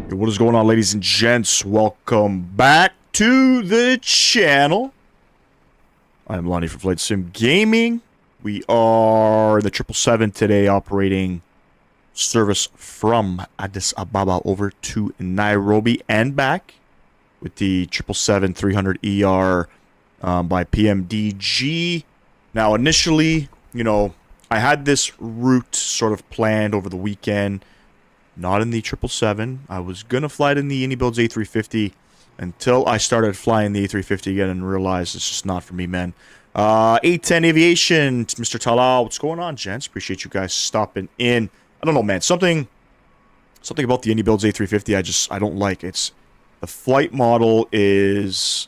Yo, what is going on, ladies and gents? Welcome back to the channel. I'm Lonnie from Flight Sim Gaming. We are the 777 today, operating service from Addis Ababa over to Nairobi and back with the 777-300ER by PMDG. Now, initially, I had this route sort of planned over the weekend. Not in the 777. I was going to fly it in the Builds A350 until I started flying the A350 again and realized it's just not for me, man. 810 Aviation, Mr. Talal. What's going on, gents? Appreciate you guys stopping in. I don't know, man. Something about the Builds A350 I don't like. It's the flight model is...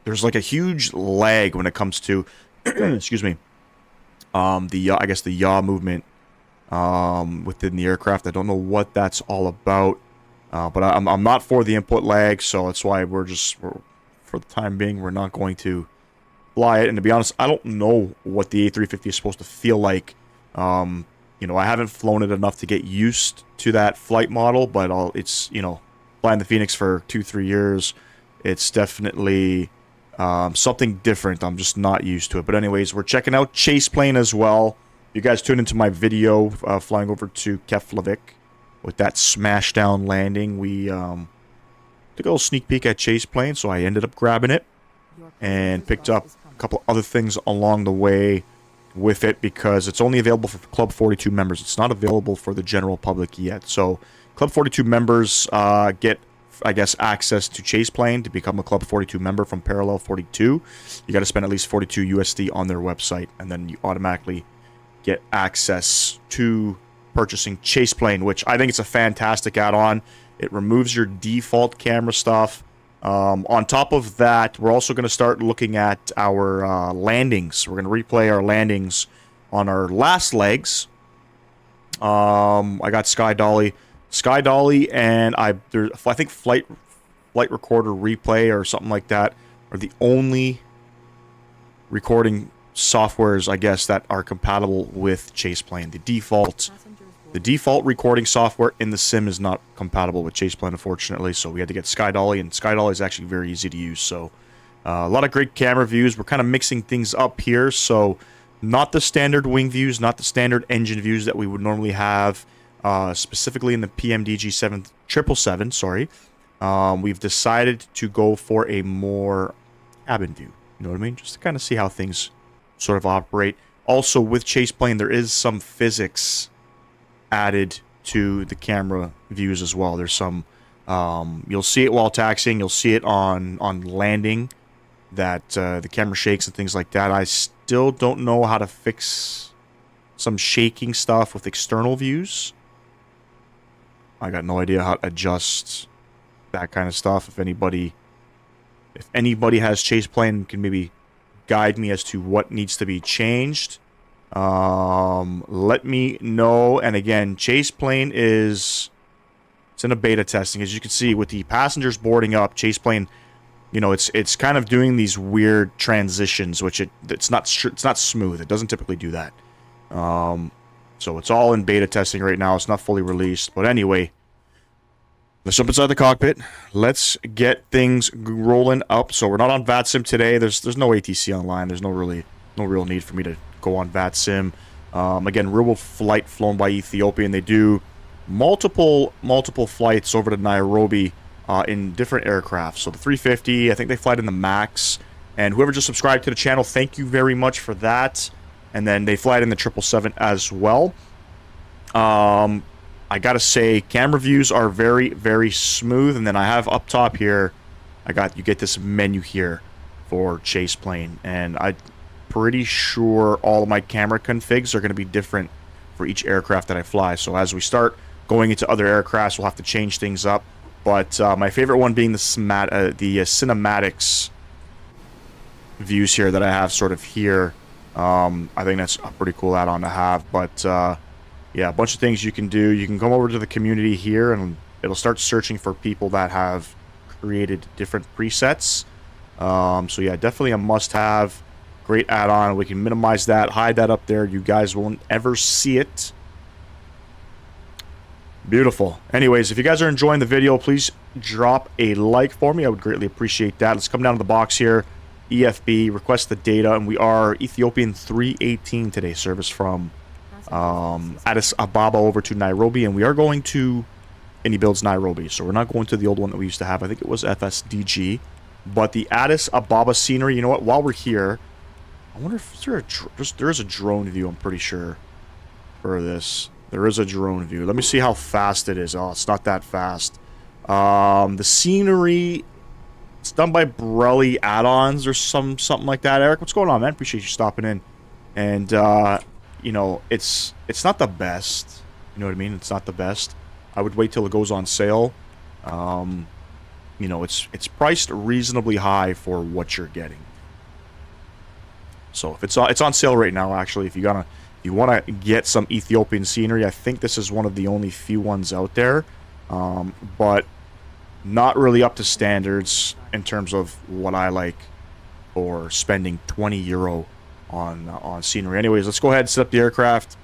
There's like a huge lag when it comes to... excuse me. I guess the yaw movement within the aircraft. I don't know what that's all about, but I'm not for the input lag, so that's why we're for the time being, we're not going to fly it. And to be honest, I don't know what the A350 is supposed to feel like. I haven't flown it enough to get used to that flight model, but it's flying the Phoenix for 2-3 years. It's definitely something different. I'm just not used to it. But anyways, we're checking out Chaseplane as well. You guys tuned into my video flying over to Keflavik with that smashdown landing. We took a little sneak peek at Chaseplane, so I ended up grabbing it and picked up a couple other things along the way with it because it's only available for Club 42 members. It's not available for the general public yet. So Club 42 members get, I guess, access to Chaseplane to become a Club 42 member from Parallel 42. You got to spend at least 42 USD on their website, and then you automatically get access to purchasing Chaseplane, which I think it's a fantastic add-on. It removes your default camera stuff. On top of that, we're also going to start looking at our landings. We're going to replay our landings on our last legs. I got Sky Dolly, and I think Flight Recorder Replay or something like that are the only recording softwares, I guess, that are compatible with Chaseplane. The default recording software in the sim is not compatible with Chaseplane, unfortunately, so we had to get Sky Dolly, and Sky Dolly is actually very easy to use. So a lot of great camera views. We're kind of mixing things up here, so not the standard wing views, not the standard engine views that we would normally have, specifically in the PMDG 777, sorry. We've decided to go for a more cabin view, you know what I mean? Just to kind of see how things sort of operate. Also, with Chaseplane, there is some physics added to the camera views as well. There's some, you'll see it while taxiing, you'll see it on landing, that the camera shakes and things like that. I still don't know how to fix some shaking stuff with external views. I got no idea how to adjust that kind of stuff. If anybody has Chaseplane, can maybe guide me as to what needs to be changed. Let me know. And again, Chaseplane it's in a beta testing. As you can see, with the passengers boarding up, Chaseplane, it's kind of doing these weird transitions, which it's not smooth. It doesn't typically do that. So it's all in beta testing right now. It's not fully released. But anyway, let's jump inside the cockpit. Let's get things rolling up. So we're not on VATSIM today. There's no ATC online. There's no real need for me to go on VATSIM. Again, real flight flown by Ethiopian. They do multiple flights over to Nairobi in different aircraft. So the 350, I think they fly in the MAX. And whoever just subscribed to the channel, thank you very much for that. And then they fly in the 777 as well. I gotta say, camera views are very, very smooth. And then I have up top here, you get this menu here for Chaseplane. And I'm pretty sure all of my camera configs are going to be different for each aircraft that I fly. So as we start going into other aircrafts, we'll have to change things up. But my favorite one being the cinematics views here that I have sort of here. I think that's a pretty cool add-on to have. But yeah, a bunch of things you can do. You can come over to the community here, and it'll start searching for people that have created different presets. So yeah, definitely a must-have. Great add-on. We can minimize that, hide that up there. You guys won't ever see it. Beautiful. Anyways, if you guys are enjoying the video, please drop a like for me. I would greatly appreciate that. Let's come down to the box here. EFB, request the data, and we are Ethiopian 318 today. Service from Addis Ababa over to Nairobi, and we are going to Indie Builds Nairobi. So we're not going to the old one that we used to have. I think it was FSDG. But the Addis Ababa scenery, you know what? While we're here, I wonder if there is a drone view, I'm pretty sure, for this. There is a drone view. Let me see how fast it is. Oh, it's not that fast. The scenery, it's done by Borelli Add-ons or something like that. Eric, what's going on, man? Appreciate you stopping in. And, you know, it's not the best. You know what I mean? It's not the best. I would wait till it goes on sale. You know, it's priced reasonably high for what you're getting. So if it's on sale right now, actually, if you want to get some Ethiopian scenery, I think this is one of the only few ones out there, but not really up to standards in terms of what I like for spending 20 euro on scenery. Anyways, let's go ahead and set up the aircraft.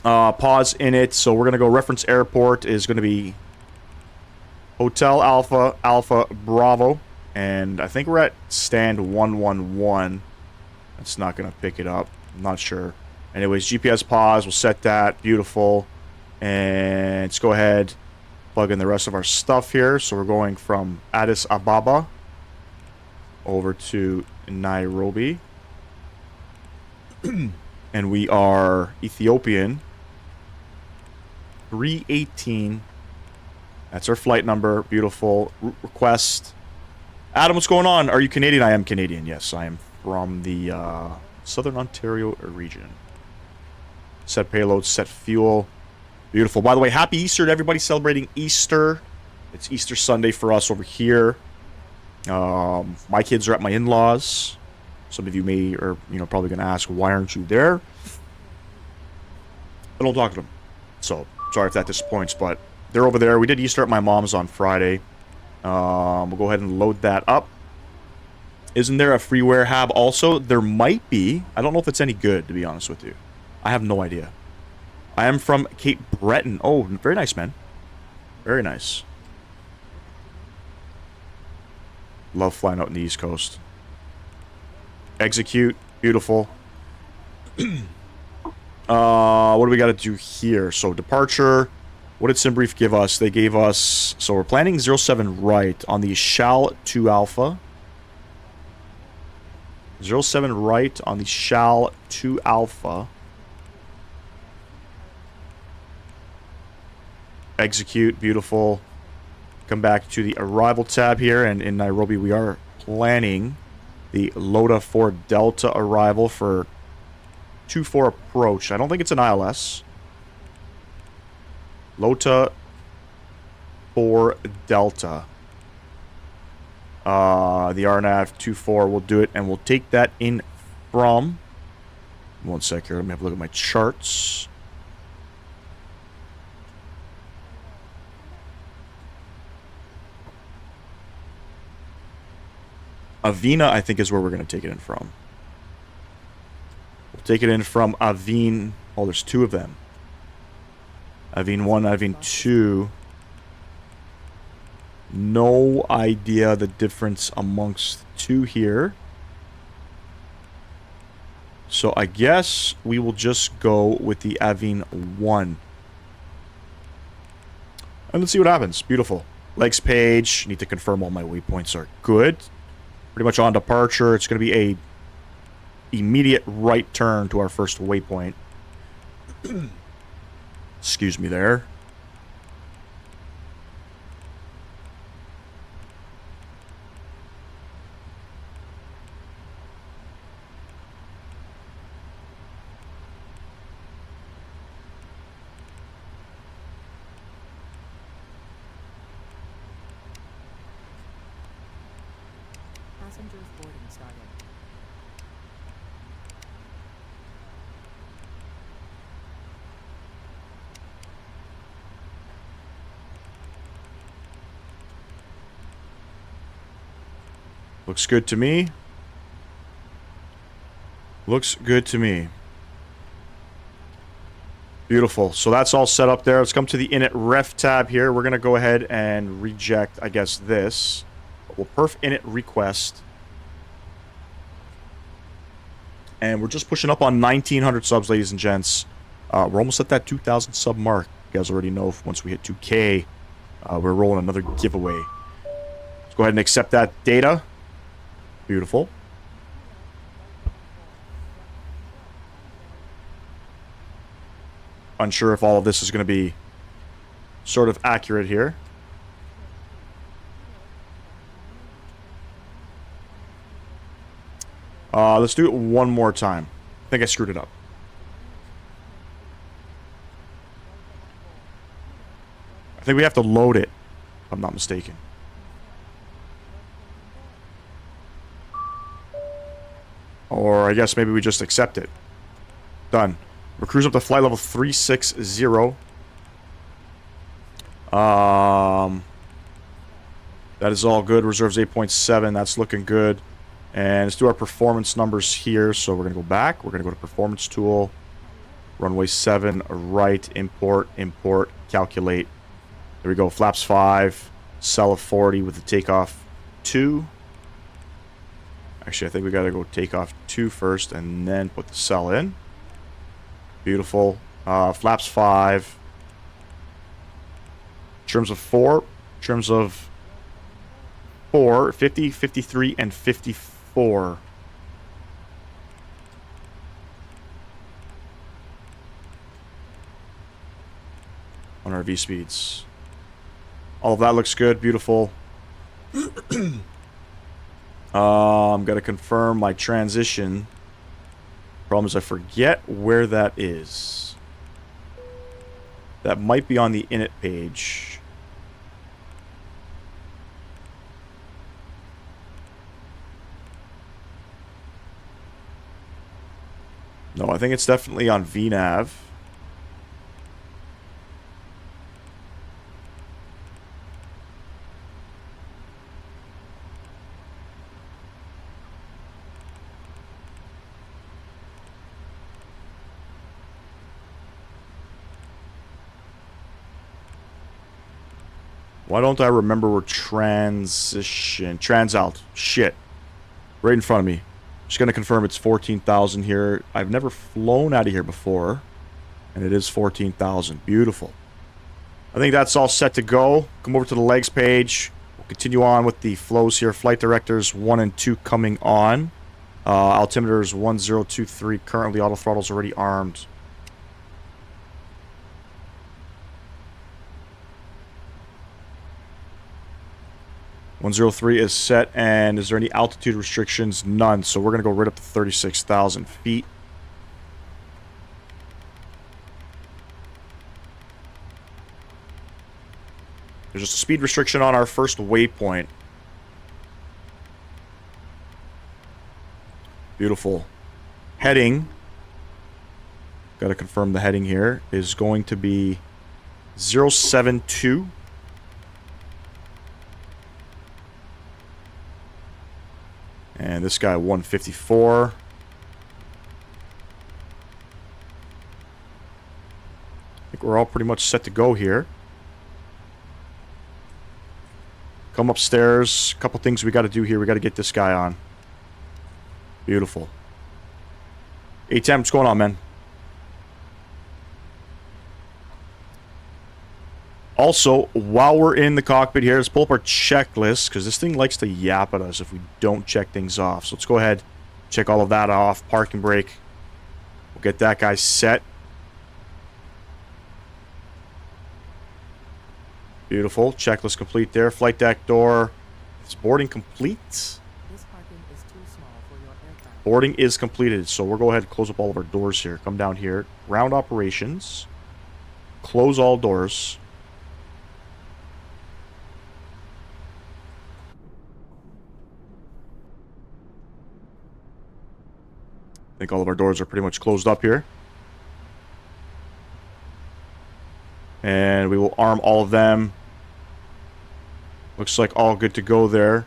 Pause in it. So we're gonna go reference airport is gonna be Hotel Alpha Alpha Bravo, and I think we're at stand 111. It's not gonna pick it up. I'm not sure. Anyways, GPS pause. We'll set that. Beautiful. And let's go ahead, plug in the rest of our stuff here. So we're going from Addis Ababa over to Nairobi. And we are Ethiopian 318. That's our flight number. Beautiful. Route request. Adam, what's going on? Are you Canadian? I am Canadian. Yes, I am from the Southern Ontario region. Set payload, set fuel. Beautiful. By the way, happy Easter to everybody celebrating Easter. It's Easter Sunday for us over here. My kids are at my in-laws. Some of you may, or probably going to ask, why aren't you there? I don't talk to them. So, sorry if that disappoints, but they're over there. We did Easter at my mom's on Friday. We'll go ahead and load that up. Isn't there a freeware hab also? There might be. I don't know if it's any good, to be honest with you. I have no idea. I am from Cape Breton. Oh, very nice, man. Very nice. Love flying out in the East Coast. Execute. Beautiful. What do we got to do here? So, departure. What did SimBrief give us? They gave us... So, we're planning 07 right on the Shal 2 Alpha. 07 right on the Shal 2 Alpha. Execute. Beautiful. Come back to the arrival tab here. And in Nairobi, we are planning the Lota 4 Delta arrival for 2-4 approach. I don't think it's an ILS. Lota 4 Delta. The RNAV 24 will do it, and we'll take that in from... One sec here, let me have a look at my charts. Avina, I think, is where we're going to take it in from. We'll take it in from Avine. Oh, there's two of them. Avine 1, Avine 2. No idea the difference amongst the two here. So I guess we will just go with the Avine 1. And let's see what happens. Beautiful. Legs page. Need to confirm all my waypoints are good. Pretty much on departure. It's going to be a immediate right turn to our first waypoint. Excuse me there. Passengers boarding started. Looks good to me. Looks good to me. Beautiful. So that's all set up there. Let's come to the init ref tab here. We're going to go ahead and reject, I guess, this. We'll perf init request. And we're just pushing up on 1,900 subs, ladies and gents. We're almost at that 2,000 sub mark. You guys already know once we hit 2K, we're rolling another giveaway. Let's go ahead and accept that data. Beautiful. Unsure if all of this is going to be sort of accurate here. Let's do it one more time. I think I screwed it up. I think we have to load it, if I'm not mistaken. Or I guess maybe we just accept it. Done. We're cruising up to flight level 360. That is all good. Reserves 8.7. That's looking good. And let's do our performance numbers here. So we're going to go back. We're going to go to performance tool. Runway 7, right, import, calculate. There we go. Flaps 5. Cell of 40 with the takeoff 2. Actually, I think we got to go takeoff 2 first and then put the cell in. Beautiful. Flaps 5. Trims of 4. Trims of 4. 50, 53, and 54. On our V speeds. All of that looks good. Beautiful. Got to confirm my transition. Problem is I forget where that is. That might be on the init page. No, I think it's definitely on VNav. Why don't I remember where Transalt. Shit. Right in front of me. Just going to confirm it's 14,000 here. I've never flown out of here before. And it is 14,000. Beautiful. I think that's all set to go. Come over to the legs page. We'll continue on with the flows here. Flight directors 1 and 2 coming on. Altimeters 1023. Currently auto throttle's already armed. .103 is set, and is there any altitude restrictions? None. So we're going to go right up to 36,000 feet. There's just a speed restriction on our first waypoint. Beautiful. Heading. Got to confirm the heading here is going to be 072. And this guy 154. I think we're all pretty much set to go here. Come upstairs. A couple things we got to do here. We got to get this guy on. Beautiful. A10, what's going on, man? Also, while we're in the cockpit here, let's pull up our checklist, because this thing likes to yap at us if we don't check things off. So let's go ahead, check all of that off. Parking brake. We'll get that guy set. Beautiful. Checklist complete there. Flight deck door. Is boarding complete? This parking is too small for your aircraft. Boarding is completed, so we'll go ahead and close up all of our doors here. Come down here. Ground operations. Close all doors. I think all of our doors are pretty much closed up here. And we will arm all of them. Looks like all good to go there.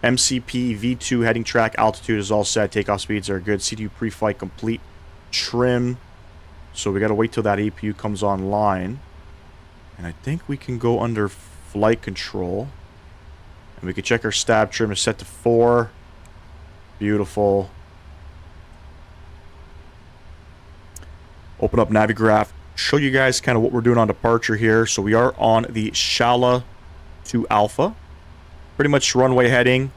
MCP V2 heading track altitude is all set. Takeoff speeds are good. CDU pre-flight complete. Trim. So we got to wait till that APU comes online. And I think we can go under flight control. And we can check our stab trim is set to 4. Beautiful. Open up Navigraph. Show you guys kind of what we're doing on departure here. So we are on the Shala to Alpha. Pretty much runway heading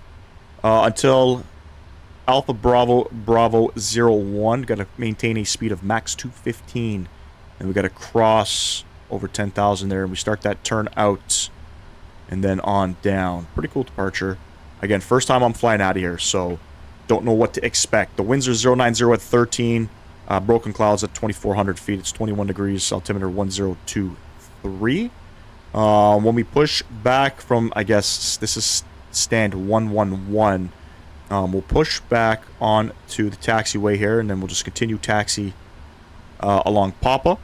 until Alpha Bravo 01. Got to maintain a speed of max 215. And we got to cross over 10,000 there. And we start that turn out and then on down. Pretty cool departure. Again, first time I'm flying out of here, so don't know what to expect. The winds are 090 at 13. Broken clouds at 2,400 feet. It's 21 degrees. Altimeter 1023. When we push back from, I guess, this is stand 111. We'll push back on to the taxiway here, and then we'll just continue taxi along Papa.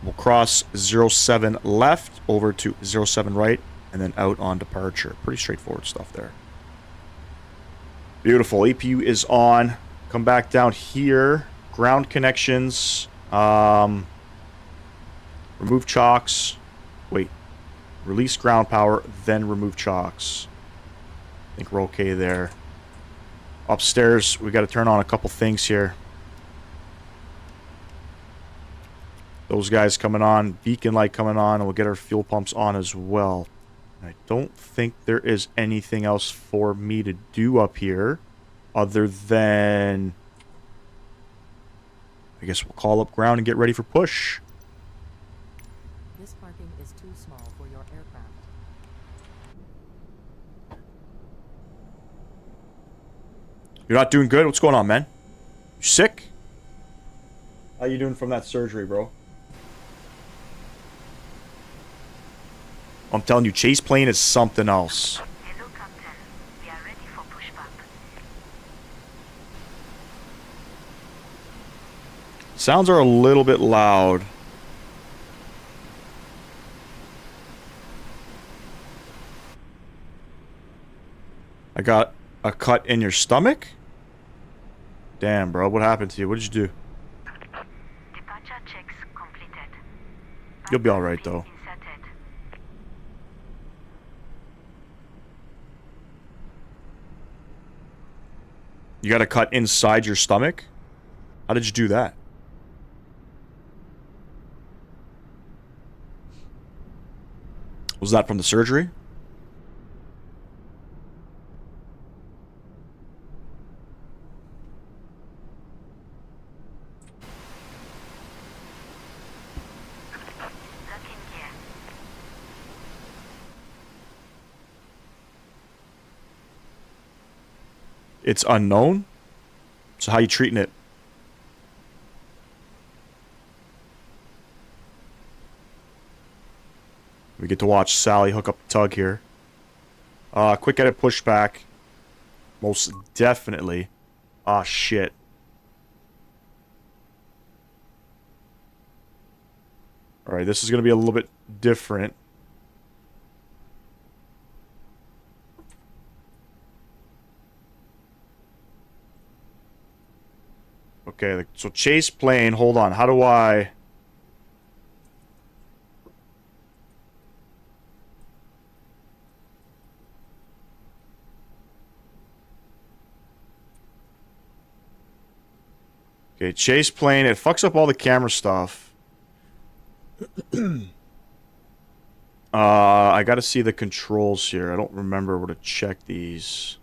We'll cross 07 left over to 07 right, and then out on departure. Pretty straightforward stuff there. Beautiful. APU is on. Come back down here. Ground connections. Remove chocks. Wait. Release ground power, then remove chocks. I think we're okay there. Upstairs, we got to turn on a couple things here. Those guys coming on. Beacon light coming on, and we'll get our fuel pumps on as well. I don't think there is anything else for me to do up here other than, I guess we'll call up ground and get ready for push. This parking is too small for your aircraft. You're not doing good? What's going on, man? You sick? How you doing from that surgery, bro? I'm telling you, Chaseplane is something else. Hello, Captain. We are ready for pushback. Sounds are a little bit loud. I got a cut in your stomach? Damn, bro. What happened to you? What did you do? Departure checks completed. You'll be alright, though. Inserted. You got a cut inside your stomach? How did you do that? Was that from the surgery? Lock in gear. It's unknown? So how you treating it? We get to watch Sally hook up the tug here. Quick edit pushback. Most definitely. Ah, shit. Alright, this is going to be a little bit different. Okay, so Chaseplane, hold on. How do I... Okay, Chaseplane, it fucks up all the camera stuff. I gotta see the controls here. I don't remember where to check these.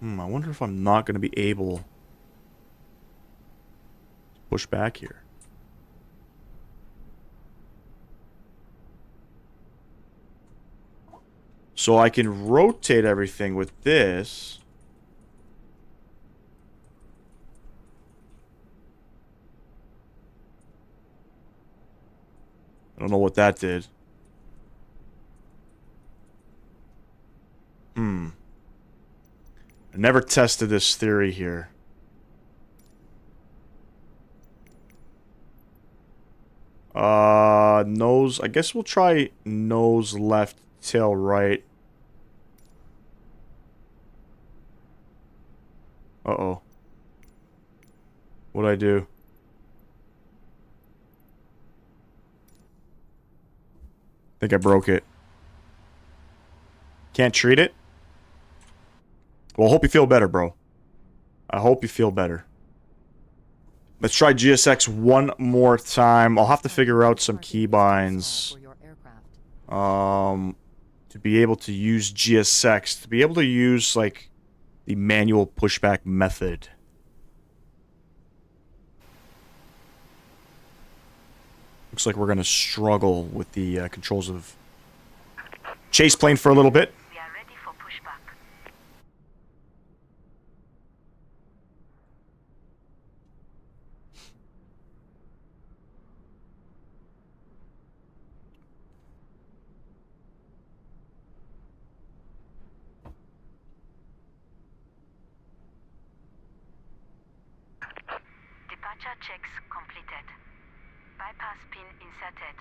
I wonder if I'm not gonna be able to push back here. So I can rotate everything with this. I don't know what that did. I never tested this theory here. Nose. I guess we'll try nose left, tail right. Uh-oh. What'd I do? I think I broke it. Can't treat it? Well, I hope you feel better, bro. I hope you feel better. Let's try GSX one more time. I'll have to figure out some keybinds. To be able to use GSX. To be able to use, like, the manual pushback method. Looks like we're going to struggle with the controls of Chaseplane for a little bit. We are ready for pushback. Departure checks completed. Bypass pin inserted.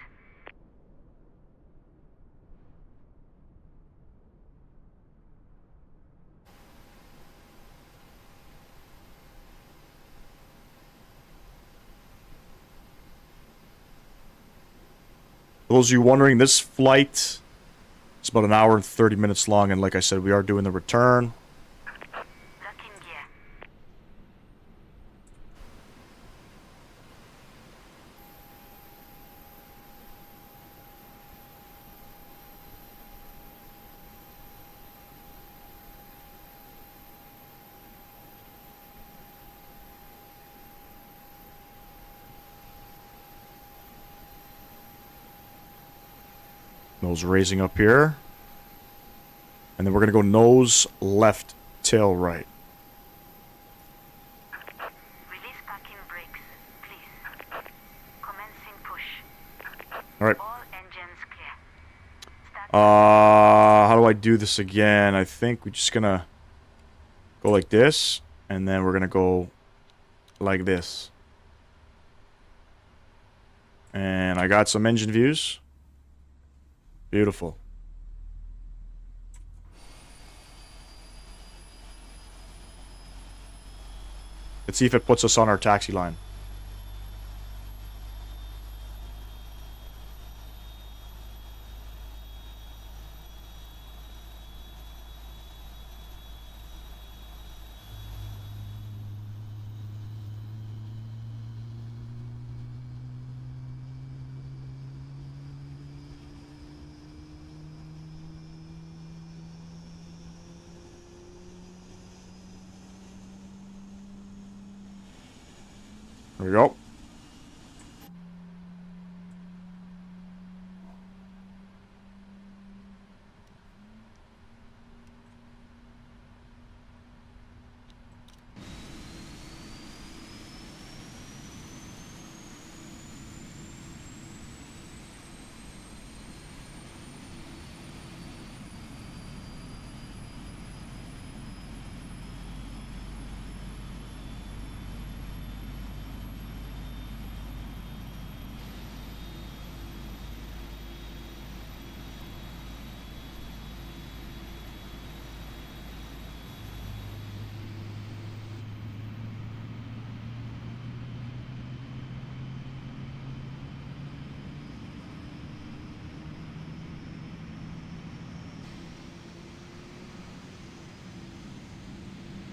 For those of you wondering, this flight is about an hour and 30 minutes long, and like I said, we are doing the return. Lock in gear. Nose raising up here. And then we're going to go nose left, tail right. Release parking brakes, please. Commencing push. Alright. All engines clear. Start. How do I do this again? I think we're just going to go like this. And then we're going to go like this. And I got some engine views. Beautiful. Let's see if it puts us on our taxi line. There we go.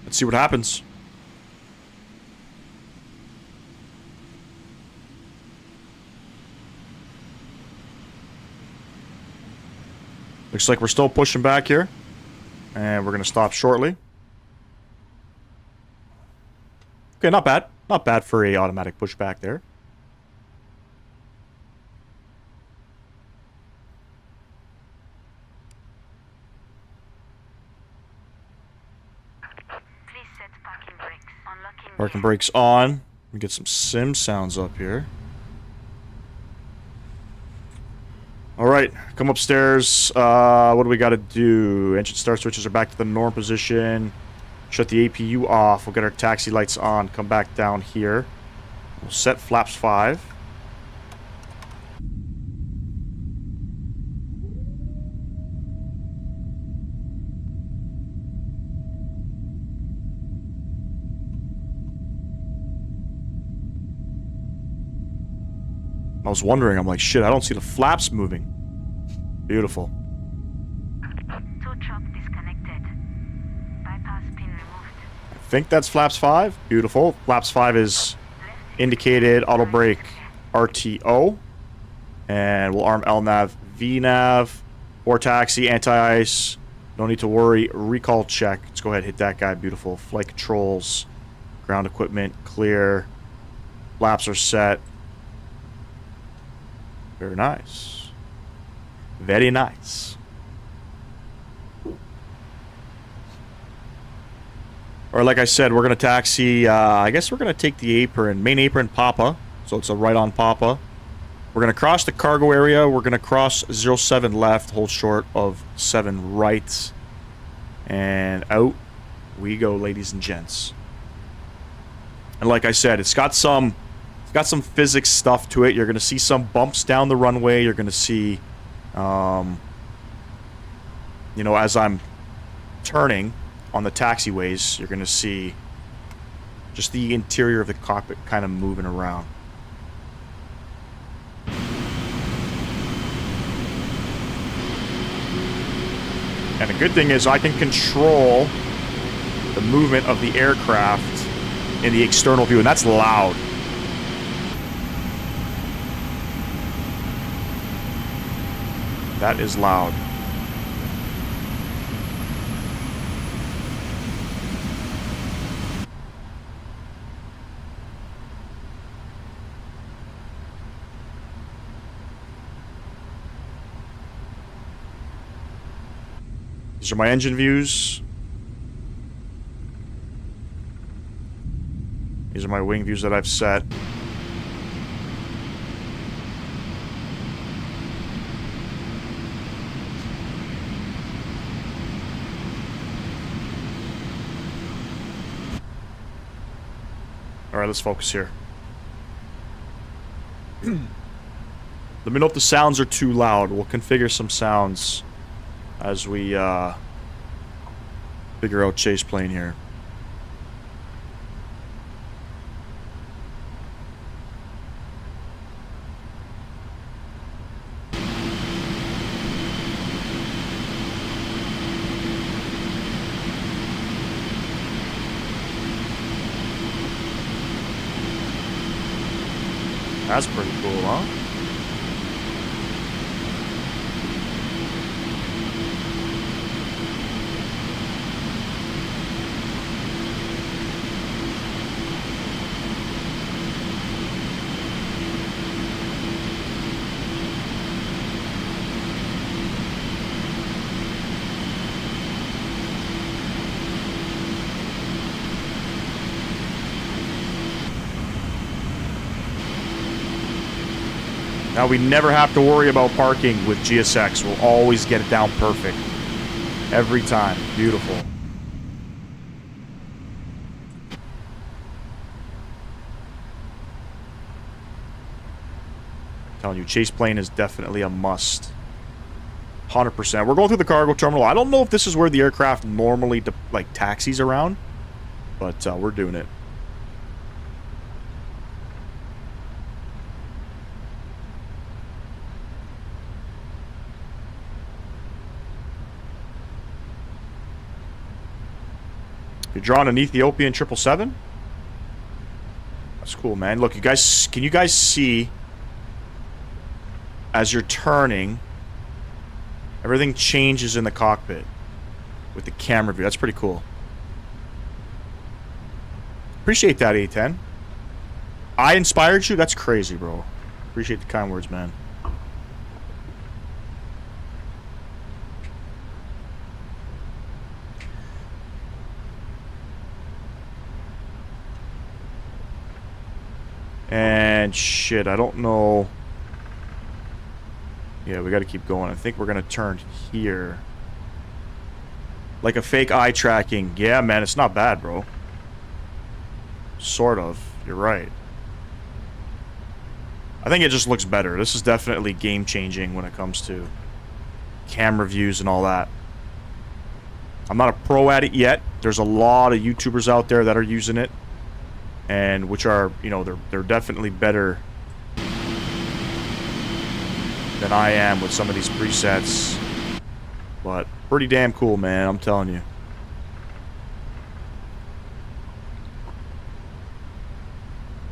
Let's see what happens. Looks like we're still pushing back here. And we're going to stop shortly. Okay, not bad. Not bad for a automatic pushback there. Please set parking brakes. Unlocking Parking gear. brakes on. We get some sim sounds up here. Alright, come upstairs. What do we got to do? Engine start switches are back to the norm position. Shut the APU off. We'll get our taxi lights on. Come back down here. We'll set flaps 5. I was wondering, I'm like, shit, I don't see the flaps moving. Beautiful. Tow truck disconnected. Bypass pin removed. I think that's flaps 5. Beautiful. Flaps 5 is indicated auto brake RTO. And we'll arm LNAV, VNAV, or taxi, anti-ice. No need to worry. Recall check. Let's go ahead and hit that guy. Beautiful. Flight controls. Ground equipment. Clear. Flaps are set. Very nice. Very nice. Or like I said, we're going to taxi, I guess we're going to take the apron, main apron Papa. So it's a right on Papa. We're going to cross the cargo area. We're going to cross 07 left, hold short of 7 right. And out we go, ladies and gents. And like I said, it's got some physics stuff to it. You're going to see some bumps down the runway. You're going to see, you know, as I'm turning on the taxiways, you're going to see just the interior of the cockpit kind of moving around. And the good thing is I can control the movement of the aircraft in the external view, and that's loud. That is loud. These are my engine views. These are my wing views that I've set. Alright, let's focus here. Let me know if the sounds are too loud. We'll configure some sounds as we figure out Chaseplane here. That's pretty cool, huh? Now we never have to worry about parking with GSX. We'll always get it down perfect. Every time. Beautiful. I'm telling you, Chaseplane is definitely a must. 100%. We're going through the cargo terminal. I don't know if this is where the aircraft normally taxis around, but we're doing it. You're drawing an Ethiopian 777? That's cool, man. Look, you guys, can you guys see as you're turning, everything changes in the cockpit with the camera view. That's pretty cool. Appreciate that, A10. I inspired you? That's crazy, bro. Appreciate the kind words, man. And shit, I don't know. Yeah, we gotta keep going. I think we're gonna turn here. Like a fake eye tracking. Yeah, man, it's not bad, bro. Sort of. You're right. I think it just looks better. This is definitely game-changing when it comes to camera views and all that. I'm not a pro at it yet. There's a lot of YouTubers out there that are using it. And which are, you know, they're definitely better than I am with some of these presets. But pretty damn cool, man, I'm telling you.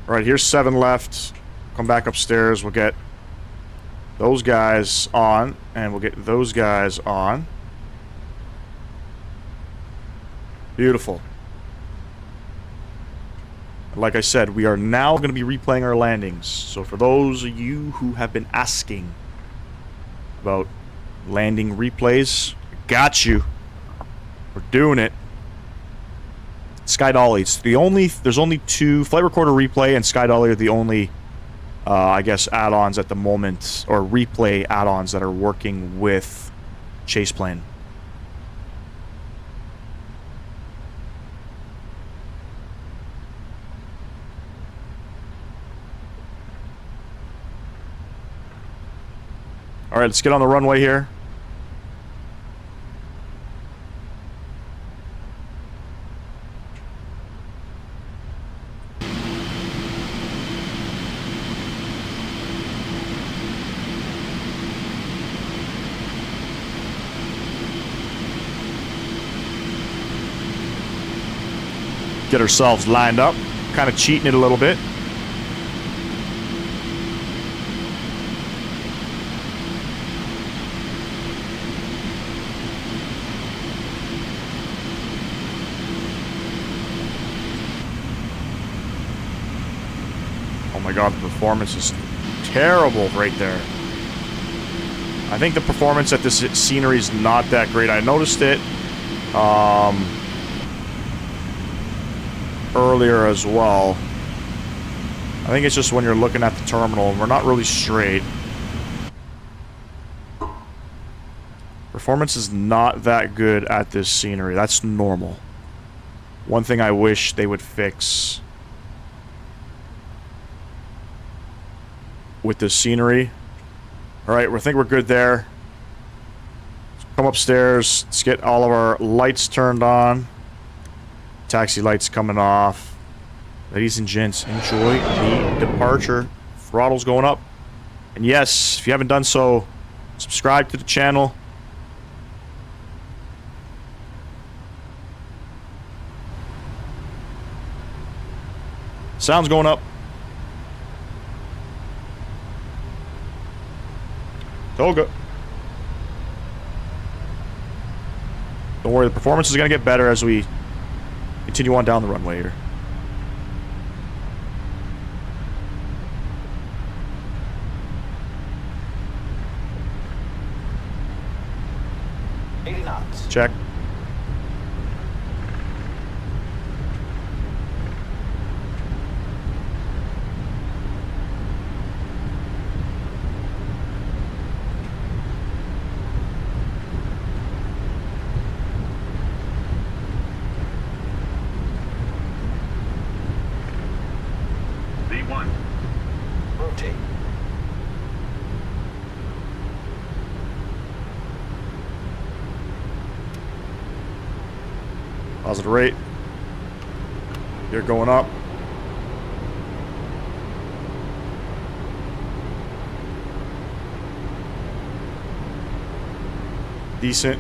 Alright, here's 7 left. Come back upstairs. We'll get those guys on. And we'll get those guys on. Beautiful. Like I said, we are now going to be replaying our landings. So for those of you who have been asking about landing replays, got you. We're doing it. Sky Dolly. It's the only. There's only 2. Flight Recorder Replay and Sky Dolly are the only, I guess, add-ons at the moment, or replay add-ons that are working with Chaseplane. All right, let's get on the runway here. Get ourselves lined up, kind of cheating it a little bit. Oh my god, the performance is terrible right there. I think the performance at this scenery is not that great. I noticed it earlier as well. I think it's just when you're looking at the terminal and we're not really straight. Performance is not that good at this scenery. That's normal. One thing I wish they would fix with this scenery. Alright, I think we're good there. Let's come upstairs. Let's get all of our lights turned on. Taxi lights coming off. Ladies and gents, enjoy the departure. Throttle's going up. And yes, if you haven't done so, subscribe to the channel. Sound's going up. Toga. Don't worry, the performance is going to get better as we continue on down the runway here. Check. Rotate. Positive rate. You're going up. Decent.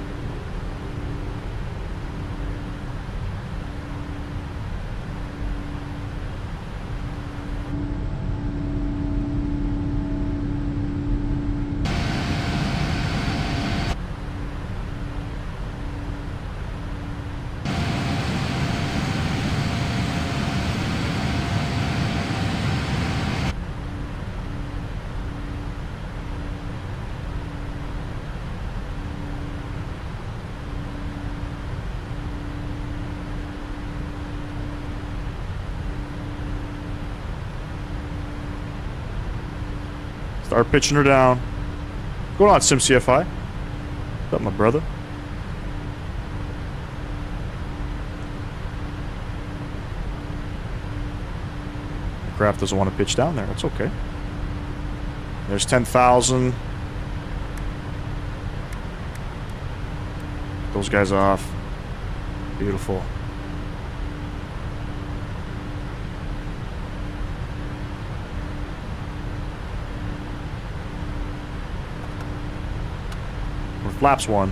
Start pitching her down. What's going on, SimCFI? What's up, my brother? The craft doesn't want to pitch down there. That's okay. There's 10,000. Those guys off. Beautiful. Flaps 1.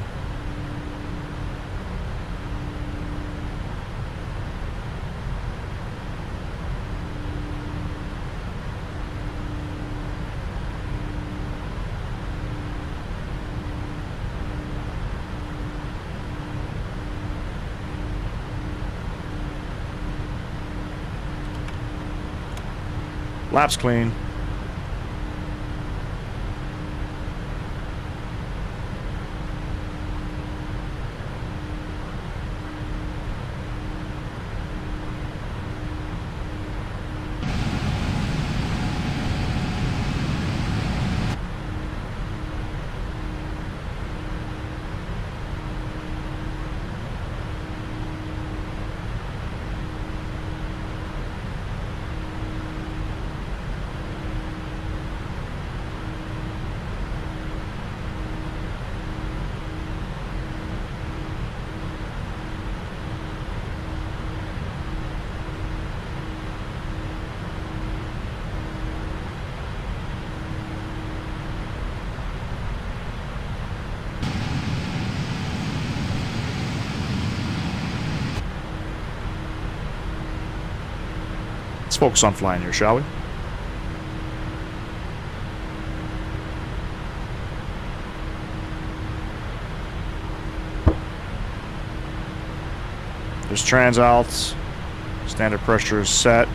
Laps clean. Let's focus on flying here, shall we? There's transalts. Standard pressure is set.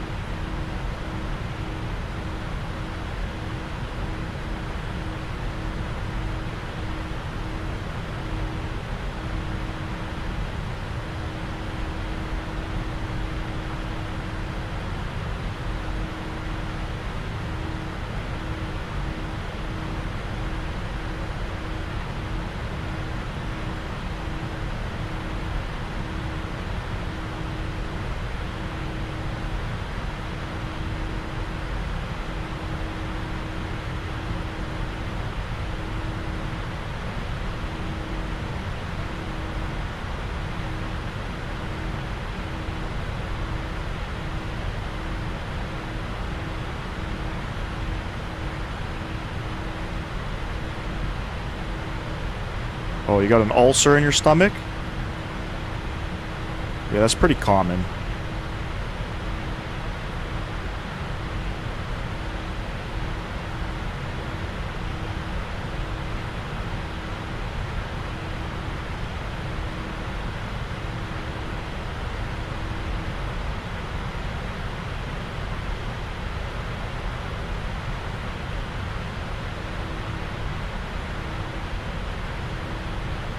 Oh, you got an ulcer in your stomach? Yeah, that's pretty common.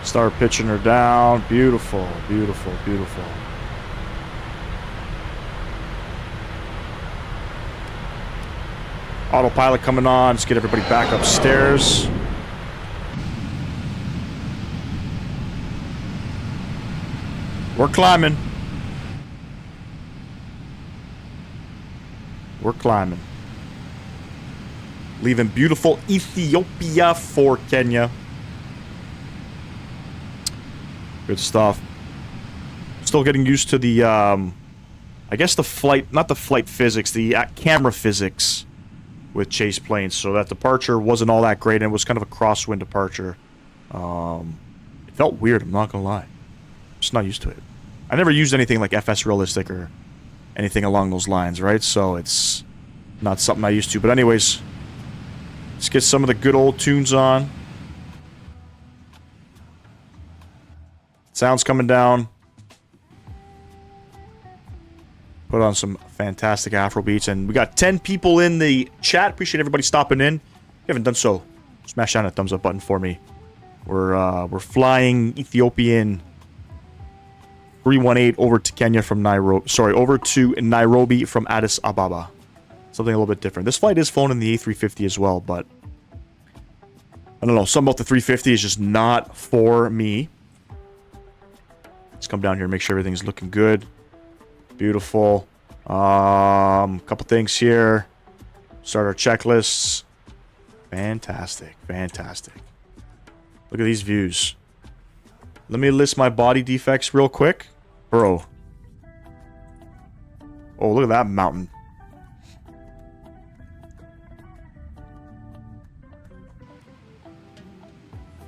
Start pitching her down. Beautiful, beautiful, beautiful. Autopilot coming on. Let's get everybody back upstairs. We're climbing. We're climbing. Leaving beautiful Ethiopia for Kenya. Good stuff. Still getting used to the, I guess the flight, not the flight physics, the camera physics with Chaseplane. So that departure wasn't all that great, and it was kind of a crosswind departure. It felt weird, I'm not gonna lie. Just not used to it. I never used anything like FS Realistic or anything along those lines, right? So it's not something I used to. But anyways, let's get some of the good old tunes on. Sounds coming down. Put on some fantastic Afro beats. And we got 10 people in the chat. Appreciate everybody stopping in. If you haven't done so, smash down that thumbs up button for me. We're flying Ethiopian 318 over to Kenya from Nairobi. Sorry, over to Nairobi from Addis Ababa. Something a little bit different. This flight is flown in the A350 as well, but I don't know. Something about the 350 is just not for me. Let's come down here and make sure everything's looking good. Beautiful. Couple things here. Start our checklists. Fantastic. Fantastic. Look at these views. Let me list my body defects real quick. Bro. Oh, look at that mountain.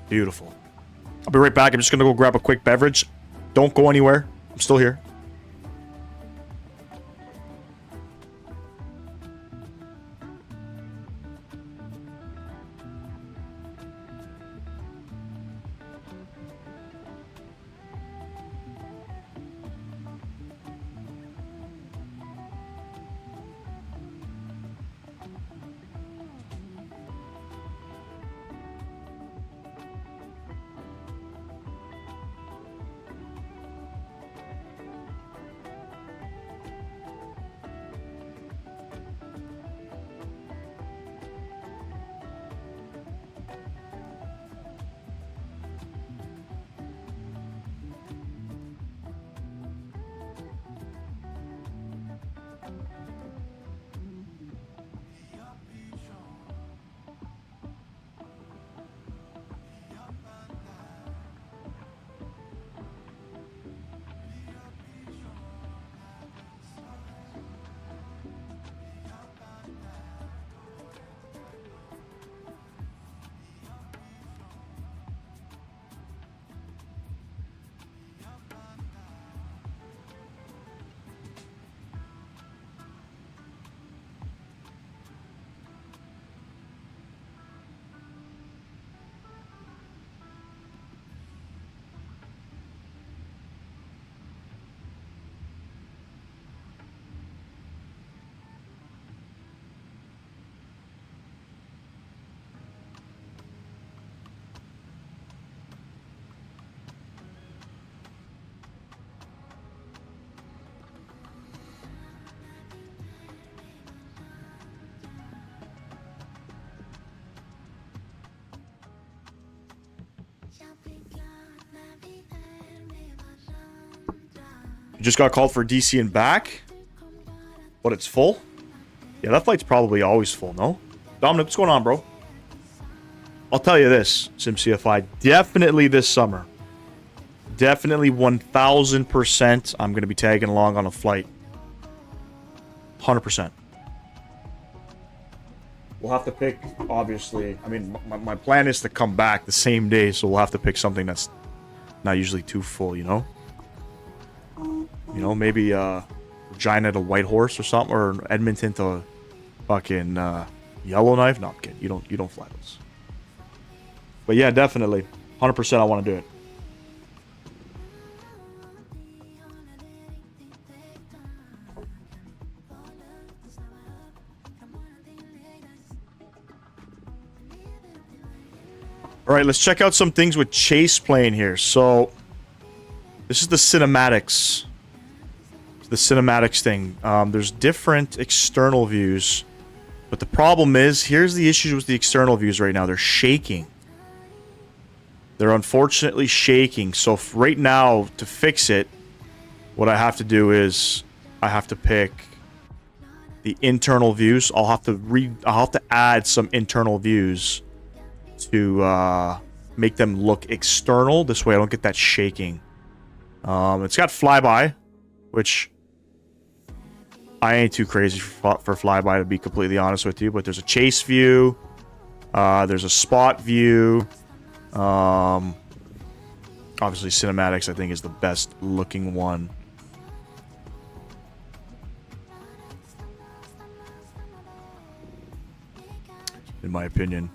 Beautiful. I'll be right back. I'm just going to go grab a quick beverage. Don't go anywhere. I'm still here. Just got called for DC and back, but it's full. Yeah, that flight's probably always full, no? Dominic, what's going on, bro? I'll tell you this, SimCFI, definitely this summer. Definitely 1000% I'm going to be tagging along on a flight. 100%. We'll have to pick, obviously, I mean, my plan is to come back the same day, so we'll have to pick something that's not usually too full, you know? You know, maybe Regina to Whitehorse or something, or Edmonton to fucking Yellowknife. No, I'm kidding. You don't fly those. But yeah, definitely, 100% I want to do it. All right, let's check out some things with Chaseplane here. So this is the cinematics. The cinematics thing. There's different external views, but the problem is, here's the issues with the external views right now. They're shaking. They're unfortunately shaking. So right now, to fix it, what I have to do is I have to pick the internal views. I'll have to add some internal views to make them look external. This way I don't get that shaking. It's got flyby, which I ain't too crazy for flyby, to be completely honest with you. But there's a chase view. There's a spot view. Obviously, cinematics, I think, is the best looking one. In my opinion.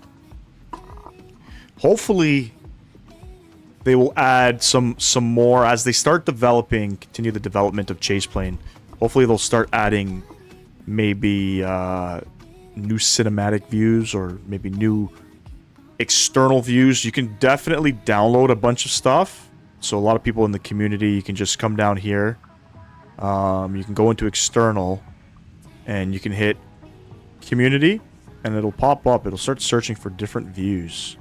Hopefully, they will add some more as they start developing, continue the development of Chaseplane. Hopefully, they'll start adding maybe new cinematic views or maybe new external views. You can definitely download a bunch of stuff. So a lot of people in the community, you can just come down here. You can go into external and you can hit community and it'll pop up. It'll start searching for different views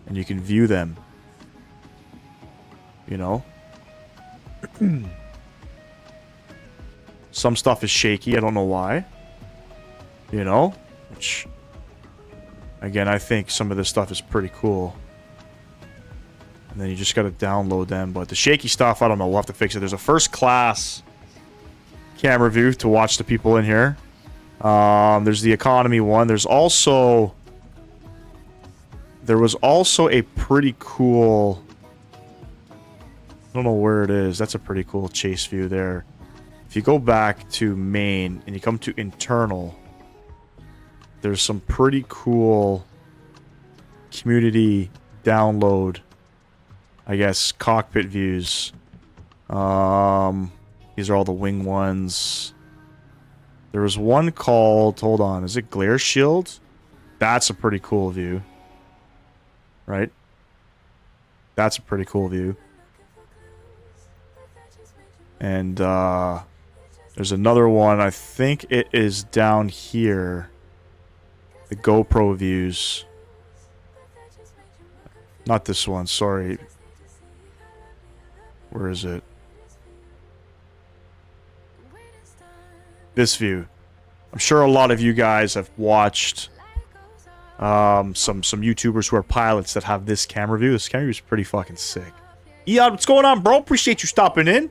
and you can view them. You know? Some stuff is shaky. I don't know why. You know? Which, again, I think some of this stuff is pretty cool. And then you just got to download them. But the shaky stuff, I don't know. We'll have to fix it. There's a first class camera view to watch the people in here. There's the economy one. There was also a pretty cool don't know where it is. That's a pretty cool chase view there. If you go back to main and you come to internal, there's some pretty cool community download, I guess, cockpit views. These are all the wing ones. There was one called, hold on, is it Glare Shield? That's a pretty cool view. Right? That's a pretty cool view. And there's another one, I think it is down here. The GoPro views. Not this one, sorry. Where is it? This view. I'm sure a lot of you guys have watched some YouTubers who are pilots that have this camera view. This camera view is pretty fucking sick. Yeah, what's going on, bro? Appreciate you stopping in.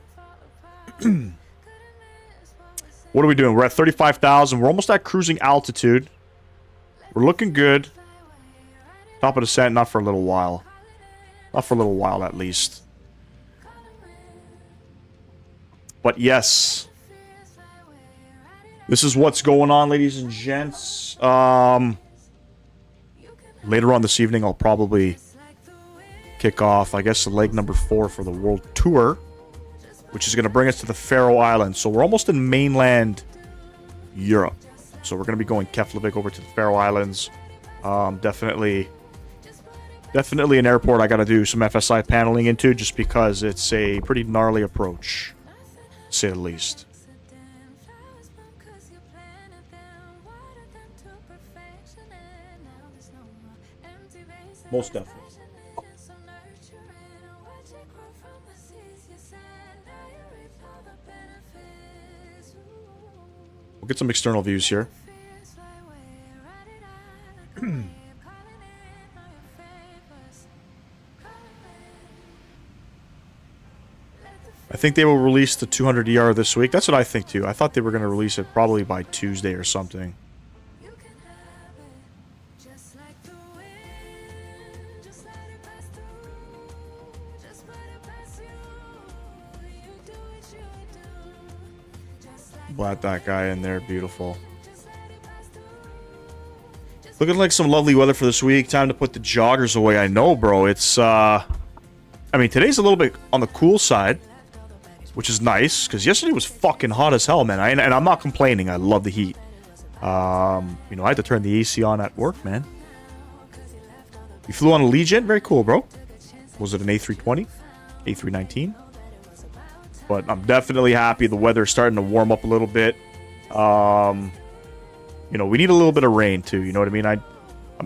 What are we doing? We're at 35,000. We're almost at cruising altitude. We're looking good. Top of descent, not for a little while. Not for a little while, at least. But yes. This is what's going on, ladies and gents. Later on this evening, I'll probably kick off, I guess, leg number 4 for the World Tour, which is going to bring us to the Faroe Islands. So we're almost in mainland Europe. So we're going to be going Keflavik over to the Faroe Islands. Definitely an airport I got to do some FSI paneling into, just because it's a pretty gnarly approach, to say the least. Most definitely. We'll get some external views here. I think they will release the 200ER this week. That's what I think too. I thought they were going to release it probably by Tuesday or something. Blat that guy in there, beautiful. Looking like some lovely weather for this week. Time to put the joggers away. I know, bro. It's, I mean, today's a little bit on the cool side, which is nice, because yesterday was fucking hot as hell, man. And I'm not complaining. I love the heat. You know, I had to turn the AC on at work, man. You flew on a Legion? Very cool, bro. Was it an A320? A319? But I'm definitely happy the weather's starting to warm up a little bit. You know, we need a little bit of rain too, you know what I mean? I'm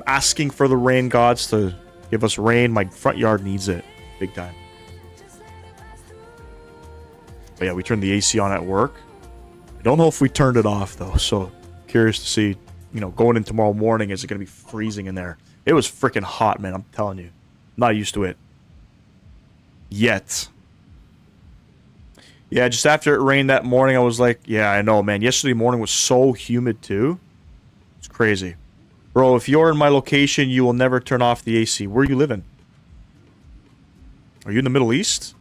asking for the rain gods to give us rain. My front yard needs it big time. But yeah, we turned the AC on at work. I don't know if we turned it off though, so curious to see, you know, going in tomorrow morning, is it going to be freezing in there? It was freaking hot, man, I'm telling you. I'm not used to it. Yet. Yeah, just after it rained that morning, I was like, yeah, I know, man. Yesterday morning was so humid, too. It's crazy. Bro, if you're in my location, you will never turn off the AC. Where are you living? Are you in the Middle East?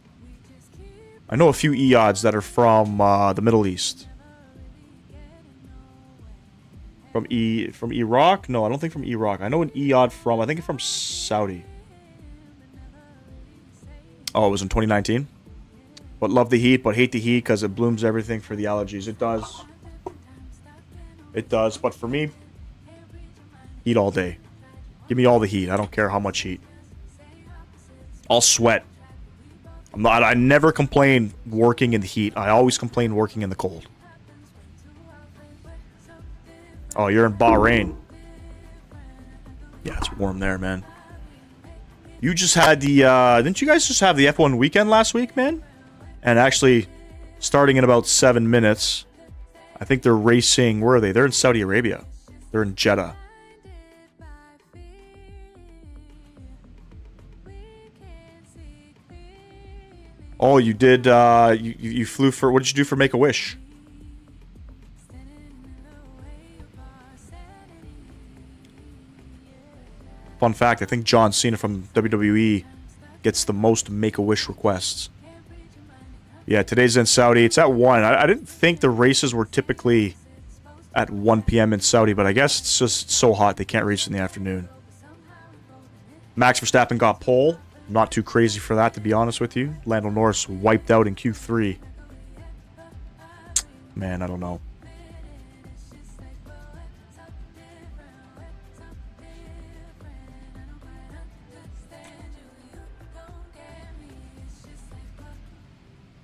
I know a few EODs that are from the Middle East. From Iraq? No, I don't think from Iraq. I know an EOD from, I think it's from Saudi. Oh, it was in 2019? But love the heat, but hate the heat because it blooms everything for the allergies. It does. It does. But for me, heat all day. Give me all the heat. I don't care how much heat. I'll sweat. I never complain working in the heat. I always complain working in the cold. Oh, you're in Bahrain. Yeah, it's warm there, man. You just had the, didn't you guys just have the F1 weekend last week, man? And actually, starting in about 7 minutes, I think they're racing, where are they? They're in Saudi Arabia. They're in Jeddah. Oh, you did, you flew for, what did you do for Make-A-Wish? Fun fact, I think John Cena from WWE gets the most Make-A-Wish requests. Yeah, today's in Saudi. It's at 1. I didn't think the races were typically at 1 p.m. in Saudi, but I guess it's just so hot they can't race in the afternoon. Max Verstappen got pole. Not too crazy for that, to be honest with you. Lando Norris wiped out in Q3. Man, I don't know.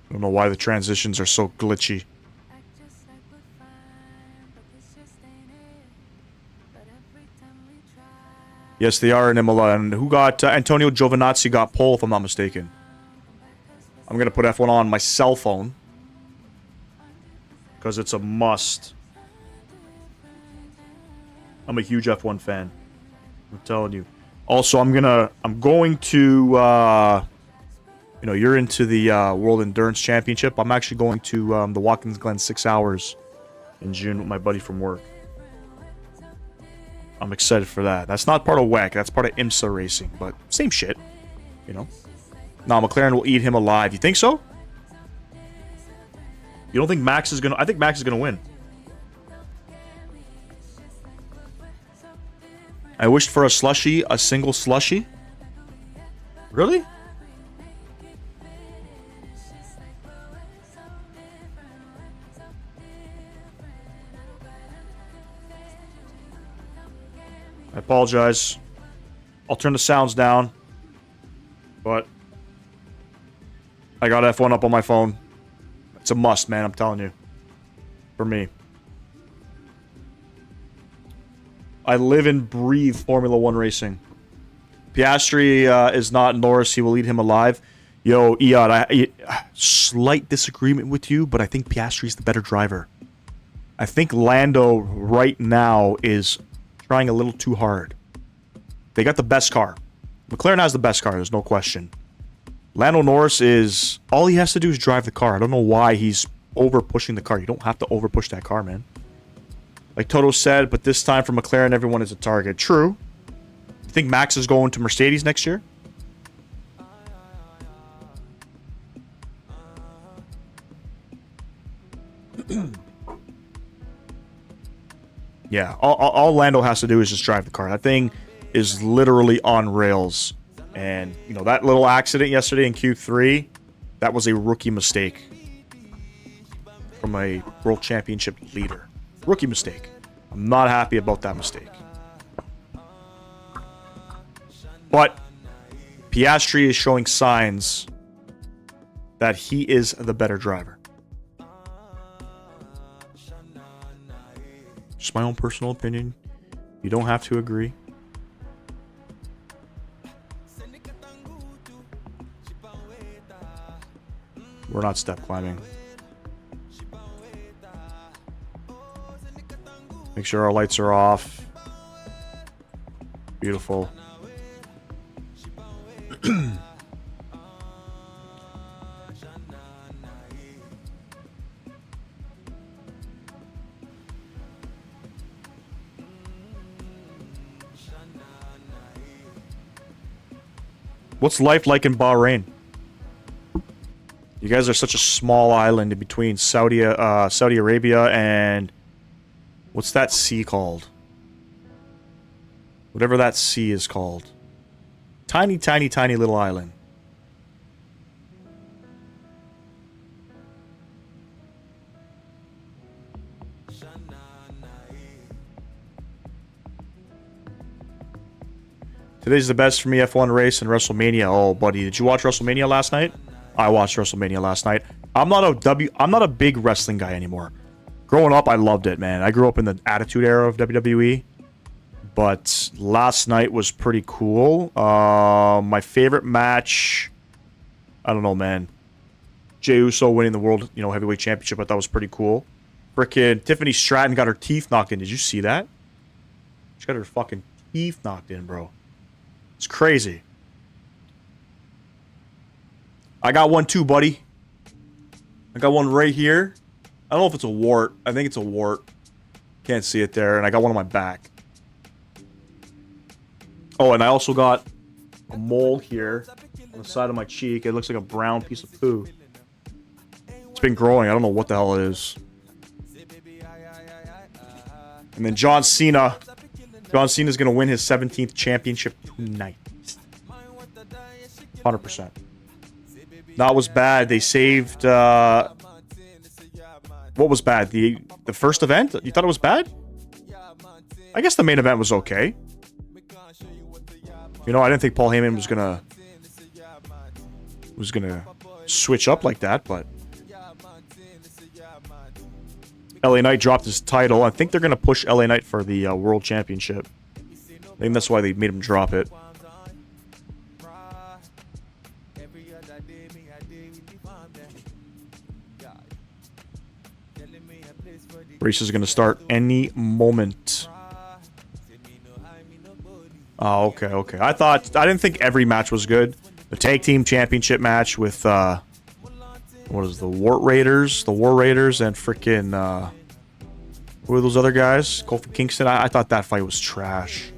I don't know why the transitions are so glitchy. Yes, they are in Imola. And who got... Antonio Giovinazzi got pole, if I'm not mistaken. I'm going to put F1 on my cell phone. Because it's a must. I'm a huge F1 fan. I'm telling you. Also, I'm going to... you know, you're into the World Endurance Championship. I'm actually going to the Watkins Glen 6 hours in June with my buddy from work. I'm excited for that. That's not part of WEC. That's part of IMSA racing, but same shit, you know. Now McLaren will eat him alive. You think so? You don't think Max is gonna? I think Max is gonna win. I wished for a slushy, a single slushy. Really? I apologize. I'll turn the sounds down. But I got F1 up on my phone. It's a must, man, I'm telling you. For me. I live and breathe Formula 1 racing. Piastri is not Norris. He will eat him alive. Yo, Iad, slight disagreement with you, but I think Piastri's the better driver. I think Lando right now is trying a little too hard. They got the best car. McLaren has the best car, there's no question. Lando Norris is... all he has to do is drive the car. I don't know why he's over-pushing the car. You don't have to over-push that car, man. Like Toto said, but this time for McLaren, everyone is a target. True. You think Max is going to Mercedes next year? Yeah, all Lando has to do is just drive the car. That thing is literally on rails. And, you know, that little accident yesterday in Q3, that was a rookie mistake from a World Championship leader. Rookie mistake. I'm not happy about that mistake. But Piastri is showing signs that he is the better driver. Just my own personal opinion. You don't have to agree. We're not step climbing. Make sure our lights are off. Beautiful. What's life like in Bahrain? You guys are such a small island in between Saudi Arabia and... what's that sea called? Whatever that sea is called. Tiny, tiny, tiny little island. Today's the best for me F1 race and WrestleMania. Oh, buddy, did you watch WrestleMania last night? I watched WrestleMania last night. I'm not a big wrestling guy anymore. Growing up, I loved it, man. I grew up in the Attitude Era of WWE. But last night was pretty cool. My favorite match... I don't know, man. Jey Uso winning the World, Heavyweight Championship. I thought was pretty cool. Frickin' Tiffany Stratton got her teeth knocked in. Did you see that? She got her fucking teeth knocked in, bro. It's crazy. I got one too, buddy. I got one right here. I don't know if it's a wart. I think it's a wart. Can't see it there. And I got one on my back. Oh, and I also got a mole here on the side of my cheek. It looks like a brown piece of poo. It's been growing. I don't know what the hell it is. And then John Cena. John Cena's going to win his 17th championship tonight. 100%. That was bad. They saved... what was bad? The first event? You thought it was bad? I guess the main event was okay. You know, I didn't think Paul Heyman was gonna switch up like that, but LA Knight dropped his title. I think they're gonna push LA Knight for the World Championship. I think that's why they made him drop it. Race is gonna start any moment. Oh, okay, okay. I didn't think every match was good. The tag team championship match with, what is the War Raiders? The War Raiders and freaking, who were those other guys? Kofi Kingston? I thought that fight was trash.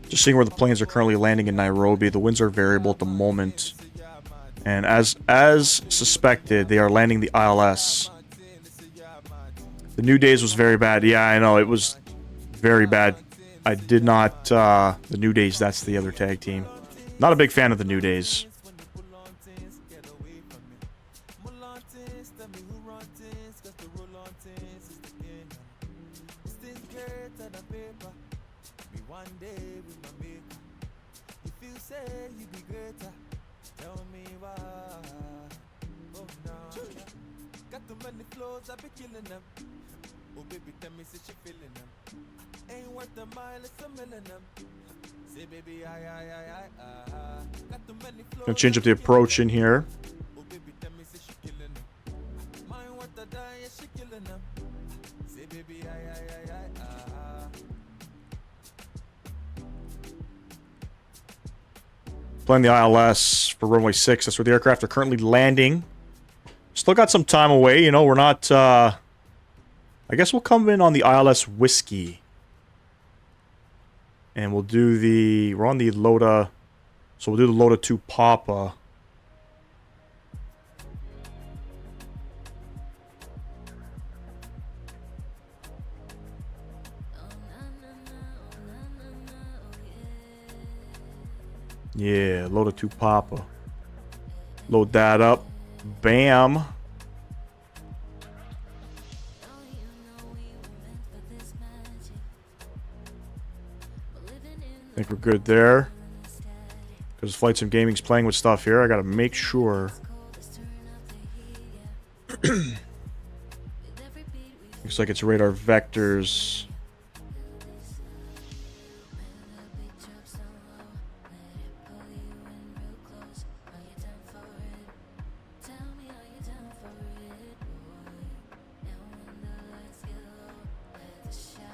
Just seeing where the planes are currently landing in Nairobi. The winds are variable at the moment. And as suspected, they are landing the ILS. The New Days was very bad. Yeah, I know. It was very bad. I did not... the New Days, that's the other tag team. Not a big fan of the New Days. Gonna change up the approach in here. Playing the ILS for runway 6. That's where the aircraft are currently landing. Still got some time away. You know, we're not... I guess we'll come in on the ILS Whiskey. And we'll do the... We're on the Loda... So we'll do the Loda 2 Papa. Yeah, Loda 2 Papa. Load that up. Bam. I think we're good there. Because Flight Sim Gaming's playing with stuff here. I gotta make sure. Looks like it's radar vectors.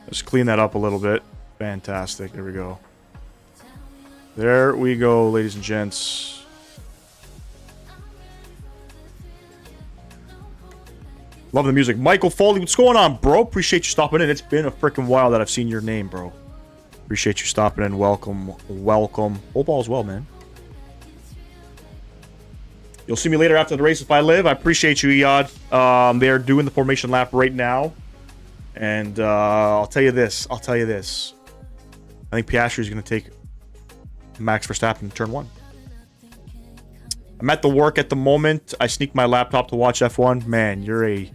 Let's clean that up a little bit. Fantastic. There we go. There we go, ladies and gents. Love the music. Michael Foley, what's going on, bro? Appreciate you stopping in. It's been a freaking while that I've seen your name, bro. Appreciate you stopping in. Welcome. Welcome. Hope all's well, man. You'll see me later after the race if I live. I appreciate you, Iyad. They're doing the formation lap right now. And I'll tell you this. I think Piastri is going to take Max Verstappen in turn 1. I'm at the work at the moment. I sneak my laptop to watch F1. Man, you're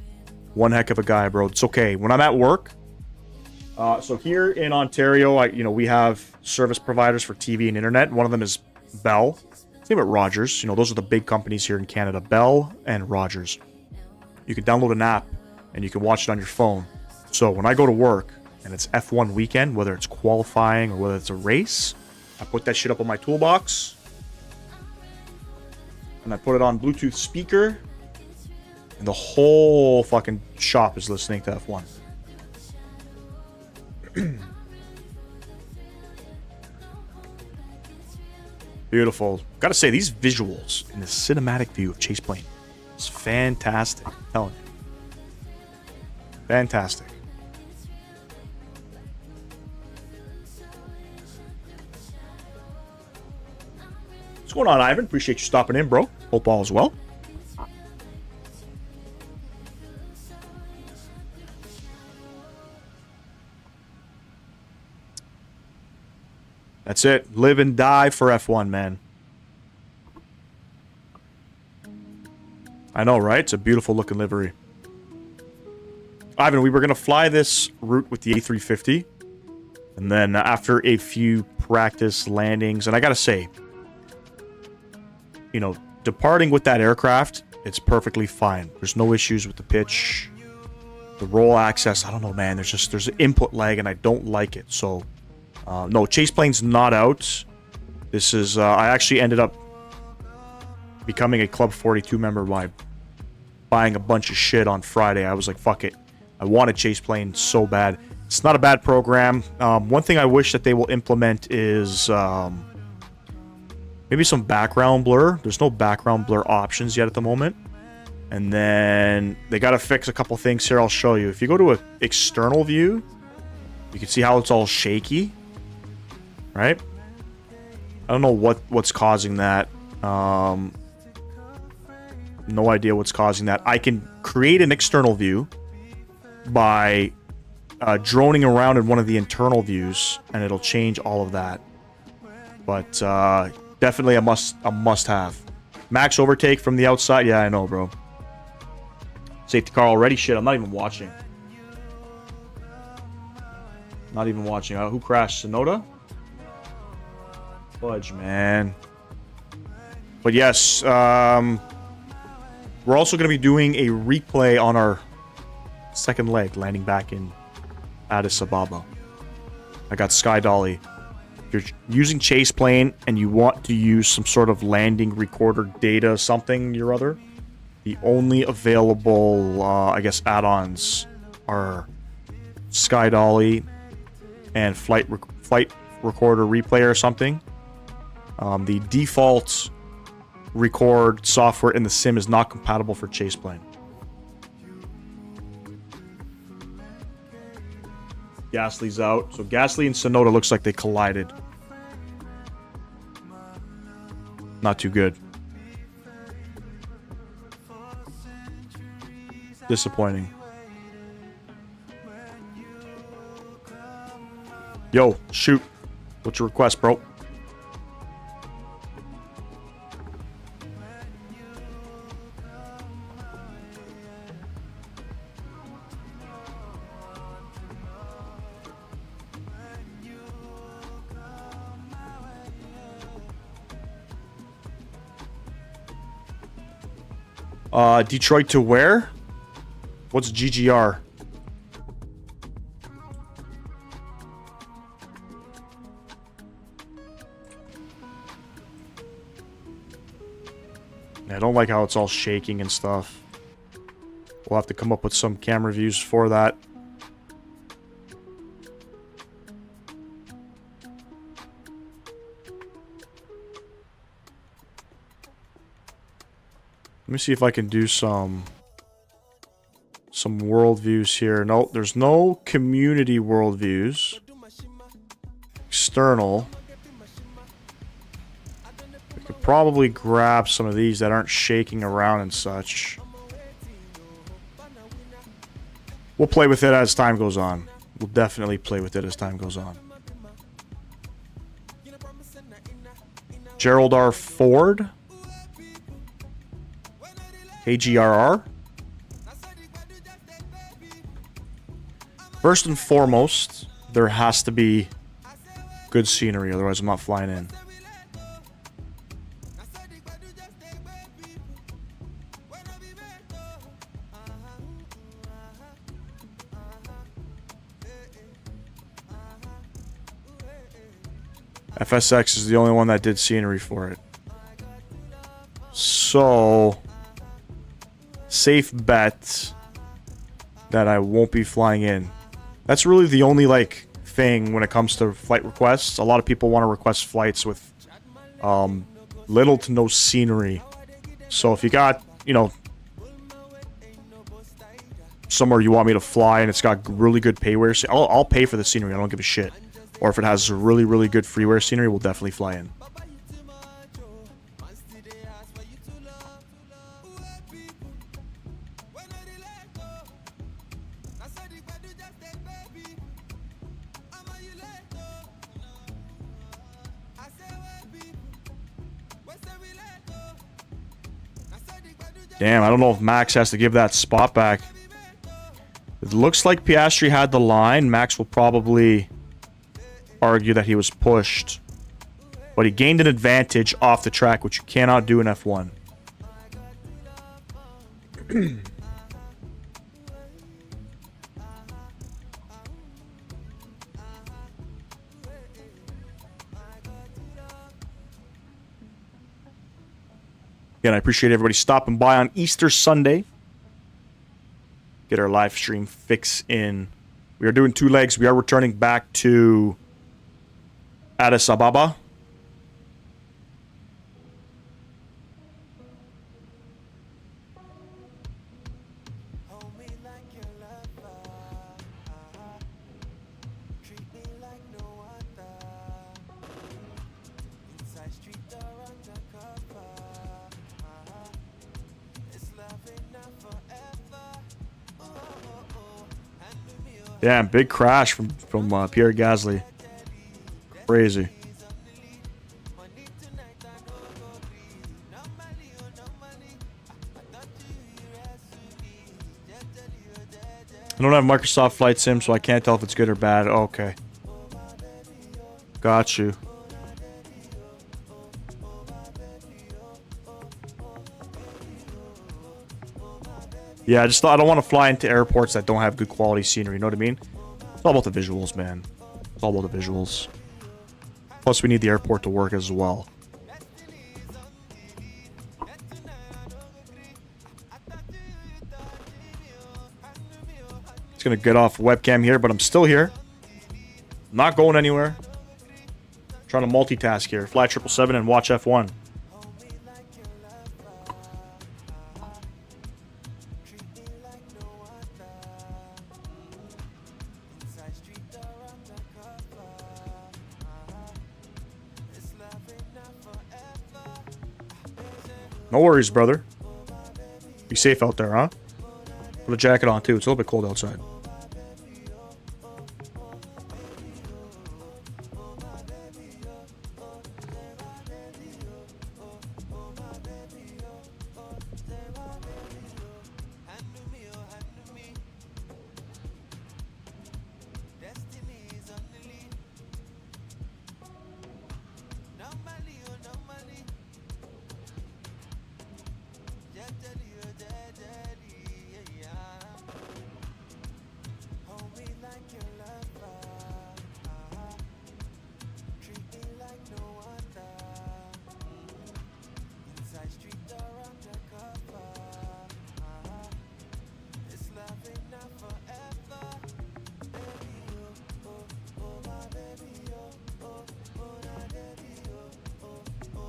one heck of a guy, bro. It's okay. When I'm at work, so here in Ontario, we have service providers for TV and internet. One of them is Bell. Same at Rogers. Those are the big companies here in Canada. Bell and Rogers. You can download an app and you can watch it on your phone. So when I go to work and it's F1 weekend, whether it's qualifying or whether it's a race, I put that shit up on my toolbox and I put it on Bluetooth speaker And the whole fucking shop is listening to F1. Beautiful. Gotta say, these visuals in the cinematic view of Chaseplane is fantastic. I'm telling you. Fantastic. What's going on, Ivan? Appreciate you stopping in, bro. Hope all is well. That's it. Live and die for F1, man. I know, right? It's a beautiful looking livery. Ivan, we were going to fly this route with the A350. And then after a few practice landings, and I got to say, you know, departing with that aircraft, it's perfectly fine. There's no issues with the pitch, the roll access. I don't know, man. There's an input lag, and I don't like it. So, no, Chaseplane's not out. This is, I actually ended up becoming a Club 42 member by buying a bunch of shit on Friday. I was like, fuck it. I want a Chaseplane so bad. It's not a bad program. One thing I wish that they will implement is maybe some background blur. There's no background blur options yet at the moment. And then they got to fix a couple things here. I'll show you. If you go to an external view, you can see how it's all shaky. Right? I don't know what's causing that. No idea what's causing that. I can create an external view by droning around in one of the internal views, and it'll change all of that. But definitely a must-have. Max overtake from the outside. Yeah, I know, bro. Safety car already. Shit, I'm not even watching. Not even watching. Who crashed? Sonoda? Fudge, man. But yes, we're also going to be doing a replay on our second leg, landing back in Addis Ababa. I got Sky Dolly. If you're using Chaseplane and you want to use some sort of landing recorder data, something or other, the only available, I guess, add-ons are Sky Dolly and Flight Recorder Replay or something. The default record software in the sim is not compatible for Chaseplane. Gasly's out. So Gasly and Sonoda looks like they collided. Not too good. Disappointing. Yo, shoot. What's your request, bro? Detroit to where? What's GGR? I don't like how it's all shaking and stuff. We'll have to come up with some camera views for that. Let me see if I can do some world views here. No, there's no community world views. External. We could probably grab some of these that aren't shaking around and such. We'll play with it as time goes on. We'll definitely play with it as time goes on. Gerald R. Ford. KGRR. First and foremost, there has to be good scenery, otherwise I'm not flying in. FSX is the only one that did scenery for it. So safe bet that I won't be flying in. That's really the only, like, thing when it comes to flight requests. A lot of people want to request flights with little to no scenery. So if you got, you know, somewhere you want me to fly and it's got really good payware, I'll pay for the scenery. I don't give a shit. Or if it has really, really good freeware scenery, we'll definitely fly in. Damn, I don't know if Max has to give that spot back. It looks like Piastri had the line. Max will probably argue that he was pushed. But he gained an advantage off the track, which you cannot do in F1. Again, I appreciate everybody stopping by on Easter Sunday. Get our live stream fix in. We are doing 2 legs. We are returning back to Addis Ababa. Damn, big crash from Pierre Gasly. Crazy. I don't have Microsoft Flight Sim, so I can't tell if it's good or bad. Okay. Got you. Yeah, I don't want to fly into airports that don't have good quality scenery, you know what I mean? It's all about the visuals, man. It's all about the visuals. Plus, we need the airport to work as well. It's gonna get off webcam here, but I'm still here. I'm not going anywhere. I'm trying to multitask here. Fly 777 and watch F1. No worries, brother. Be safe out there, huh? Put a jacket on, too. It's a little bit cold outside.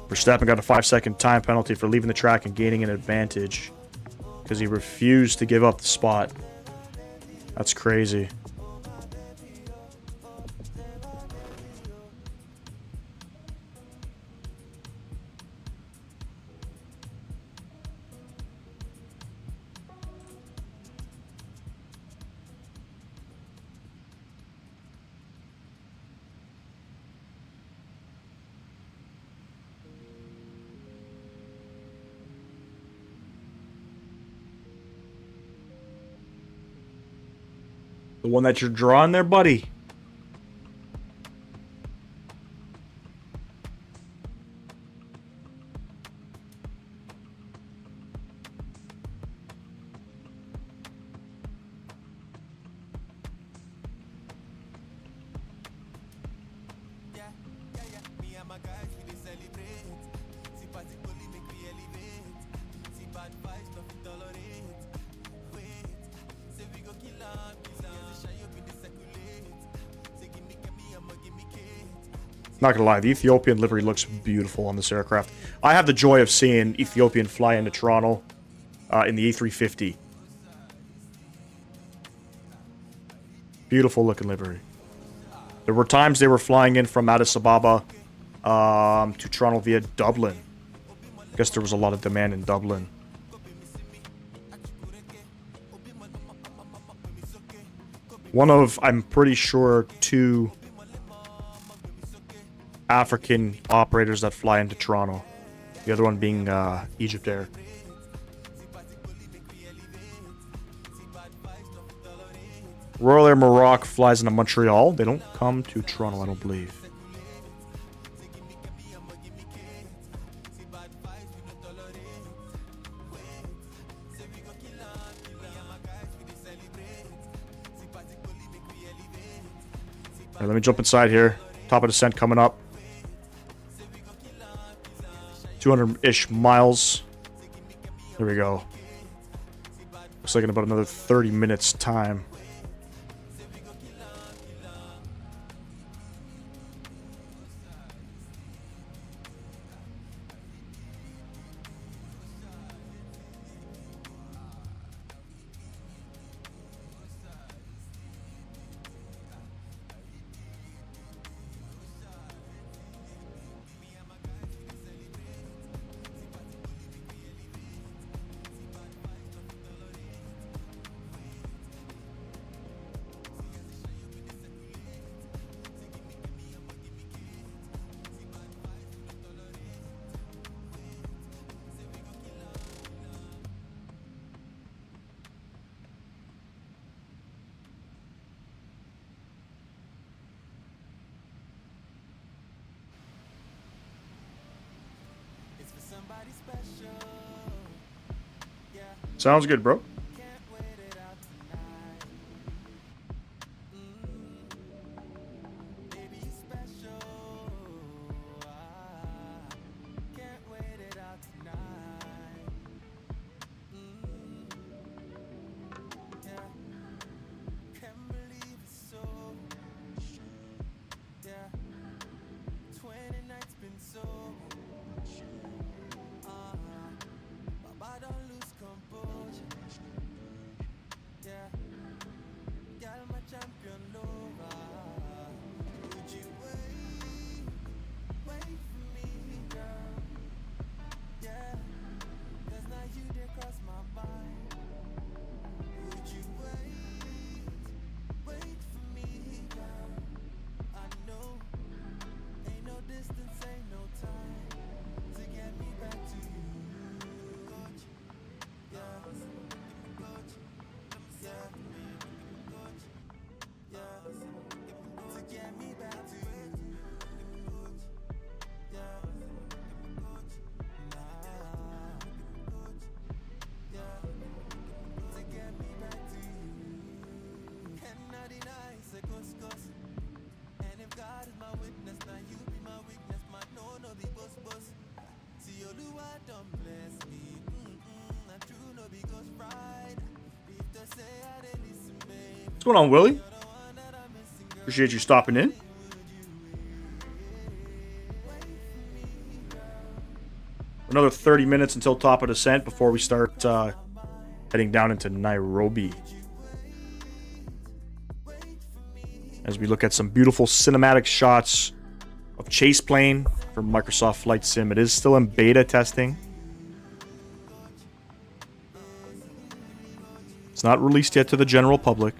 Verstappen got a 5-second time penalty for leaving the track and gaining an advantage because he refused to give up the spot. That's crazy. The one that you're drawing there, buddy. Not gonna lie, the Ethiopian livery looks beautiful on this aircraft. I have the joy of seeing Ethiopian fly into Toronto in the A350. Beautiful looking livery. There were times they were flying in from Addis Ababa to Toronto via Dublin. I guess there was a lot of demand in Dublin. One of, I'm pretty sure, 2 African operators that fly into Toronto. The other one being Egypt Air. Royal Air Maroc flies into Montreal. They don't come to Toronto, I don't believe. Alright, let me jump inside here. Top of descent coming up. 200-ish miles. There we go. Looks like in about another 30 minutes time. Sounds good, bro. What's going on, Willie? Appreciate you stopping in. Another 30 minutes until top of descent before we start heading down into Nairobi. As we look at some beautiful cinematic shots of Chaseplane from Microsoft Flight Sim. It is still in beta testing. It's not released yet to the general public.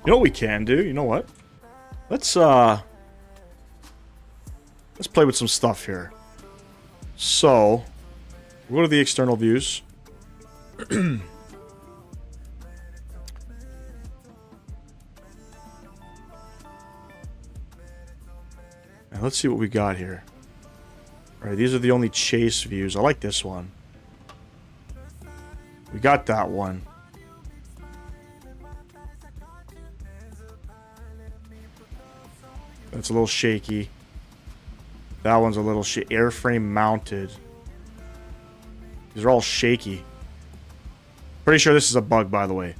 You know what we can do? You know what? Let's play with some stuff here. So, we'll go to the external views. And let's see what we got here. Alright, these are the only chase views. I like this one. We got that one. That's a little shaky. That one's a little airframe mounted. These are all shaky. Pretty sure this is a bug, by the way.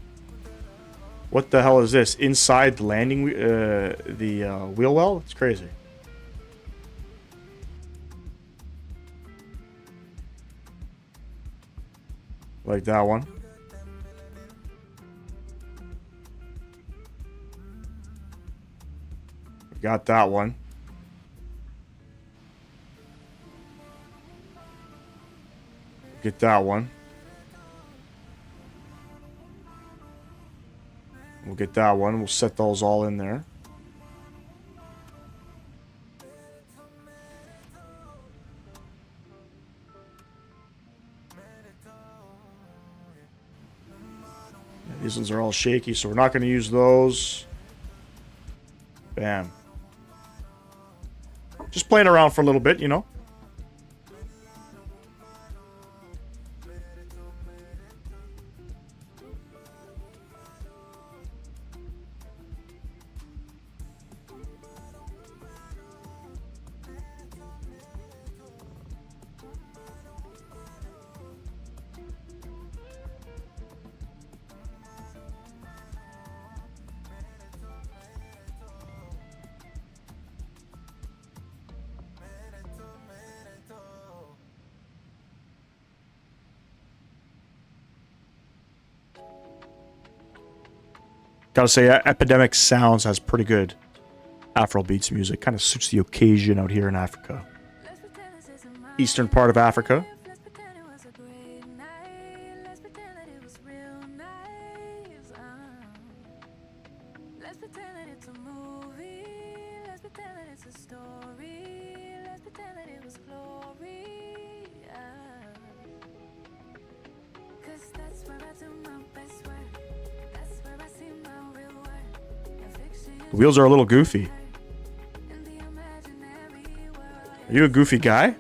What the hell is this? Inside the landing, the wheel well? It's crazy. Like that one. Got that one. Get that one. We'll get that one. We'll set those all in there. Yeah, these ones are all shaky, so we're not going to use those. Bam. Just playing around for a little bit, you know. Gotta say, Epidemic Sounds has pretty good Afrobeats music. Kind of suits the occasion out here in Africa. Eastern part of Africa. The wheels are a little goofy. Are you a goofy guy?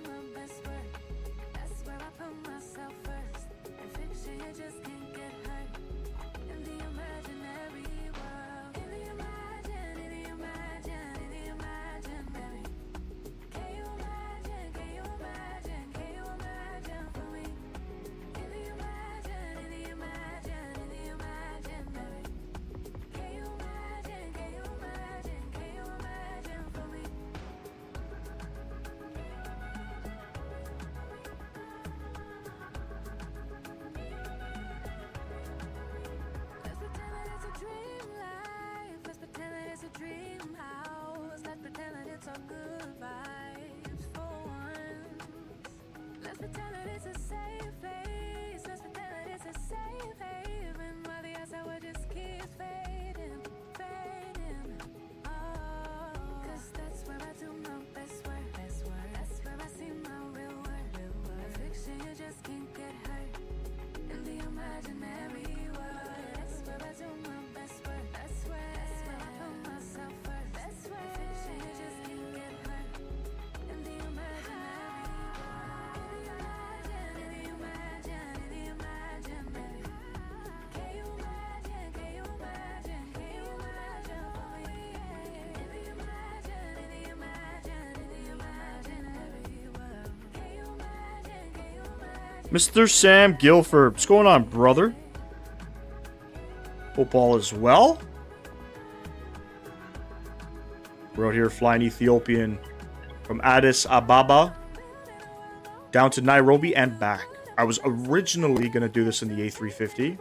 Mr. Sam Guilford, what's going on, brother? Hope all is well. We're out here flying Ethiopian from Addis Ababa down to Nairobi and back. I was originally going to do this in the A350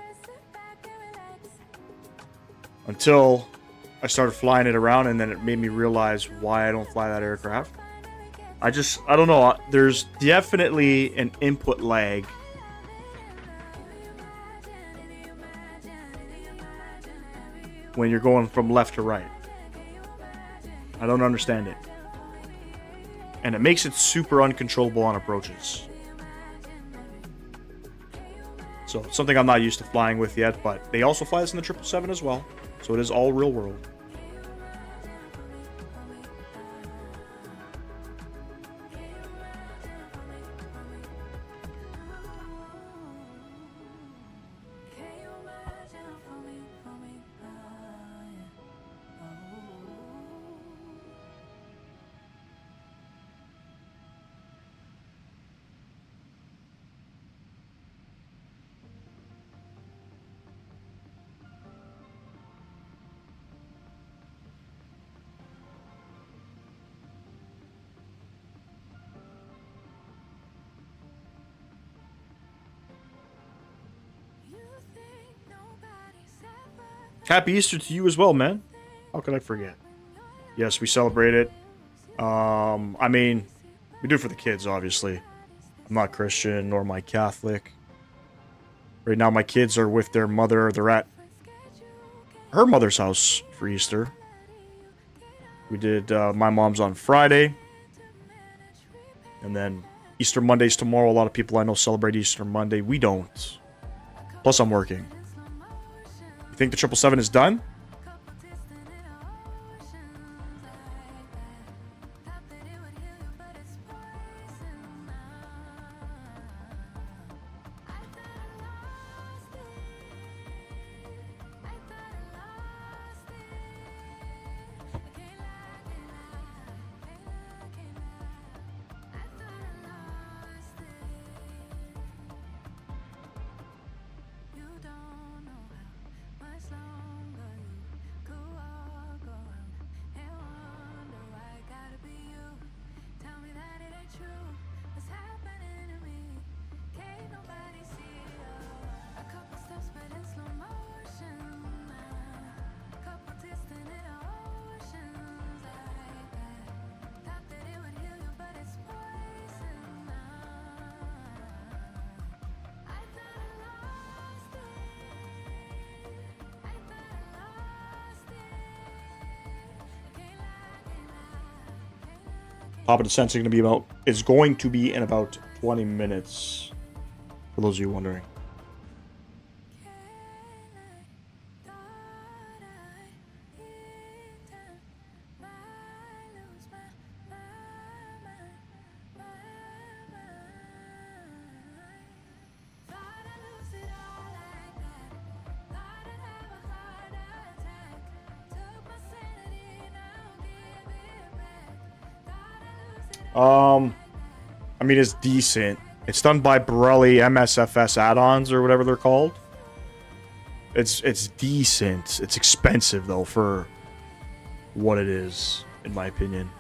until I started flying it around, and then it made me realize why I don't fly that aircraft. I don't know. There's definitely an input lag. when you're going from left to right. I don't understand it. And it makes it super uncontrollable on approaches. So, it's something I'm not used to flying with yet, but they also fly this in the 777 as well. So it is all real world. Happy Easter to you as well, man. How could I forget? Yes, we celebrate it. I mean, we do it for the kids, obviously. I'm not Christian, nor am I Catholic. Right now, my kids are with their mother. They're at her mother's house for Easter. We did, my mom's on Friday. And then Easter Monday's tomorrow. A lot of people I know celebrate Easter Monday. We don't. Plus, I'm working. You think the 777 is done? Top of descent is going to be in about 20 minutes. For those of you wondering. I mean, it's decent. It's done by Borelli MSFS add-ons or whatever they're called. It's decent. It's expensive though for what it is, in my opinion.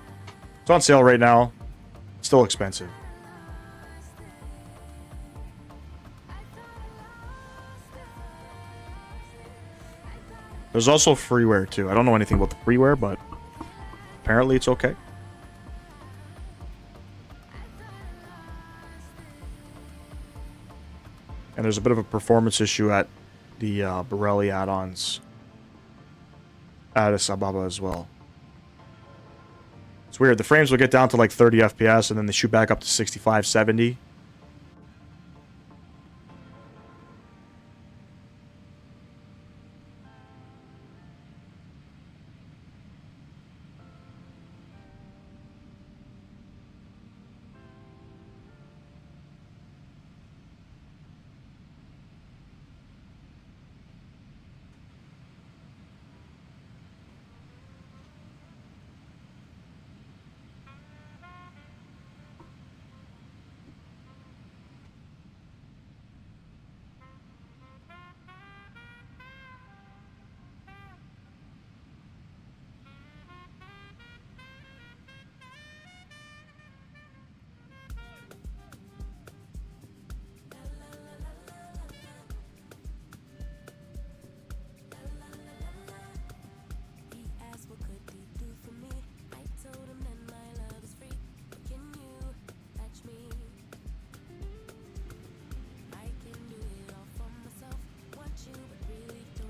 It's on sale right now. It's still expensive. There's also freeware too. I don't know anything about the freeware, but apparently it's okay. And there's a bit of a performance issue at the Borelli add-ons. Addis Ababa as well. It's weird. The frames will get down to like 30 FPS and then they shoot back up to 65, 70.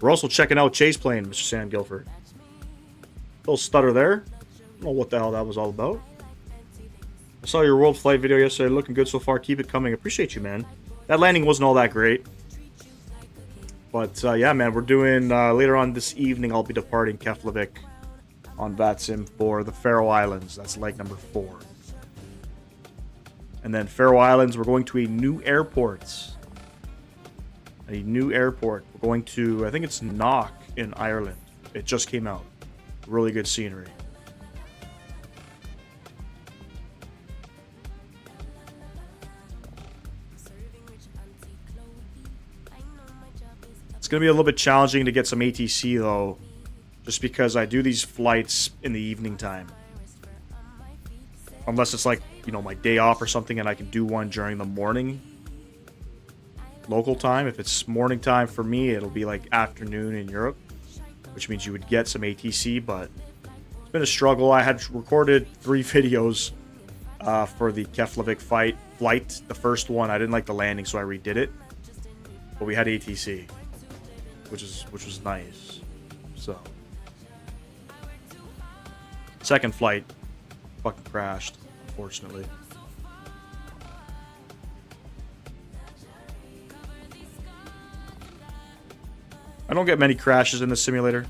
We're also checking out Chaseplane, Mr. Sam Guilford. Little stutter there. I don't know what the hell that was all about. I saw your world flight video yesterday. Looking good so far. Keep it coming. Appreciate you, man. That landing wasn't all that great. But, yeah, man, we're doing... later on this evening, I'll be departing Keflavik on VATSIM for the Faroe Islands. That's leg number 4. And then Faroe Islands, we're going to a new airport. A new airport. We're going to, I think it's Knock in Ireland. It just came out. Really good scenery. It's going to be a little bit challenging to get some ATC though, just because I do these flights in the evening time. Unless it's like, you know, my day off or something and I can do one during the morning local time. If it's morning time for me, it'll be like afternoon in Europe, which means you would get some ATC, but it's been a struggle. I had recorded 3 videos for the Keflavik flight. The first one, I didn't like the landing, so I redid it. But we had ATC, which was nice. So, second flight fucking crashed, unfortunately. I don't get many crashes in this simulator.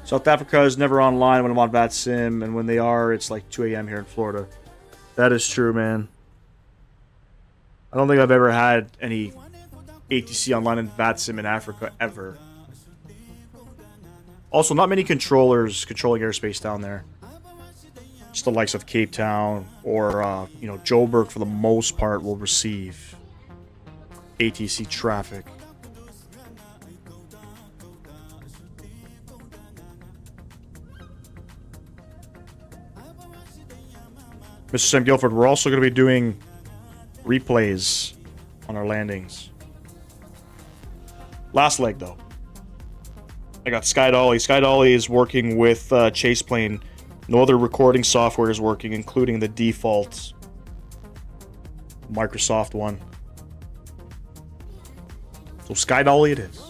South Africa is never online when I'm on VATSIM, and when they are, it's like 2 a.m. here in Florida. That is true, man. I don't think I've ever had any ATC online in VATSIM in Africa, ever. Also, not many controllers controlling airspace down there. Just the likes of Cape Town or, you know, Joburg, for the most part, will receive ATC traffic. Mr. Sam Guilford, we're also going to be doing replays on our landings. Last leg, though. I got Skydolly. Skydolly is working with Chaseplane. No other recording software is working, including the default Microsoft one. So Skydolly it is.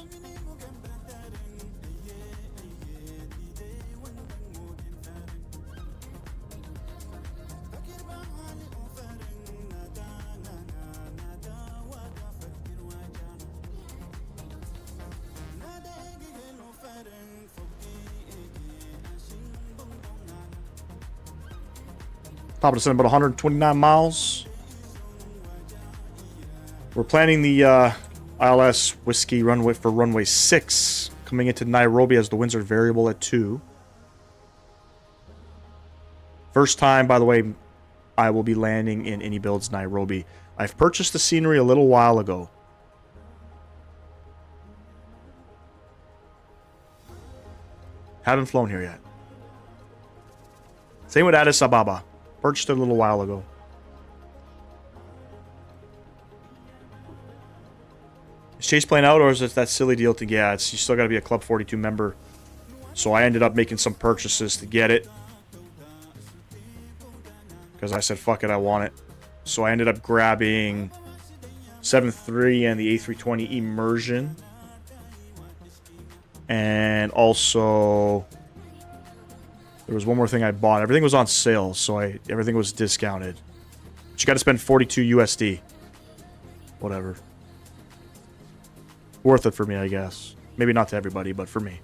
Top of the sun, about 129 miles. We're planning the ILS Whiskey runway for runway 6, coming into Nairobi as the winds are variable at 2. First time, by the way, I will be landing in AnyBuilds Nairobi. I've purchased the scenery a little while ago. Haven't flown here yet. Same with Addis Ababa. Purchased it a little while ago. Is Chaseplane out, or is it that silly deal to get? You still got to be a Club 42 member. So I ended up making some purchases to get it. Because I said, fuck it, I want it. So I ended up grabbing 7.3 and the A320 Immersion. And also... there was one more thing I bought. Everything was on sale, so everything was discounted. But you got to spend 42 USD. Whatever. Worth it for me, I guess. Maybe not to everybody, but for me.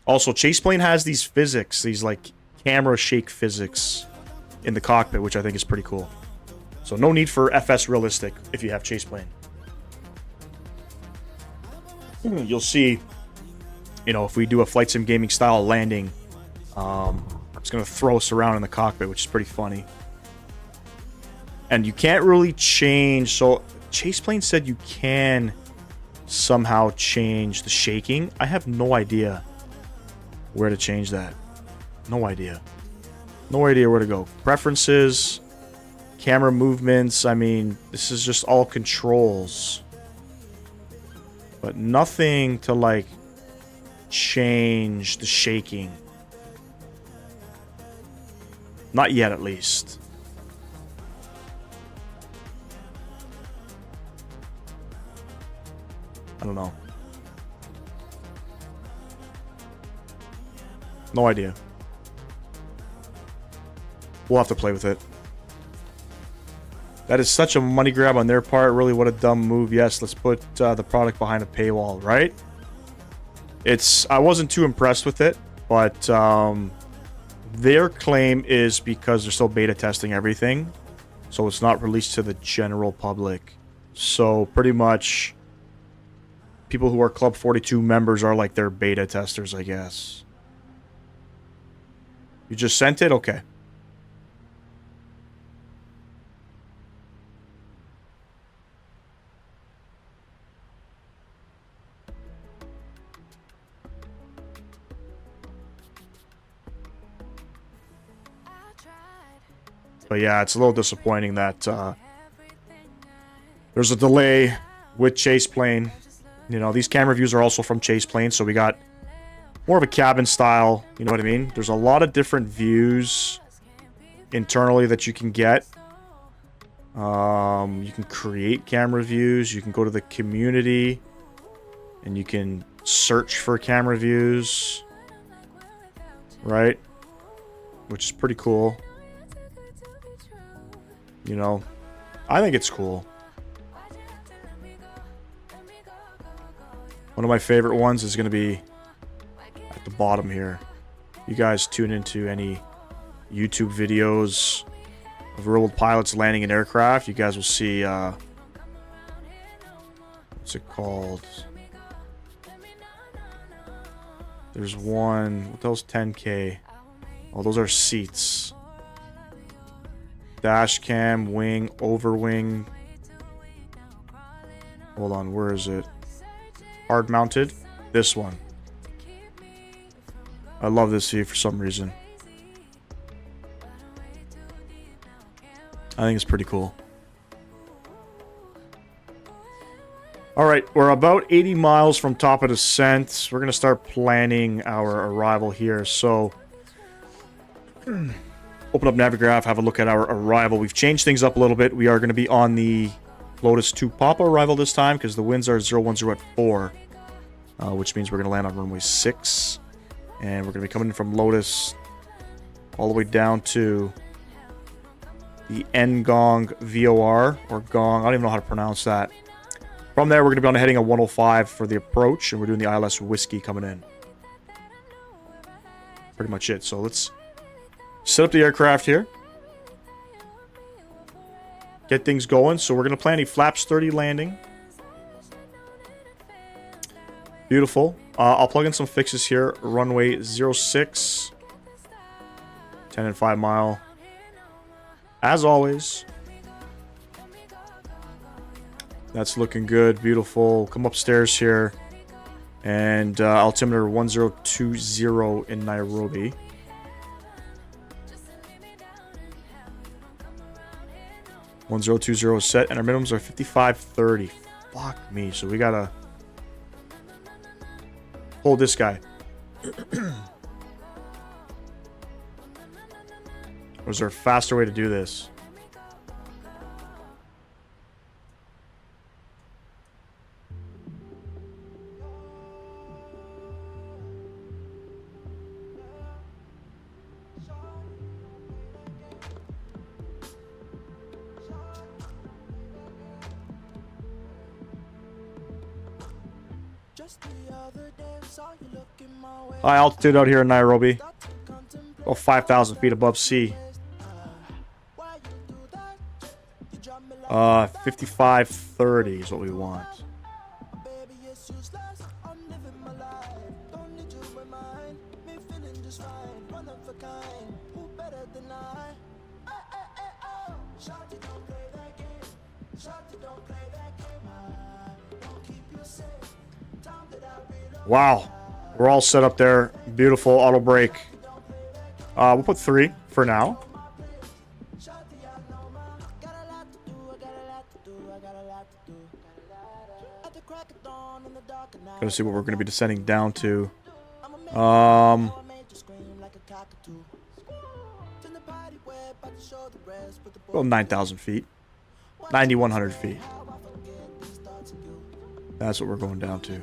Also, Chaseplane has these physics, these like camera shake physics in the cockpit, which I think is pretty cool. So no need for FS realistic if you have Chaseplane. You'll see, you know, if we do a flight sim gaming style landing, it's going to throw us around in the cockpit, which is pretty funny. And you can't really change. So Chaseplane said you can somehow change the shaking. I have no idea where to change that. No idea. No idea where to go. Preferences, camera movements. I mean, this is just all controls. But nothing to, like, change the shaking. Not yet, at least. I don't know. No idea. We'll have to play with it. That is such a money grab on their part. Really, what a dumb move. Yes, let's put the product behind a paywall, right? I wasn't too impressed with it, but their claim is because they're still beta testing everything, so it's not released to the general public. So pretty much people who are Club 42 members are like their beta testers, I guess. You just sent it? Okay. But yeah, it's a little disappointing that there's a delay with Chaseplane. You know, these camera views are also from Chaseplane, so we got more of a cabin style, you know what I mean? There's a lot of different views internally that you can get. You can create camera views, you can go to the community, and you can search for camera views, right? Which is pretty cool. You know, I think it's cool. One of my favorite ones is going to be at the bottom here. You guys tune into any YouTube videos of real pilots landing an aircraft, you guys will see, what's it called? There's one, what those 10K? Oh, those are seats. Dash cam, wing, overwing. Hold on, where is it? Hard mounted. This one. I love this view for some reason. I think it's pretty cool. Alright, we're about 80 miles from top of descent. We're going to start planning our arrival here. So, open up Navigraph, have a look at our arrival. We've changed things up a little bit. We are going to be on the Lotus 2 Papa arrival this time because the winds are 010 at 4. Which means we're going to land on runway 6. And we're going to be coming in from Lotus all the way down to the Ngong VOR, or Gong. I don't even know how to pronounce that. From there, we're going to be on a heading of 105 for the approach, and we're doing the ILS Whiskey coming in. Pretty much it. So let's set up the aircraft here. Get things going. So we're going to plan a flaps 30 landing. Beautiful. I'll plug in some fixes here. Runway 06. 10 and 5 mile. As always. That's looking good. Beautiful. Come upstairs here. And altimeter 1020 in Nairobi. (1020) set, and our minimums are 5530. Fuck me. So we gotta hold this guy. Or is there a faster way to do this? High altitude out here in Nairobi. Oh, 5,000 feet above sea. 5530 is what we want. Wow. We're all set up there. Beautiful auto brake. We'll put 3 for now. Gonna see what we're gonna be descending down to. Well, 9,000 feet. 9,100 feet. That's what we're going down to.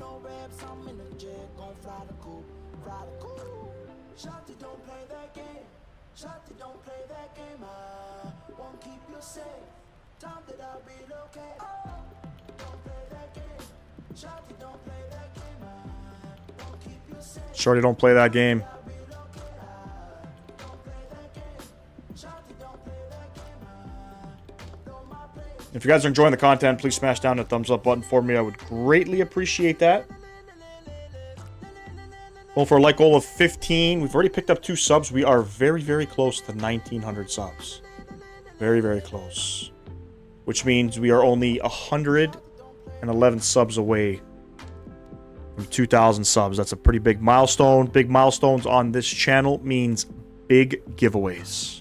Shorty, don't play that game. If you guys are enjoying the content, please smash down the thumbs up button for me. I would greatly appreciate that. Going for a like goal of 15. We've already picked up 2 subs. We are very, very close to 1,900 subs. Very, very close. Which means we are only 111 subs away from 2,000 subs. That's a pretty big milestone. Big milestones on this channel means big giveaways.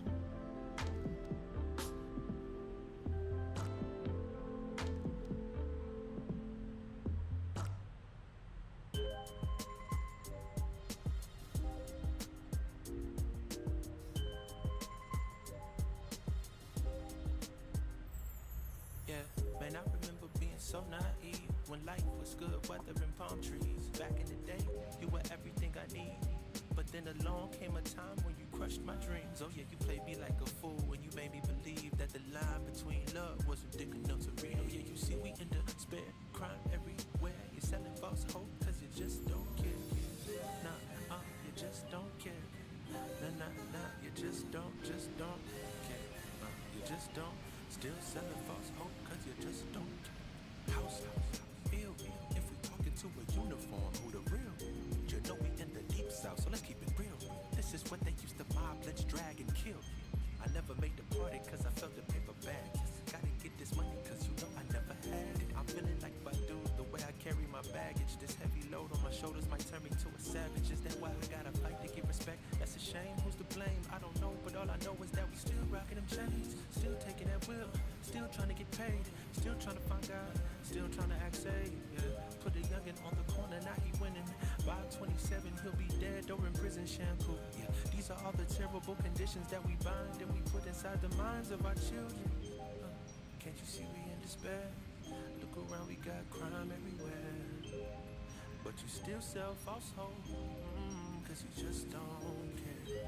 That we bind and we put inside the minds of our children. Can't you see we in despair? Look around, we got crime everywhere. But you still sell false hope, cause you just don't care.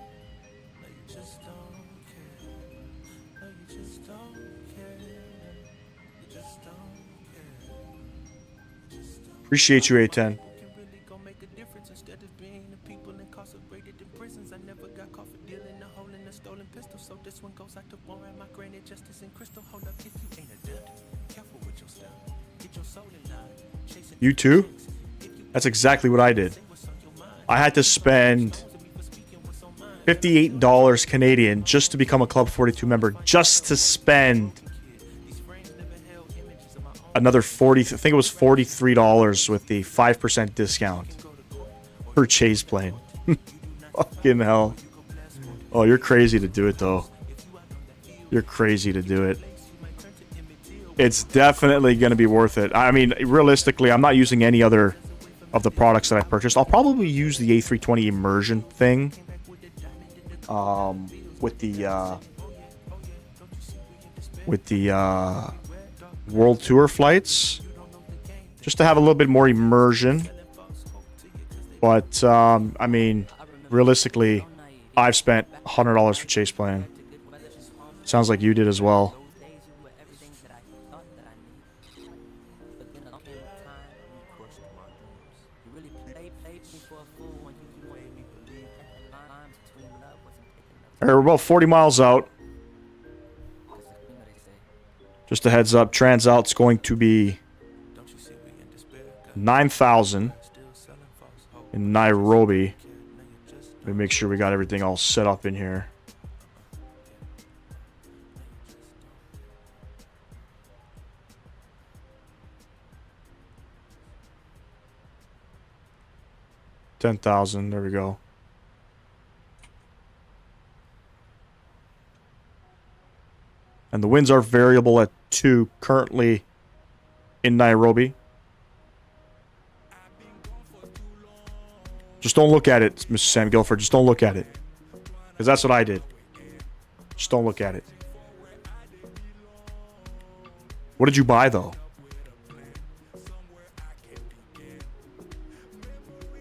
No, you just don't care. No, you just don't care. You just don't care. You just don't. Appreciate you, A10. So this one goes out to Warren, my granted justice and crystal. Hold up, if you ain't a dud, careful with your stuff. Get your soul in line. You too? That's exactly what I did. I had to spend $58 Canadian just to become a Club 42 member, just to spend another 40, I think it was $43 with the 5% discount per Chaseplane. Fucking hell. Oh, you're crazy to do it, though. You're crazy to do it. It's definitely going to be worth it. I mean, realistically, I'm not using any other of the products that I purchased. I'll probably use the A320 immersion thing. With the World Tour flights. Just to have a little bit more immersion. But, I mean, realistically, I've spent $100 for Chaseplane. Sounds like you did as well. All right, we're about 40 miles out. Just a heads up, transout's going to be 9,000 in Nairobi. Let me make sure we got everything all set up in here. $10,000. There we go. And the winds are variable at 2 currently in Nairobi. Just don't look at it, Mr. Sam Guilford. Just don't look at it. Because that's what I did. Just don't look at it. What did you buy, though?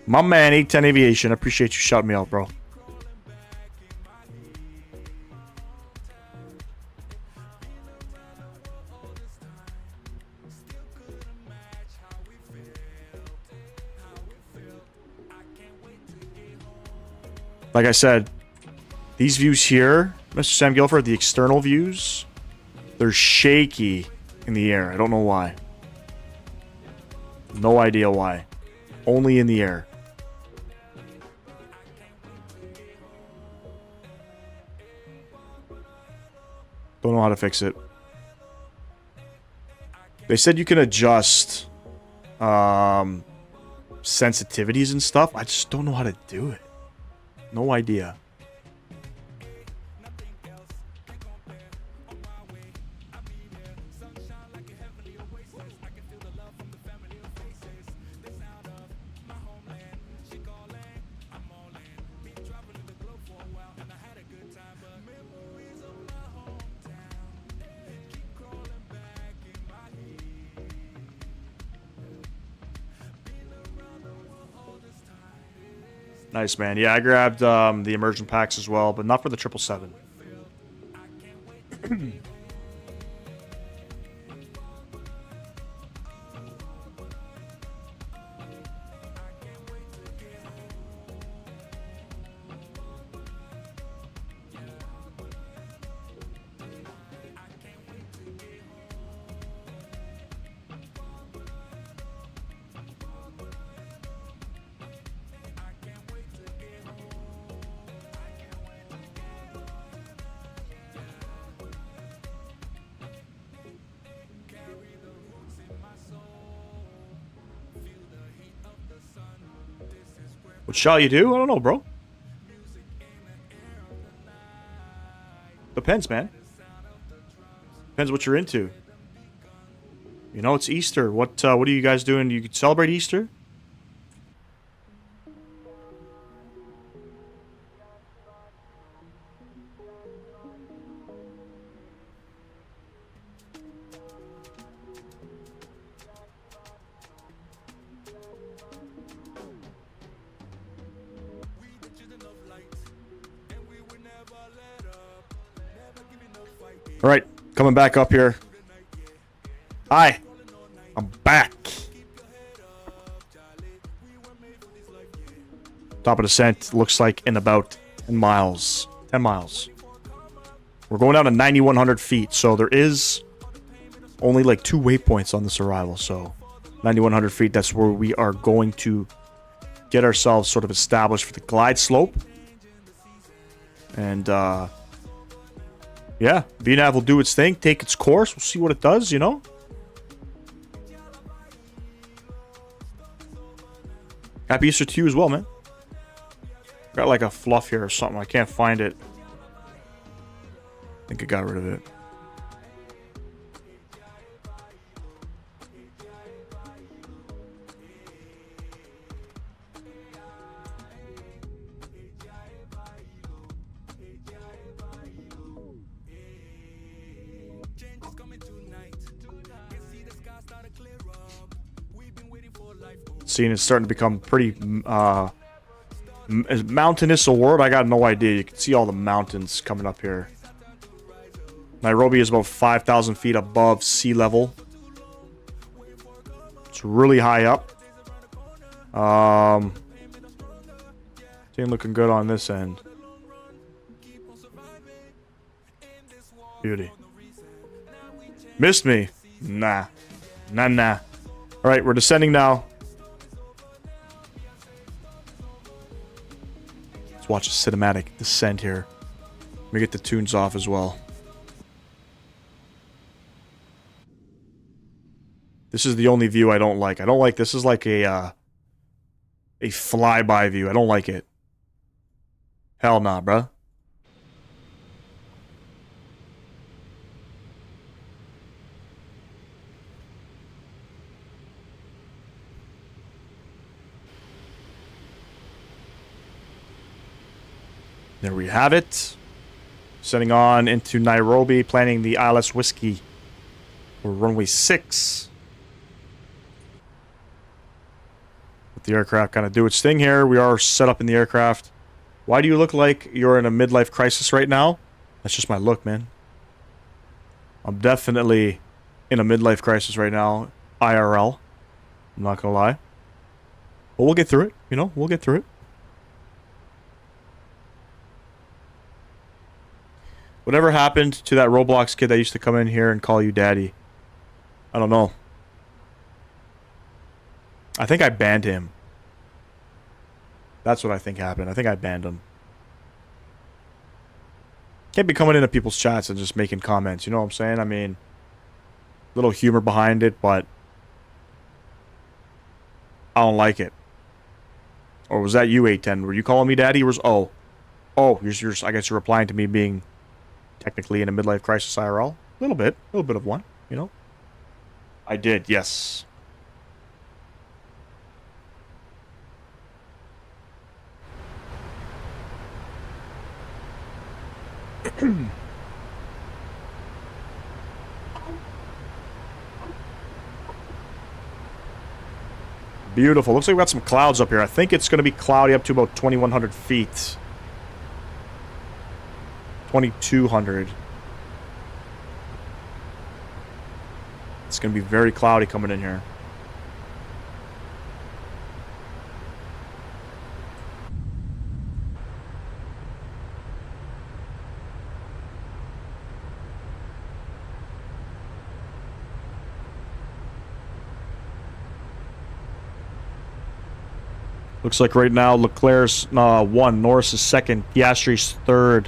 My man, 810 Aviation. I appreciate you shouting me out, bro. Like I said, these views here, Mr. Sam Guilford, the external views, they're shaky in the air. I don't know why. No idea why. Only in the air. Don't know how to fix it. They said you can adjust sensitivities and stuff. I just don't know how to do it. No idea. Nice, man. Yeah, I grabbed the immersion packs as well, but not for the 777. What shall you do? I don't know, bro. Depends, man. Depends what you're into. You know, it's Easter. What are you guys doing? You could celebrate Easter? All right, coming back up here. Hi, I'm back. Top of descent looks like in about 10 miles. 10 miles. We're going down to 9,100 feet, so there is only like 2 waypoints on this arrival. So 9,100 feet, that's where we are going to get ourselves sort of established for the glide slope. And yeah, VNAV will do its thing, take its course. We'll see what it does, you know? Happy Easter to you as well, man. Got like a fluff here or something. I can't find it. I think I got rid of it. Seeing it's starting to become pretty mountainous a word. I got no idea. You can see all the mountains coming up here. Nairobi is about 5,000 feet above sea level. It's really high up. Team looking good on this end. Beauty. Missed me. Nah. Nah. Alright, we're descending now. Let's watch a cinematic descent here. Let me get the tunes off as well. This is the only view I don't like. I don't like this. Is like a flyby view. I don't like it. Hell nah, bruh. There we have it. Sending on into Nairobi, planning the ILS Whiskey for runway 6. Let the aircraft kind of do its thing here. We are set up in the aircraft. Why do you look like you're in a midlife crisis right now? That's just my look, man. I'm definitely in a midlife crisis right now. IRL. I'm not gonna lie. But we'll get through it. You know, we'll get through it. Whatever happened to that Roblox kid that used to come in here and call you daddy? I don't know. I think I banned him. That's what I think happened. I think I banned him. Can't be coming into people's chats and just making comments. You know what I'm saying? I mean, little humor behind it, but I don't like it. Or was that you, 810? Were you calling me daddy? Or was you're I guess you're replying to me being technically in a midlife crisis IRL? A little bit of one, you know. I did, yes. Beautiful. Looks like we got some clouds up here. I think it's going to be cloudy up to about 2,100 feet. 2,200. It's going to be very cloudy coming in here. Looks like right now Leclerc's 1, Norris is 2nd, Piastri's 3rd,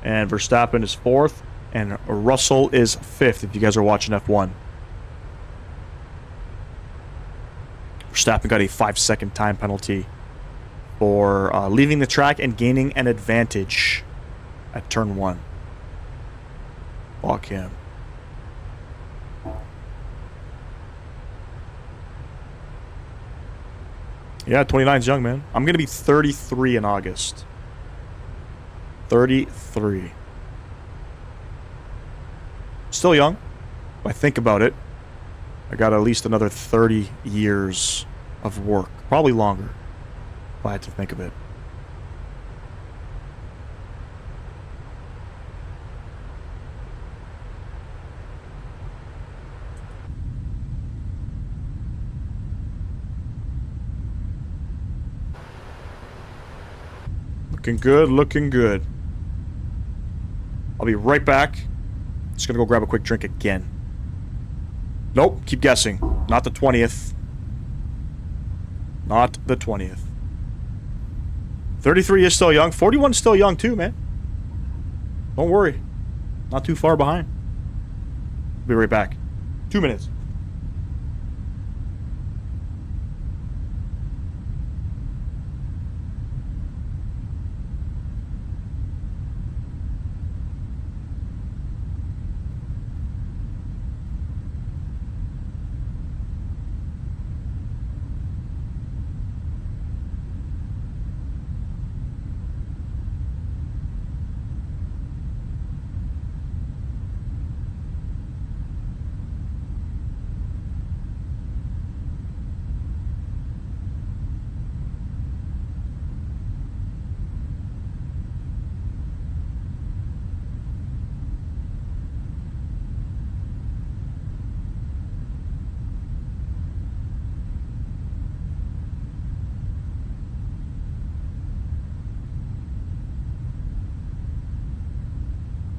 and Verstappen is 4th, and Russell is 5th if you guys are watching F1. Verstappen got a 5-second time penalty for leaving the track and gaining an advantage at turn 1. Fuck him. Yeah, 29's young, man. I'm going to be 33 in August. 33. Still young. If I think about it, I got at least another 30 years of work. Probably longer, if I had to think of it. Looking good, looking good. I'll be right back. Just gonna go grab a quick drink again. Nope, keep guessing. Not the 20th. Not the 20th. 33 is still young. 41 is still young too, man. Don't worry. Not too far behind. Be right back. 2 minutes.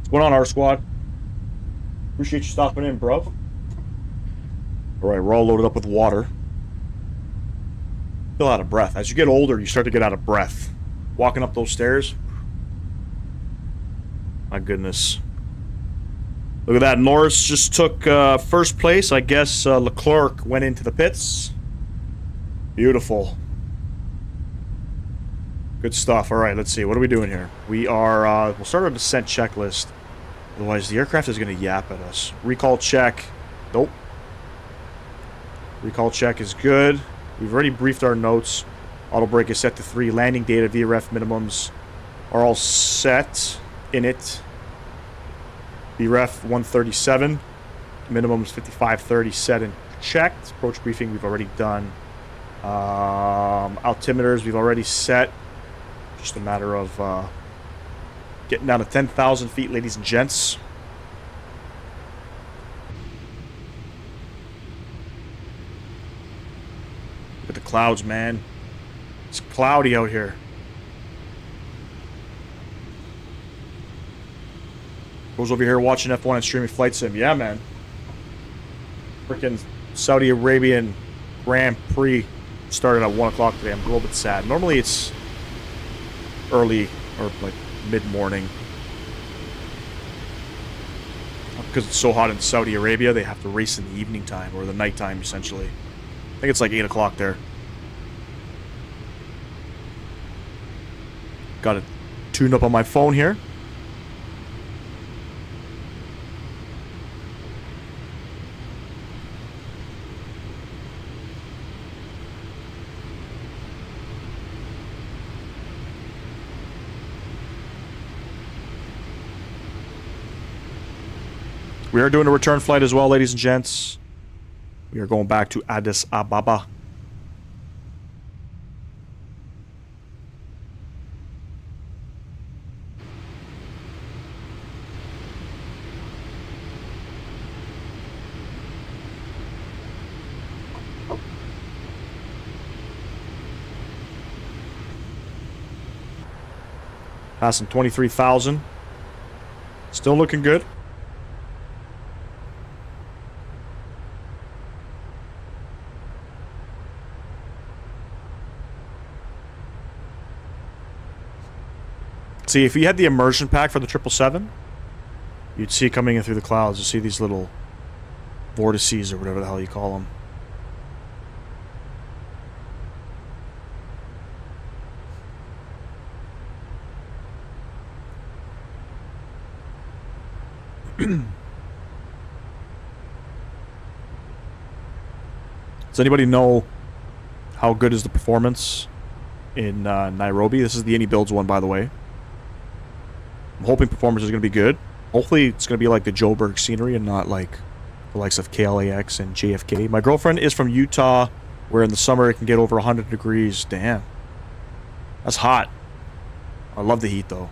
What's going on, our squad? Appreciate you stopping in, bro. Alright, we're all loaded up with water. Feel out of breath. As you get older, you start to get out of breath. Walking up those stairs. My goodness. Look at that. Norris just took first place. I guess Leclerc went into the pits. Beautiful. Good stuff. Alright, let's see. What are we doing here? We are, we'll start our descent checklist. Otherwise, the aircraft is going to yap at us. Recall check. Nope. Recall check is good. We've already briefed our notes. Auto brake is set to 3. Landing data, VREF minimums are all set in it. VREF 137. Minimums 5530 set and checked. Approach briefing we've already done. Altimeters we've already set. Just a matter of getting down to 10,000 feet, ladies and gents. Look at the clouds, man. It's cloudy out here. Goes over here watching F1 and streaming flight sim. Yeah, man. Freaking Saudi Arabian Grand Prix started at 1 o'clock today. I'm a little bit sad. Normally it's early or like mid-morning. Because it's so hot in Saudi Arabia, they have to race in the evening time or the nighttime, essentially. I think it's like 8 o'clock there. Got it tuned up on my phone here. We are doing a return flight as well, ladies and gents. We are going back to Addis Ababa. Passing 23,000. Still looking good. See, if you had the immersion pack for the 777, you'd see coming in through the clouds. You see these little vortices or whatever the hell you call them. Does anybody know how good is the performance in Nairobi? This is the Any Builds one, by the way. I'm hoping performance is going to be good. Hopefully it's going to be like the Joburg scenery and not like the likes of KLAX and JFK. My girlfriend is from Utah, where in the summer it can get over 100 degrees. Damn. That's hot. I love the heat, though.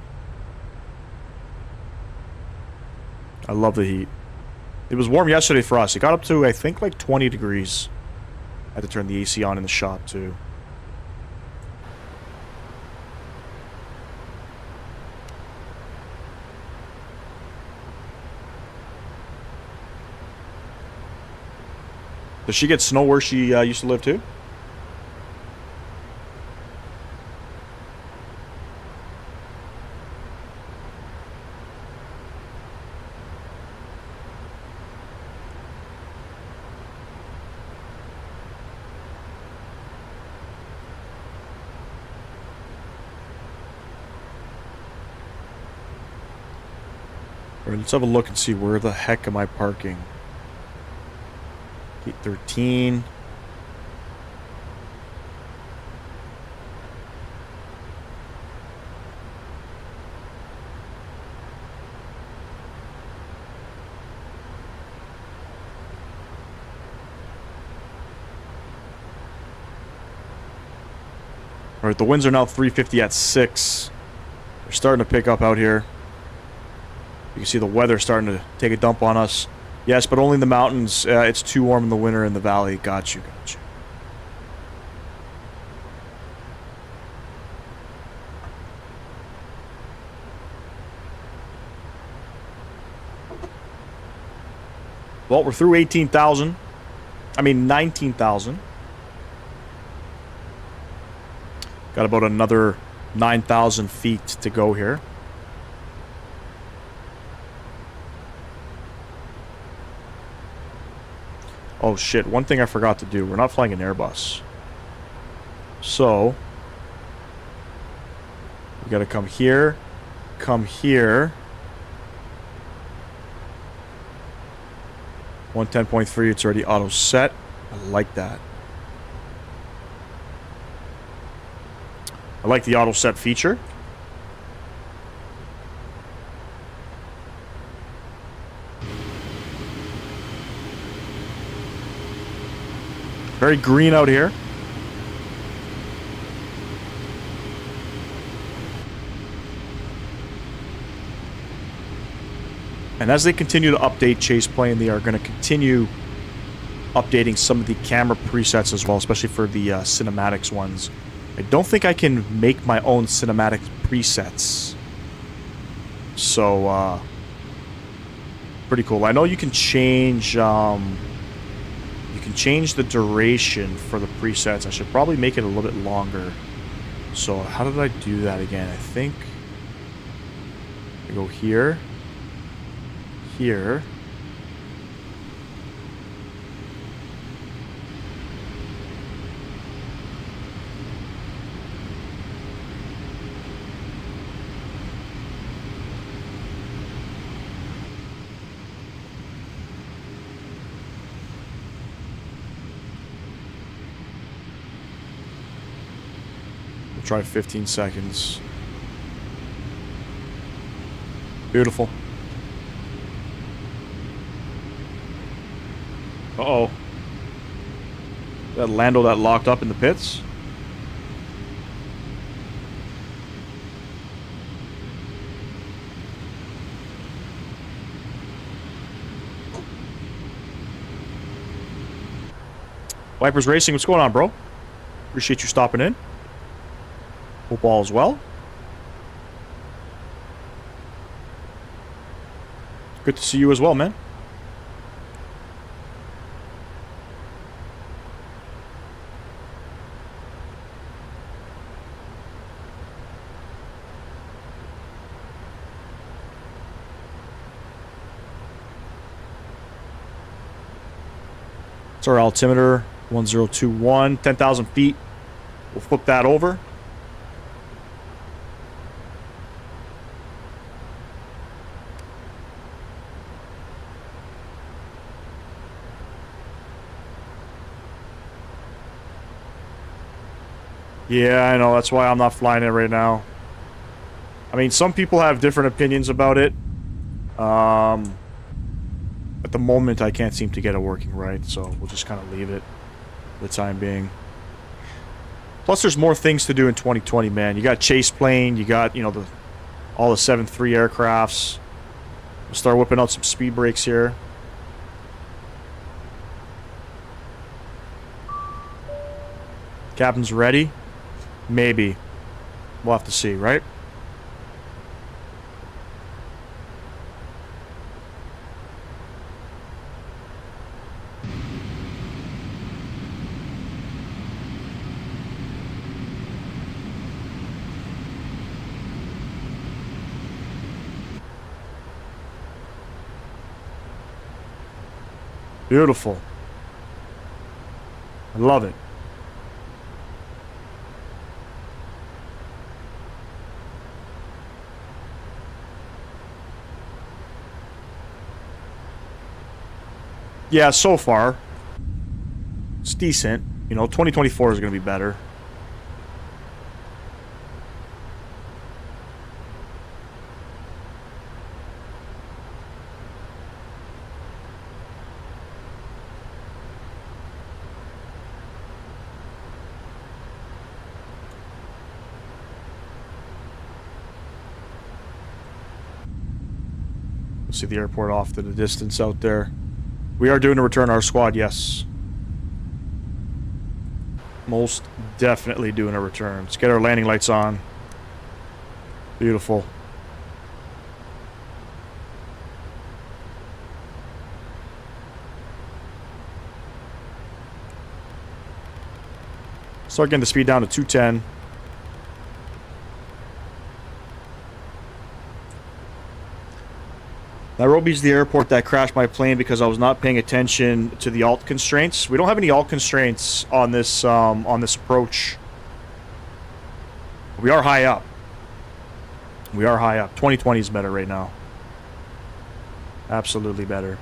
I love the heat. It was warm yesterday for us. It got up to, I think, like 20 degrees. I had to turn the AC on in the shop, too. Does she get snow where she used to live too? Alright, let's have a look and see where the heck am I parking. 813. Alright, the winds are now 350 at 6. They're starting to pick up out here. You can see the weather starting to take a dump on us. Yes, but only in the mountains. It's too warm in the winter in the valley. Got you, got you. Well, we're through 18,000. I mean, 19,000. Got about another 9,000 feet to go here. Oh shit, one thing I forgot to do. We're not flying an Airbus. So, we gotta come here, come here. 110.3, it's already auto set. I like that. I like the auto set feature. Very green out here. And as they continue to update Chaseplane, they are going to continue updating some of the camera presets as well, especially for the cinematics ones. I don't think I can make my own cinematic presets. So, pretty cool. I know you can change, the duration for the presets. I should probably make it a little bit longer. So, how did I do that again? I think I go here. Here. We'll try 15 seconds. Beautiful. Uh-oh. That Lando that locked up in the pits? Wipers Racing, what's going on, bro? Appreciate you stopping in. Hope all is well. Good to see you as well, man. It's our altimeter, 1021, 10,000 feet. We'll flip that over. Yeah, I know. That's why I'm not flying it right now. I mean, some people have different opinions about it. At the moment, I can't seem to get it working right, so we'll just kind of leave it for the time being. Plus, there's more things to do in 2020, man. You got Chaseplane, you got, you know, all the 7.3 aircrafts. We'll start whipping out some speed brakes here. Captain's ready? Maybe. We'll have to see, right? Beautiful. I love it. Yeah, so far, it's decent. You know, 2024 is going to be better. See the airport off to the distance out there. We are doing a return our squad, yes. Most definitely doing a return. Let's get our landing lights on. Beautiful. Start getting the speed down to 210. Nairobi's the airport that crashed my plane because I was not paying attention to the alt constraints. We don't have any alt constraints on this approach. We are high up. We are high up. 2020 is better right now. Absolutely better.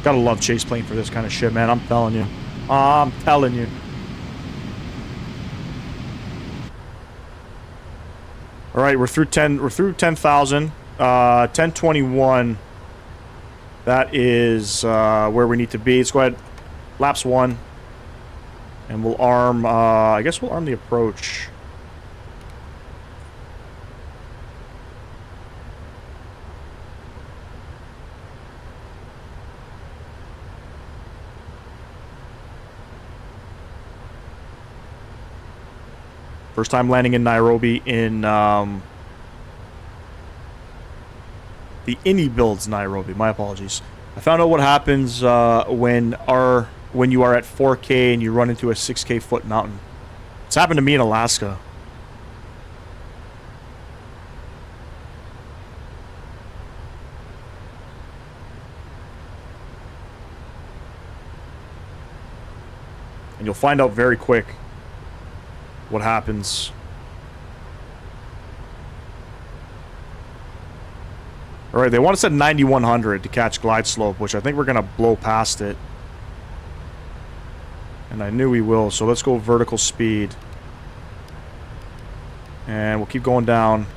Gotta love Chaseplane for this kind of shit, man. I'm telling you. I'm telling you. All right, we're through 10. We're through 10,000. 1021. That is where we need to be. Let's go ahead. Laps 1, and we'll arm. I guess we'll arm the approach. First time landing in Nairobi in the INI builds Nairobi. My apologies. I found out what happens when you are at 4K and you run into a 6K foot mountain. It's happened to me in Alaska. And you'll find out very quick what happens. Alright, they want us at 9100 to catch glide slope, which I think we're going to blow past it. And I knew we will, so let's go vertical speed. And we'll keep going down.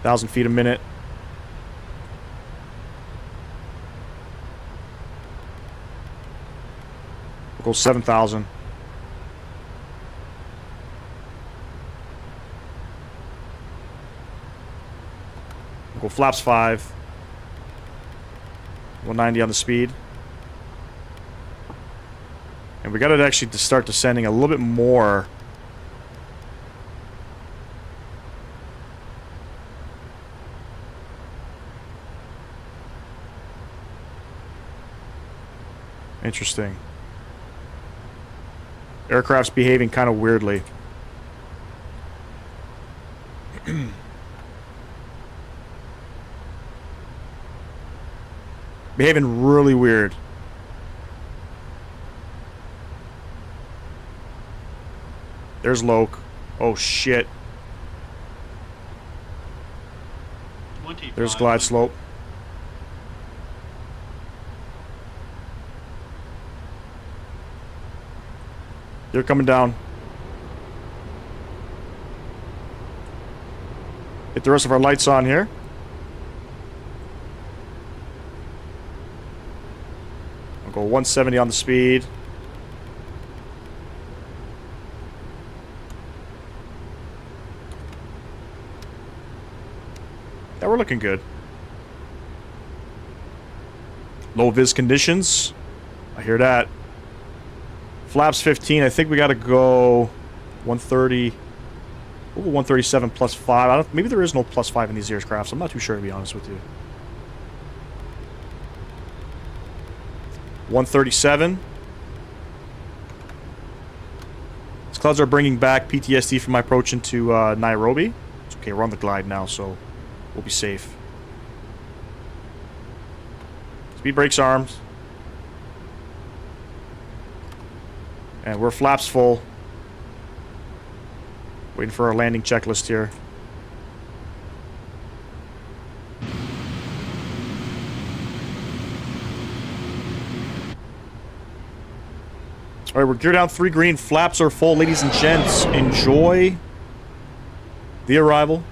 Thousand feet a minute. We'll go 7,000. We'll go flaps 5. 190 on the speed. And we got to actually start descending a little bit more. Interesting. Aircraft's behaving kind of weirdly. Behaving really weird. There's Yoke. Oh shit. There's glide slope. They're coming down. Get the rest of our lights on here. I'll go 170 on the speed. Yeah, we're looking good. Low vis conditions. I hear that. Flaps 15. I think we got to go 130. Ooh, 137 plus 5. Maybe there is no plus 5 in these aircrafts. I'm not too sure, to be honest with you. 137. These clouds are bringing back PTSD from my approach into Nairobi. It's okay, we're on the glide now, so we'll be safe. Speed brakes armed. And we're flaps full. Waiting for our landing checklist here. Alright, we're geared down 3 green. Flaps are full, ladies and gents. Enjoy the arrival.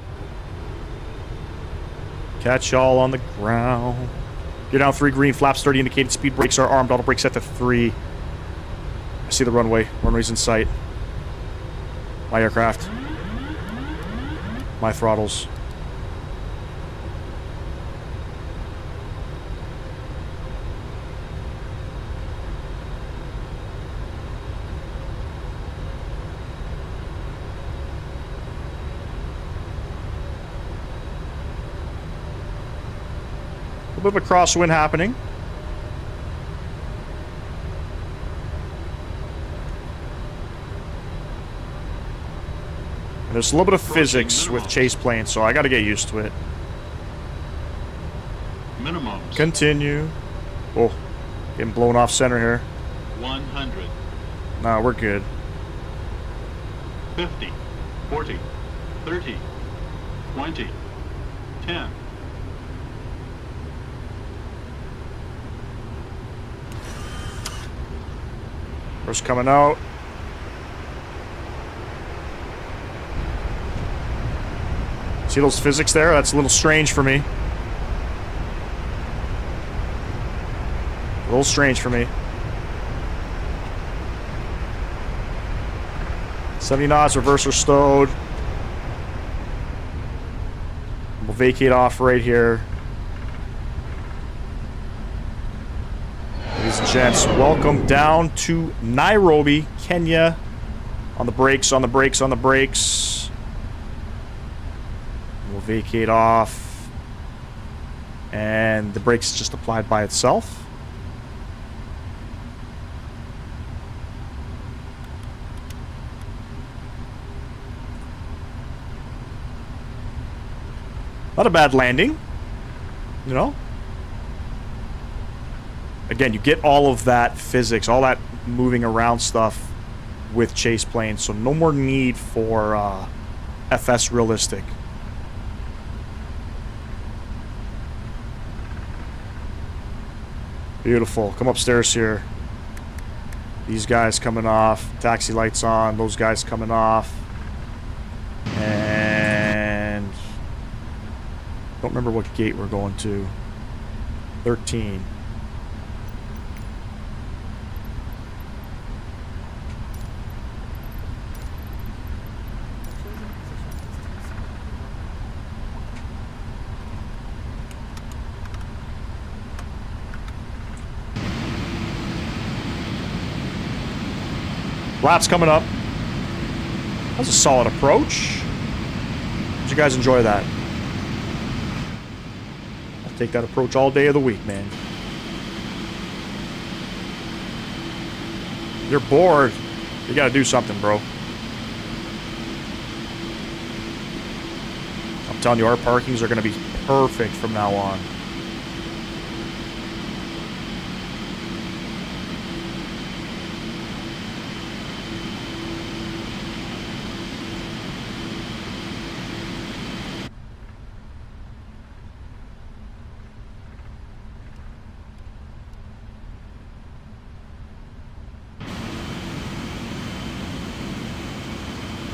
Catch y'all on the ground. Gear down 3 green. Flaps 30 indicated. Speed brakes are armed. Auto brake set to 3. I see the runway. Runway's in sight. My aircraft. My throttles. A bit of a crosswind happening. And there's a little bit of physics with Chaseplane, so I gotta get used to it. Minimums. Continue. Oh, getting blown off center here. 100. Nah, we're good. 50. 40. 30. 20. 10. First coming out. See those physics there? That's a little strange for me. A little strange for me. 70 knots, reverser stowed. We'll vacate off right here. Ladies and gents, welcome down to Nairobi, Kenya. On the brakes, on the brakes, on the brakes. We'll vacate off. And the brakes just applied by itself. Not a bad landing, you know? Again, you get all of that physics, all that moving around stuff with Chaseplane, so no more need for FS realistic. Beautiful. Come upstairs here. These guys coming off. Taxi lights on. Those guys coming off. And don't remember what gate we're going to. 13. Flaps coming up. That was a solid approach. Did you guys enjoy that? I'll take that approach all day of the week, man. You're bored. You gotta do something, bro. I'm telling you, our parkings are gonna be perfect from now on.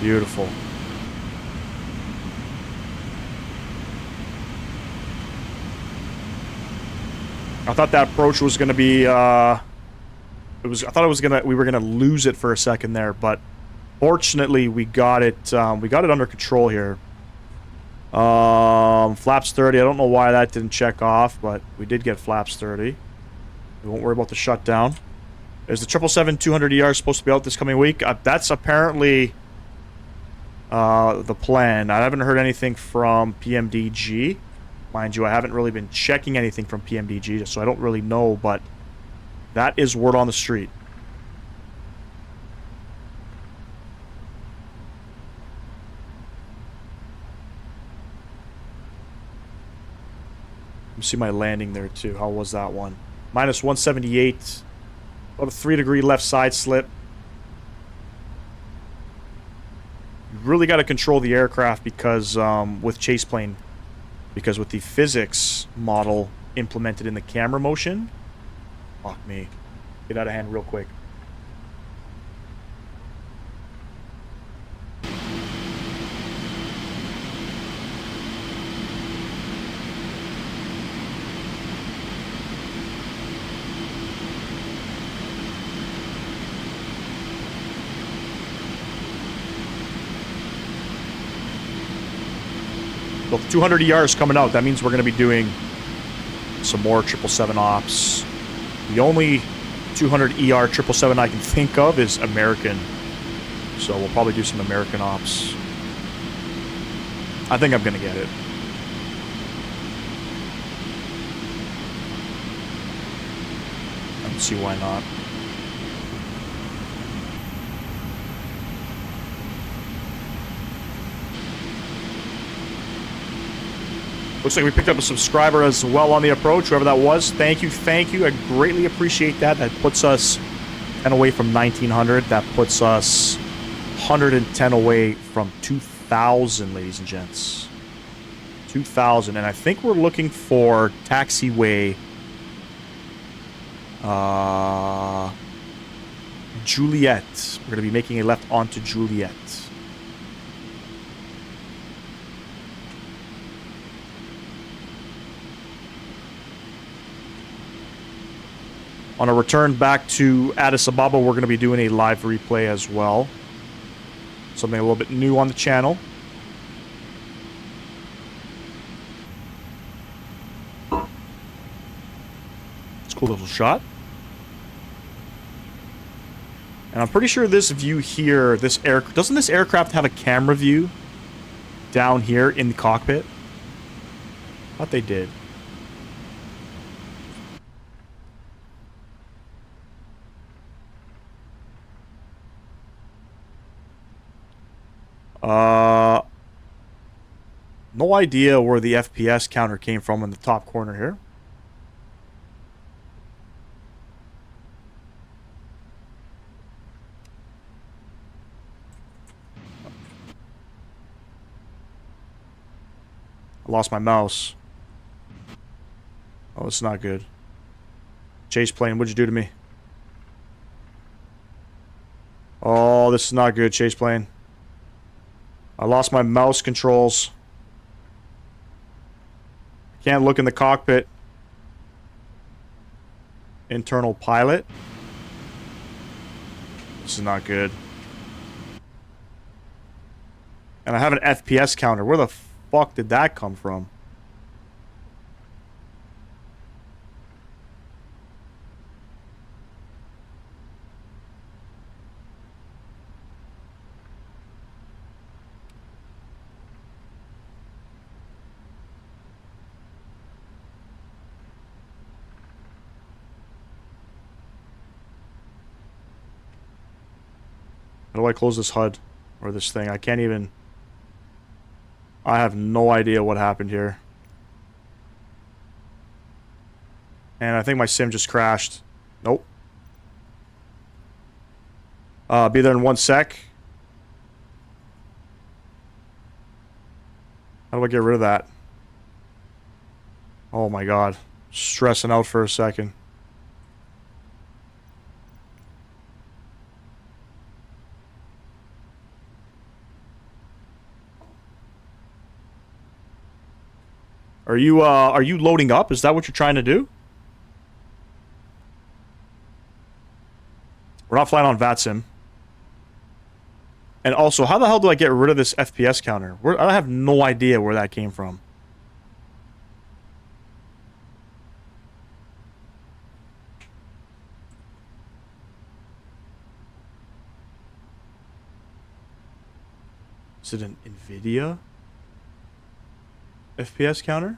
Beautiful. I thought that approach was going to be I thought it was going to we were going to lose it for a second there, but fortunately we got it under control here. Flaps 30. I don't know why that didn't check off, but we did get flaps 30. We won't worry about the shutdown. Is the 777-300ER supposed to be out this coming week? That's apparently the plan. I haven't heard anything from PMDG. Mind you, I haven't really been checking anything from PMDG, so I don't really know, but that is word on the street. Let me see my landing there, too. How was that one? Minus 178. About a 3-degree left side slip. You really got to control the aircraft because with Chaseplane, because with the physics model implemented in the camera motion, fuck me, get out of hand real quick. Well, the 200ER is coming out. That means we're going to be doing some more 777 ops. The only 200ER 777 I can think of is American. So we'll probably do some American ops. I think I'm going to get it. I don't see why not. Looks like we picked up a subscriber as well on the approach, whoever that was. Thank you, thank you. I greatly appreciate that. That puts us 10 away from 1900. That puts us 110 away from 2000, ladies and gents. 2000. And I think we're looking for taxiway Juliet. We're going to be making a left onto Juliet. On a return back to Addis Ababa, we're going to be doing a live replay as well. Something a little bit new on the channel. It's a cool little shot. And I'm pretty sure this view here, this doesn't this aircraft have a camera view down here in the cockpit? I thought they did. No idea where the FPS counter came from in the top corner here. I lost my mouse. Oh, it's not good. Chaseplane, what'd you do to me? Oh, this is not good, Chaseplane. I lost my mouse controls. Can't look in the cockpit. Internal pilot. This is not good. And I have an FPS counter. Where the fuck did that come from? How do I close this HUD? Or this thing? I can't even... I have no idea what happened here. And I think my sim just crashed. Nope. Be there in 1 sec. How do I get rid of that? Oh my god. Stressing out for a second. Are you loading up? Is that what you're trying to do? We're not flying on VATSIM. And also, how the hell do I get rid of this FPS counter? I have no idea where that came from. Is it an NVIDIA FPS counter?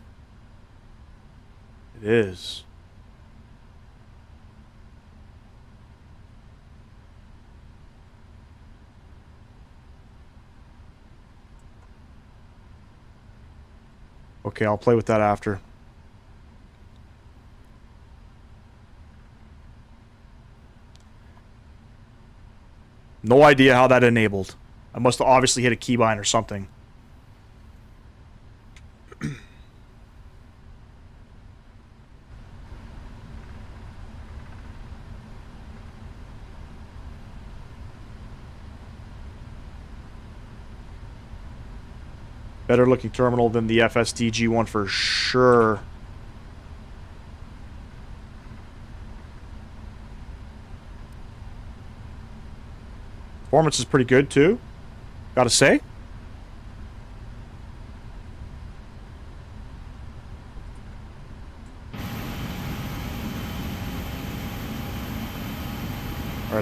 It is. Okay, I'll play with that after. No idea how that enabled. I must have obviously hit a keybind or something. Better looking terminal than the FSDG one for sure. Performance is pretty good too, gotta say.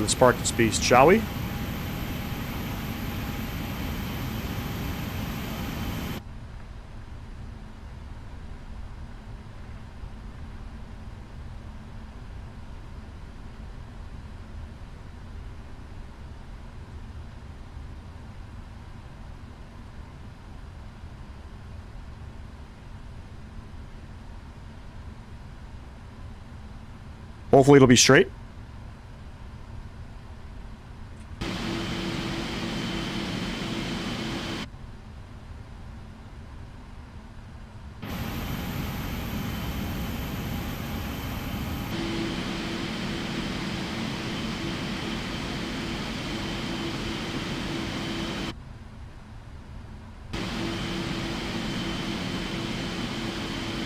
this parking space, shall we? Hopefully it'll be straight.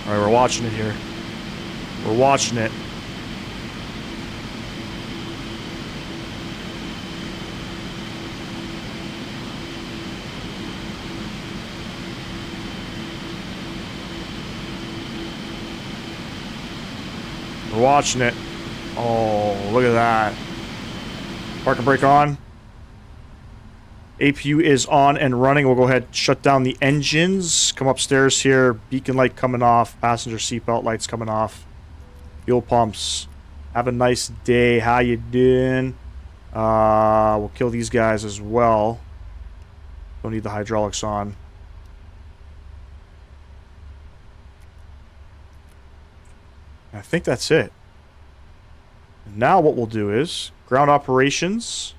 All right, we're watching it here. We're watching it. We're watching it. Oh, look at that. Parking brake on. APU is on and running. We'll go ahead and shut down the engines. Come upstairs here. Beacon light coming off. Passenger seatbelt lights coming off. Fuel pumps. Have a nice day. How you doing? We'll kill these guys as well. Don't need the hydraulics on. I think that's it. Now what we'll do is ground operations.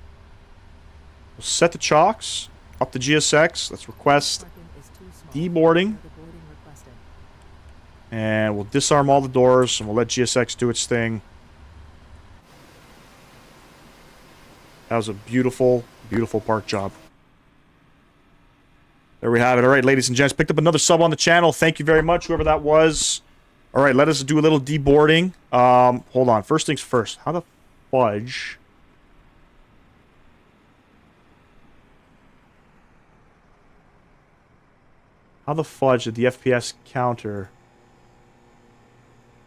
We'll set the chocks, up the GSX. Let's request Parking is too small. deboarding. Deboarding requested. And we'll disarm all the doors and we'll let GSX do its thing. That was a beautiful, beautiful park job. There we have it. All right, ladies and gents, picked up another sub on the channel. Thank you very much, whoever that was. All right, let us do a little deboarding. Hold on. First things first. How the fudge? How the fudge did the FPS counter?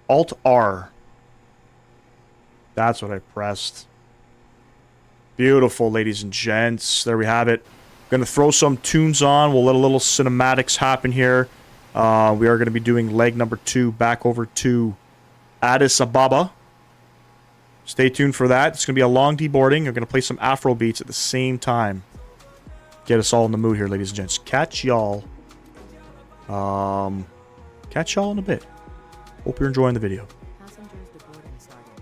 Alt-R. That's what I pressed. Beautiful, ladies and gents. There we have it. Gonna throw some tunes on. We'll let a little cinematics happen here. We are going to be doing leg number 2 back over to Addis Ababa. Stay tuned for that. It's going to be a long deboarding. We're going to play some Afro beats at the same time. Get us all in the mood here, ladies and gents. Catch y'all. Catch y'all in a bit. Hope you're enjoying the video. Passengers deboarding started.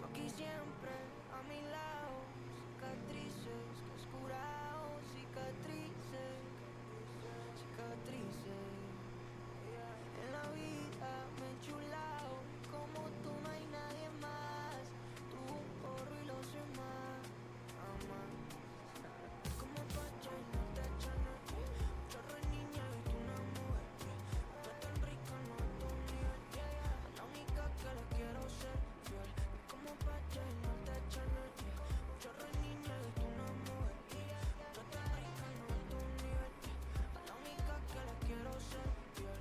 Aquí siempre a mi lado, cicatrices que has curado, cicatrices, cicatrices. En la vida me he enchulado, como tú no hay nadie más. Tú un porro y los demás, amar. Como pacha y no te echan a ti, chorro de niña y tú una mujer. Tú tan rica no a tu nivel, la única que le quiero ser fiel. Como pacha y no te echan a ti, chorro de niña y tú una mujer. Tú tan rica no a tu nivel, la única que le quiero ser fiel.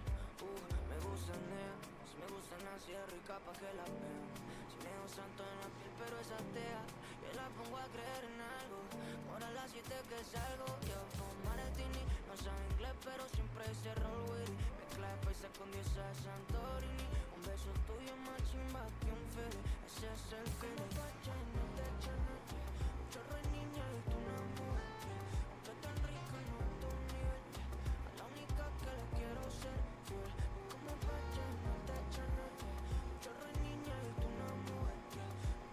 Me gustan ellas, me gustan así de rica pa' que la vean. Si me dejo santo en la piel pero es atea, yo la pongo a creer en algo. Ahora las 7 que salgo, yo con Maretini. No sabe inglés pero siempre dice roll with it. Mezcla de paisa con diosa de Santorini. Un beso tuyo más chimba que un fede, ese es el feeling. Como pacha y no te echan a ti, un chorro de niña y tú una mujer. Tú tan rica no a tu nivel, a la única que le quiero ser fiel. Como pacha y no te echan a ti, un chorro de niña y tú una mujer.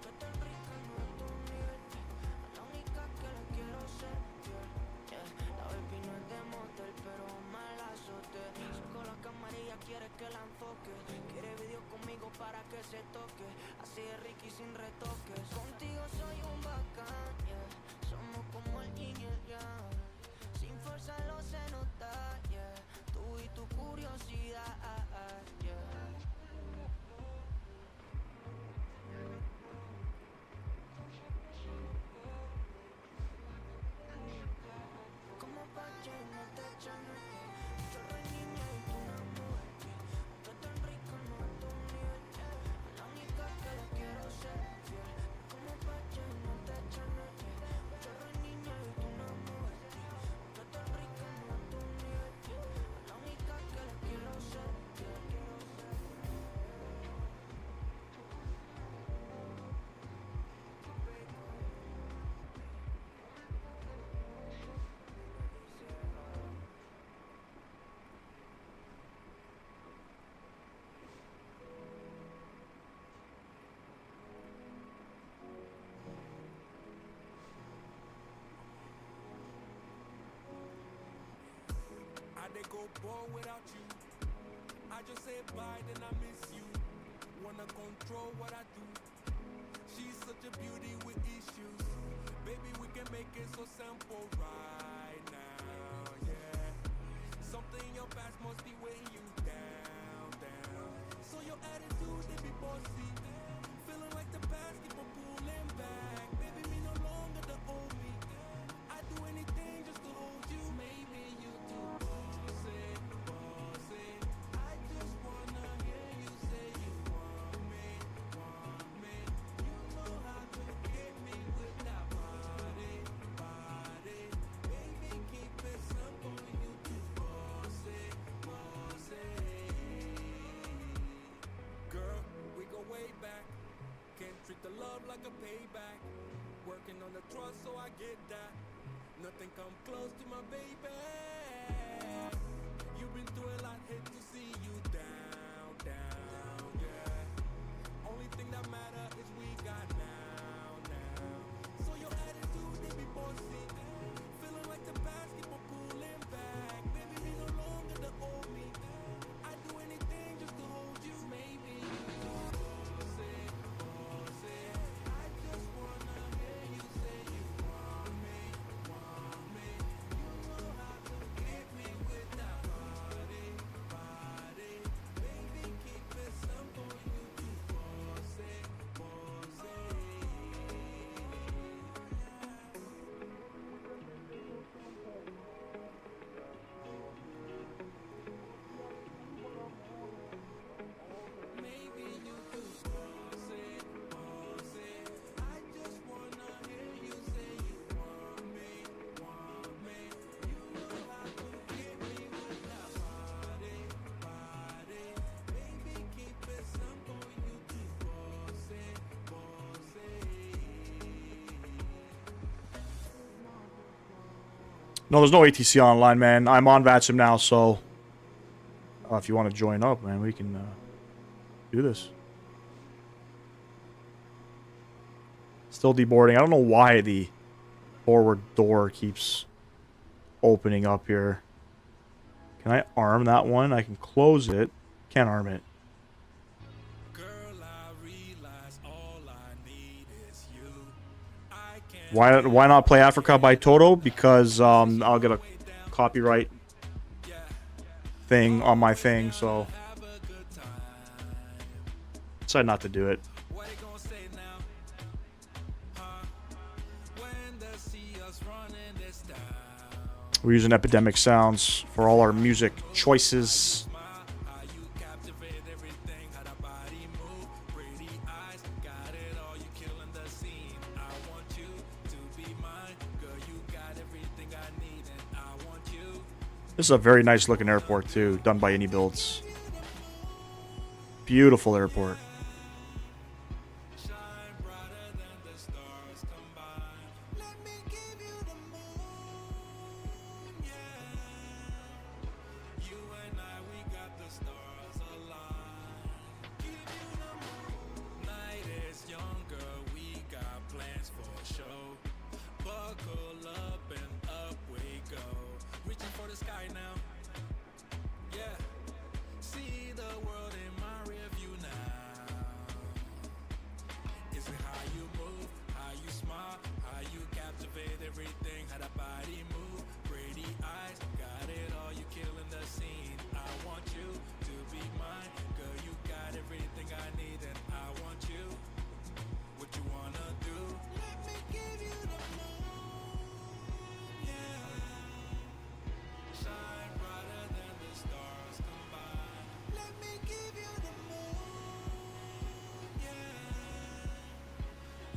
Tú tan rica no a tu nivel, a la única que le quiero ser fiel. La baby no es de motel pero me la azoté. Saco la camarilla, quiere que la enfoque. Quiere video conmigo para que se toque. Así de Ricky sin retoques. Contigo soy un bacán, yeah. Somos como el yin y el yang. Sin forzarlo se nota, yeah. Tú y tu curiosidad, yeah. Como pa' llenarte, llenarte. Yo lo niña y tú una mujer, yeah. Aunque tan rico no a tu nivel, yeah. La única que le quiero ser fiel. Como pa' llenarte, llenarte. Yo lo niña y tú una mujer, yeah. Aunque tan rico no a tu nivel, yeah. La única que le quiero ser fiel. I dey go ball without you. I just say bye, then I miss you. Wanna control what I do. She's such a beauty with issues. Baby, we can make it so simple right now, yeah. Something in your past must be weighing you down, down. So your attitude, they be bossy. Feeling like the past, keep on pulling back. Baby, me no longer the old me. I'd do anything just to hold you. Maybe you do boss it, boss it. I just wanna hear you say you want me, want me. You know how to get me with that body, body. Baby, keep it simple, you do boss it, boss it. Girl, we go way back. Can't treat the love like a payback. Working on the trust, so I get that. Nothing come close to my baby. You've been through a lot, hate to see you down, down, yeah. Only thing that matter is we got now, now. So your attitude, they be bossy. Feeling like the past, keep on pulling back. Baby, me no longer the old me. I'd do anything just to hold you. Maybe you boss it, boss it. I just wanna hear you say you want me, want me. You know how to get me with that body, body. Baby, keep it simple, you do boss it, boss it. Maybe you do boss it, boss it. I just wanna hear you say you want me, want me. You know how to get me with that body, body. Baby, keep it simple, you do boss it, boss it. No, there's no ATC online, man. I'm on VATSIM now, so if you want to join up, man, we can do this. Still deboarding. I don't know why the forward door keeps opening up here. Can I arm that one? I can close it. Can't arm it. Girl, I realize all I need is you. I can't Why not play Africa by Toto? Because I'll get a copyright thing on my thing, so have a good time. decided not to do it. What they gonna say now? Huh? When they see us running this down. We're using Epidemic Sounds for all our music choices. How you captivate everything, how the body move, pretty eyes, got it all, you killing the scene. I want you to be mine, girl, you got everything I need, and I want you. This is a very nice looking airport too, done by Any Builds. Beautiful airport. Shine brighter than the stars combined. Let me give you the moon, yeah. You and I, we got the stars aligned. Give you the moon. Night is young, girl, we got plans for show. Buckle up and up we go. Reaching for the sky now. Yeah. See the world in my rear view now. everything, how the body move, pretty eyes, got it all, you killing the scene. I want you to be mine, girl, you got everything I need, and I want you. What you wanna do? Let me give you the moon, yeah. Shine brighter than the stars combined. Let me give you the moon, yeah.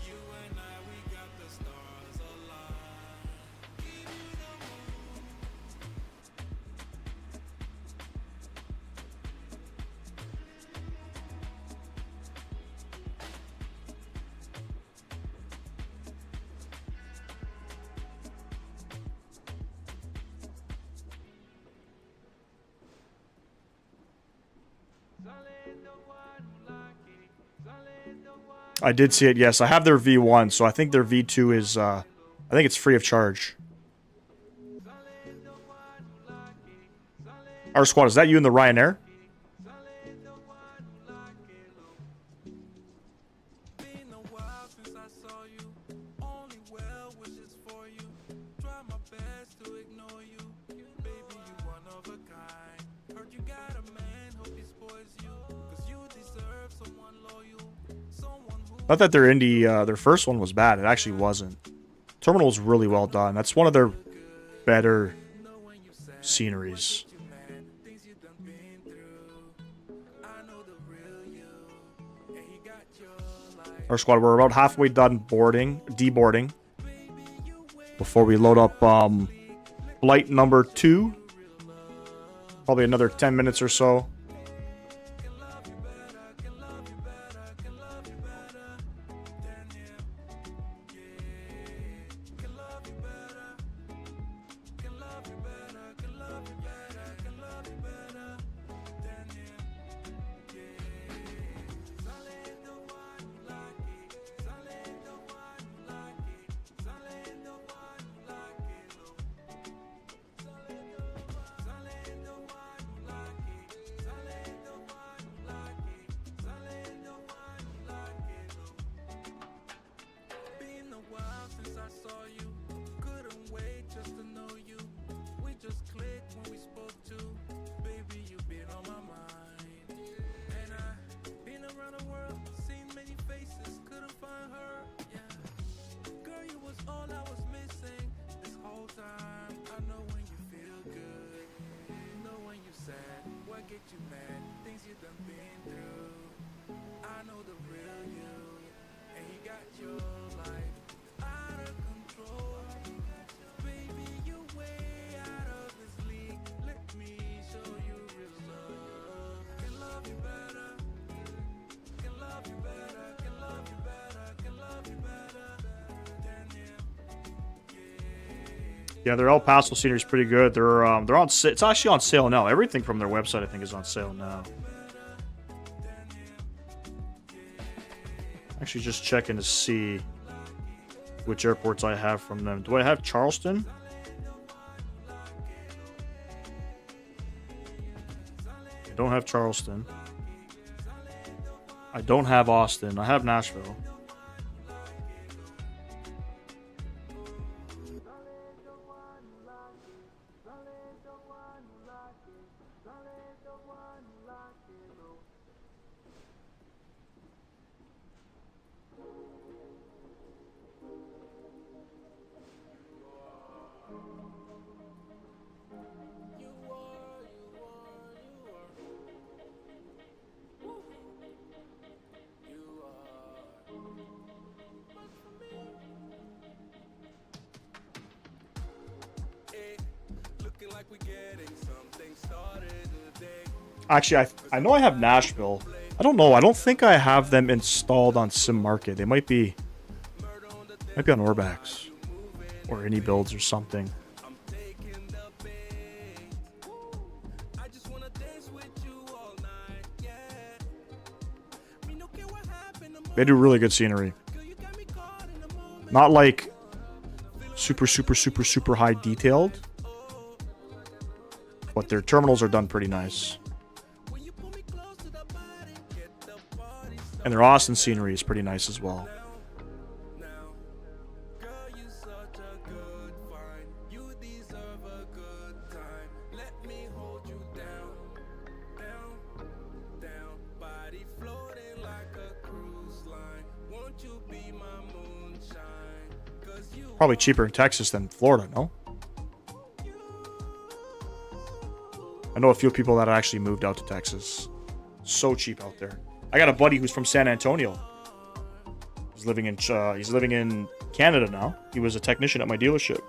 You and I, we got the stars aligned. Give you the moon. I did see it, yes. I have their V1, so I think their V2 is, I think it's free of charge. Our squad, is that you in the Ryanair? Been a while since I saw you. Only well wishes for you. Try my best to ignore you. Baby, you one of a kind. Heard you got a man, hope he spoils you. Cause you deserve someone loyal. Someone who Not that their indie, their first one was bad. It actually wasn't. Terminal was really well done. That's one of their better sceneries. things you done been through. I know the real you. And he got your life. Our squad, we're about halfway done deboarding. Before we load up flight number 2. Probably another 10 minutes or so. Been a while since I saw you. Couldn't wait just to know you. We just clicked when we spoke to. Baby, you've been on my mind. And I've been around the world, seen many faces, couldn't find her. Yeah. Girl, you was all I was missing this whole time. I know when you feel good. Know when you sad. What get you mad? Things you done been through. I know the real you. And he got your life out of control. Baby, you way out of this league. Let me show you real love. Can love you better. Can love you better. Can love you better. Can love you better than him. Yeah, their El Paso scenery is pretty good. They're on it's actually on sale now. Everything from their website I think is on sale now. Actually just checking to see which airports I have from them. Do I have Charleston? I don't have Charleston. I don't have Austin. I have Nashville. Actually, I know I have Nashville. I don't know. I don't think I have them installed on Sim Market. They might be on Orbax or any builds or something. They do really good scenery. Not like super high detailed, but their terminals are done pretty nice. And their Austin scenery is pretty nice as well. Probably cheaper in Texas than Florida, no? I know a few people that actually moved out to Texas. So cheap out there. I got a buddy who's from San Antonio. He's living in Canada now. He was a technician at my dealership.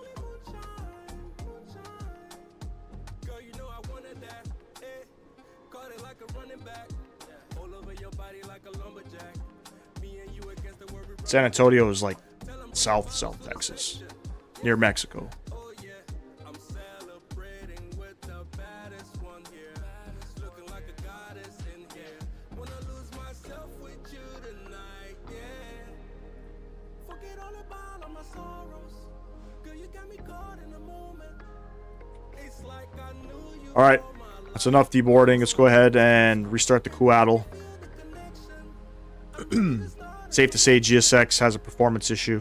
San Antonio is like South Texas, near Mexico. All right, that's enough deboarding. Let's go ahead and restart the Quadrant. Safe to say GSX has a performance issue.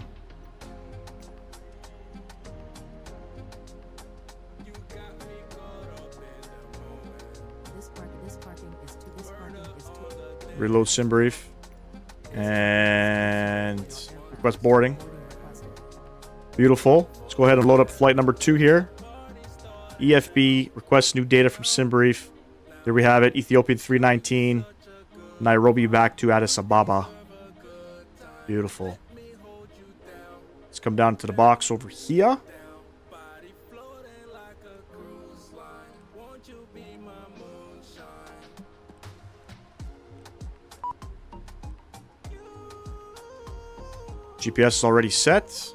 This parking is too. Reload sim brief. And request boarding. Beautiful. Let's go ahead and load up flight number 2 here. EFB requests new data from sim brief. There we have it. Ethiopian 319. Nairobi back to Addis Ababa. Beautiful. Let's come down to the box over here. GPS is already set.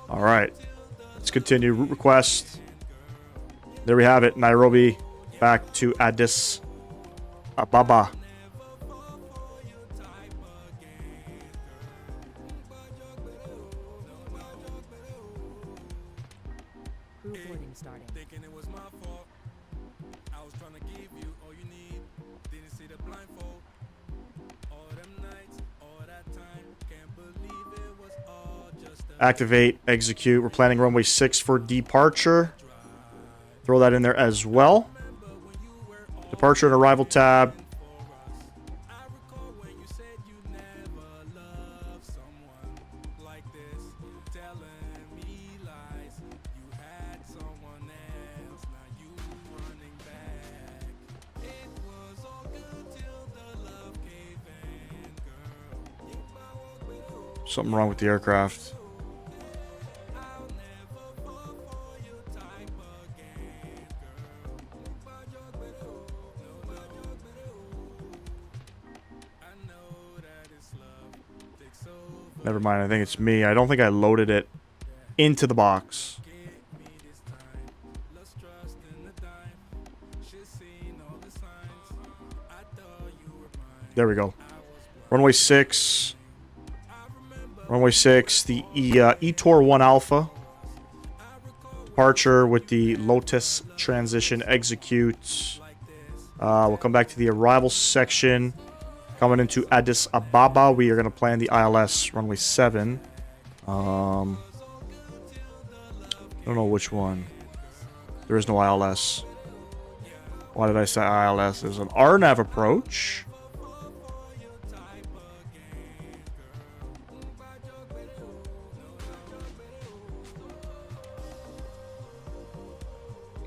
All right, let's continue. Route request. There we have it. Nairobi back to Addis Ababa. Crew boarding starting. Activate, execute. We're planning runway 6 for departure. Throw that in there as well. Departure and arrival tab. Something wrong with the aircraft. Never mind, I think it's me. I don't think I loaded it into the box. There we go. Runway 6. Runway 6, the eTOR 1 Alpha. Departure with the Lotus transition execute. We'll come back to the arrival section. Coming into Addis Ababa, we are going to plan the ILS runway 7. I don't know which one. There is no ILS. Why did I say ILS? There's an RNAV approach.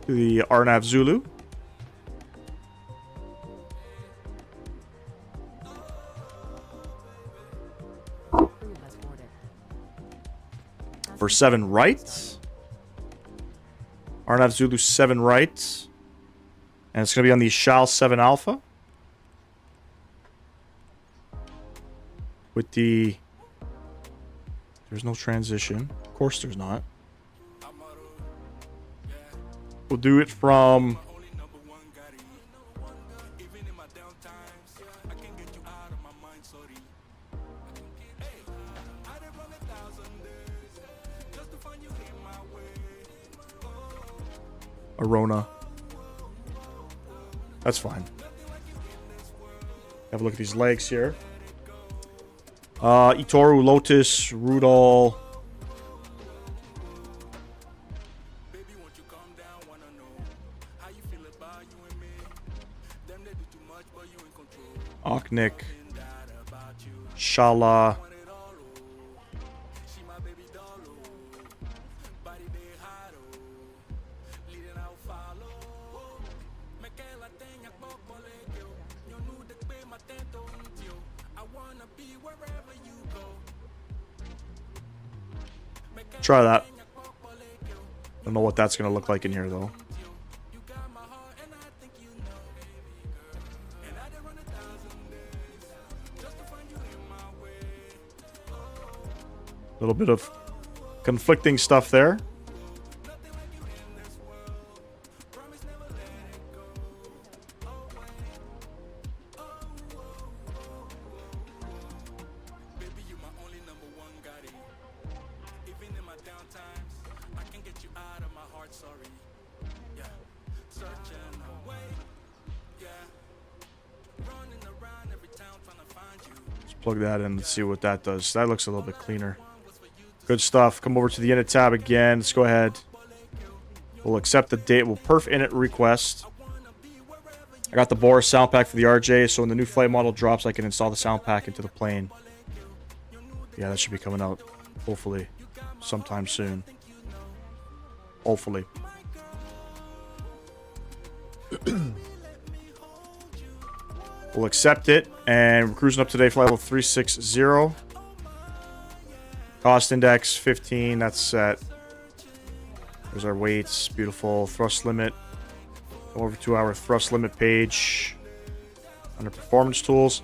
To the RNAV Zulu. For 7 right. RNAV Zulu 7 right. And it's going to be on the Shal 7 Alpha. With the... There's no transition. Of course there's not. We'll do it from... Arona. That's fine. Have a look at these legs here. Itoru, Lotus, Rudol. Oknik. Shala. Try that. Don't know what that's gonna look like in here though. A little bit of conflicting stuff there. Plug that in and see what that does. That looks a little bit cleaner. Good stuff. Come over to the init tab again. Let's go ahead. We'll accept the date. We'll perf init request. I got the Boris sound pack for the RJ, so when the new flight model drops, I can install the sound pack into the plane. Yeah, that should be coming out, hopefully, sometime soon. Hopefully. We'll accept it, and we're cruising up today, flight level 360. Cost index 15, that's set. There's our weights, beautiful. Thrust limit, over to our thrust limit page under performance tools.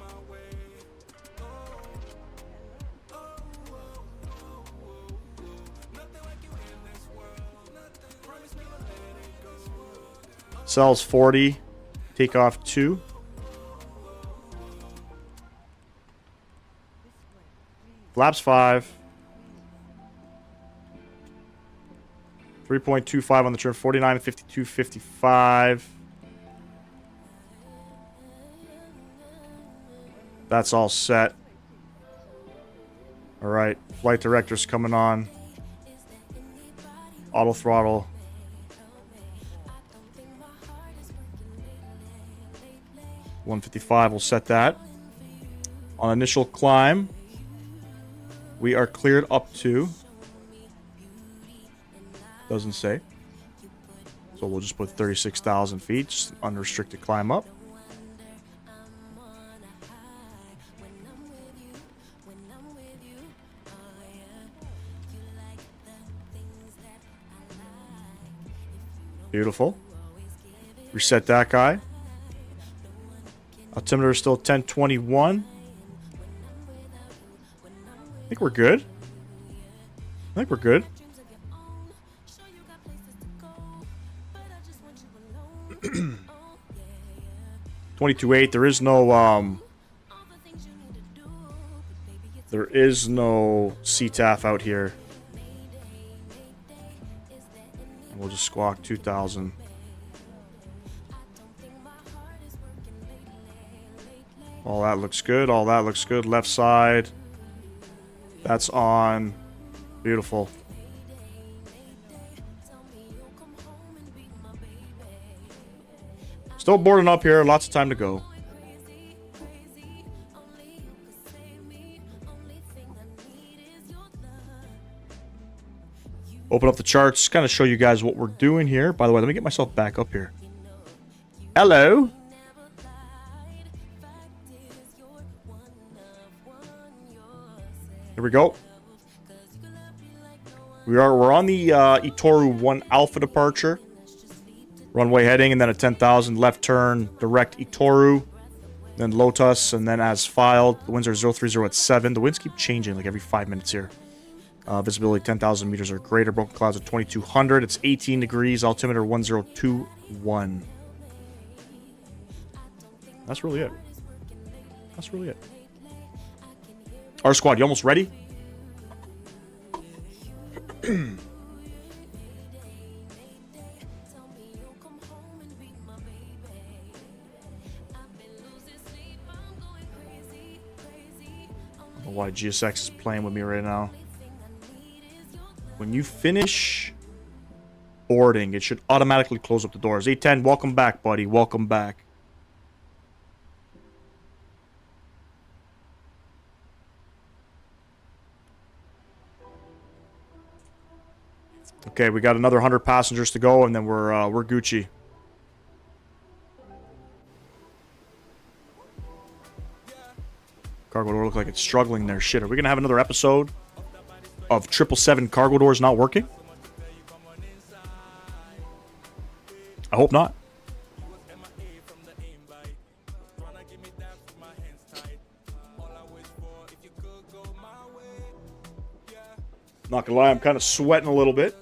Cells 40, takeoff 2. Flaps 5. 3.25 on the trim. 49, 52, 55. That's all set. Alright. Flight director's coming on. Auto throttle. $155. We'll set that. On initial climb, we are cleared up to, doesn't say, so we'll just put 36,000 feet, just an unrestricted climb up. Beautiful. Reset that guy. Altimeter is still 1021. I think we're good. I think we're good. $22.8. There is no CTAF out here. We'll just squawk 2,000. All that looks good. All that looks good. Left side. That's on. Beautiful. Still boarding up here. Lots of time to go. Open up the charts. Kind of show you guys what we're doing here. By the way, let me get myself back up here. Hello. Here we go. We're on the Itoru 1 Alpha departure. Runway heading, and then a 10,000 left turn, direct Itoru, then Lotus, and then as filed. The winds are 030 at 7. The winds keep changing like every 5 minutes here. Visibility 10,000 meters or greater. Broken clouds at 2,200. It's 18 degrees. Altimeter 1021. That's really it. That's really it. R squad, you almost ready? I don't know why GSX is playing with me right now. When you finish boarding, it should automatically close up the doors. A10, welcome back, buddy. Welcome back. Okay, we got another 100 passengers to go, and then we're Gucci. Cargo door look like it's struggling there. Shit, are we gonna have another episode of 777 cargo doors not working? I hope not. Not gonna lie, I'm kind of sweating a little bit.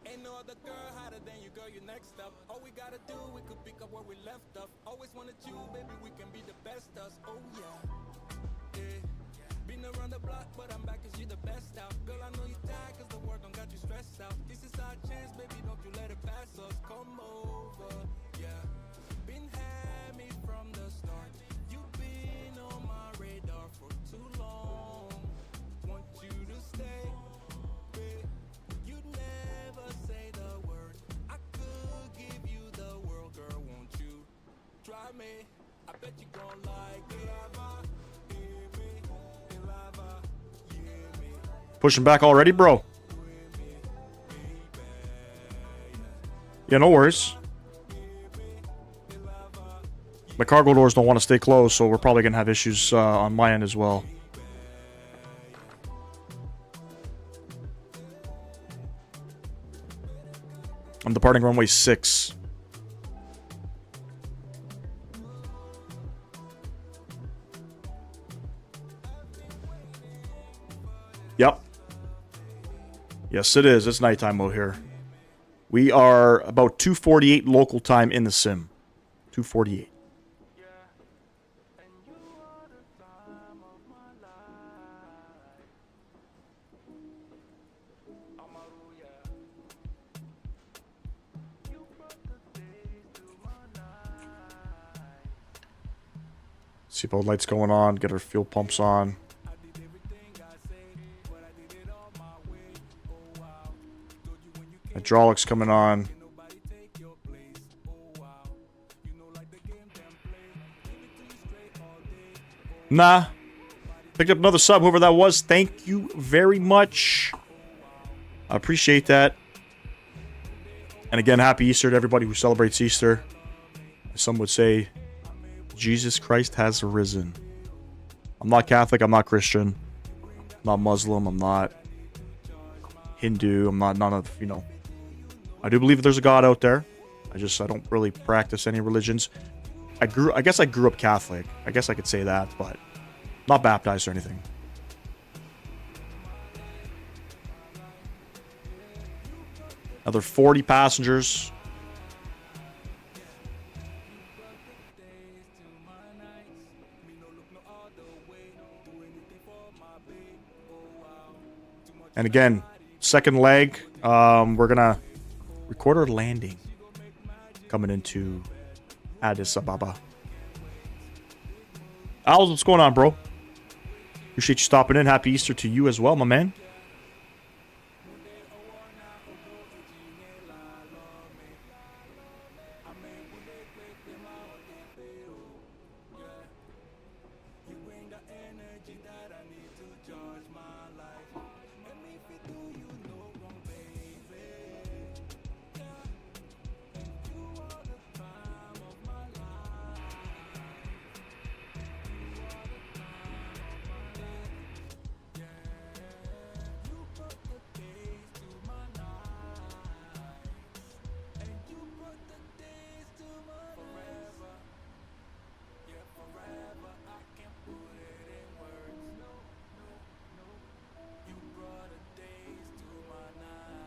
Ain't no other girl hotter than you, girl, you next up. All we gotta do, we could pick up where we left off. Always wanted you, baby, we can be the best us. Oh yeah, yeah. Been around the block, but I'm back cause you the best out. Girl, I know you tired cause the work don't got you stressed out. This is our chance, baby, don't you let it pass us. Come over, yeah. Been had me from the start. You've been on my radar for too long. Want you to stay, babe. You'd never say the word. I could give you the world, girl, won't you? Try me, I bet you gon' like it. Pushing back already, bro. Yeah, no worries. My cargo doors don't want to stay closed, so we're probably going to have issues on my end as well. I'm departing runway 6. Yep. Yes, it is. It's nighttime mode here. We are about 2:48 local time in the sim. 2:48. Seatbelt lights going on. Get our fuel pumps on. Hydraulics coming on. Nah. Picked up another sub, whoever that was. Thank you very much. I appreciate that. And again, happy Easter to everybody who celebrates Easter. Some would say, Jesus Christ has risen. I'm not Catholic. I'm not Christian. I'm not Muslim. I'm not Hindu. I'm not none of, you know. I do believe there's a God out there. I don't really practice any religions. I guess I grew up Catholic. I guess I could say that, but not baptized or anything. Another 40 passengers. And again, second leg, we're gonna record our landing coming into Addis Ababa. Owls, what's going on, bro? Appreciate you stopping in. Happy Easter to you as well, my man.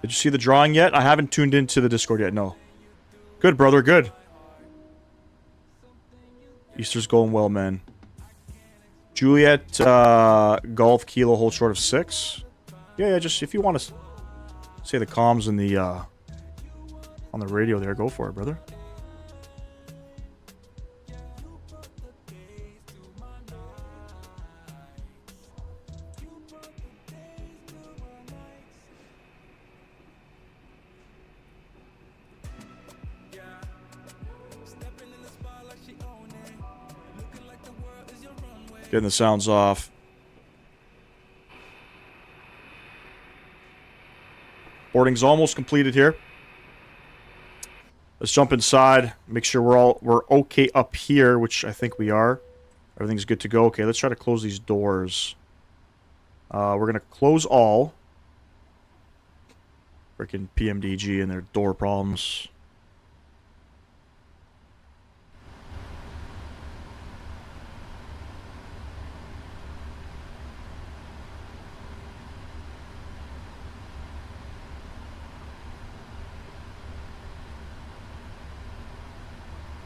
Did you see the drawing yet? I haven't tuned into the Discord yet, no. Good, brother, good. Easter's going well, man. Juliet, Golf, Kilo, hold short of 6. Yeah, just if you want to say the comms in the, on the radio there, go for it, brother. Getting the sounds off. Boarding's almost completed here. Let's jump inside. Make sure we're okay up here, which I think we are. Everything's good to go. Okay, let's try to close these doors. We're gonna close all. Freaking PMDG and their door problems.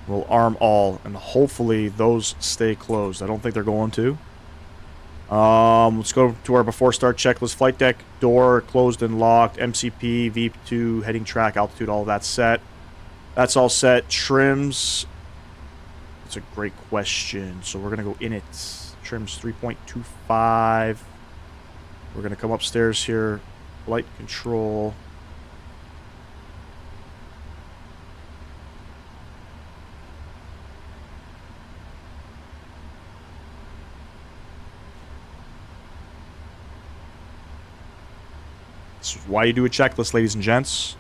We'll arm all, and hopefully those stay closed. I don't think they're going to. Let's go to our before start checklist. Flight deck door closed and locked. MCP, V2, heading track, altitude, all of that set. That's all set. Trims. That's a great question. So we're going to go in it. Trims 3.25. We're going to come upstairs here. Flight control. This is why you do a checklist, ladies and gents.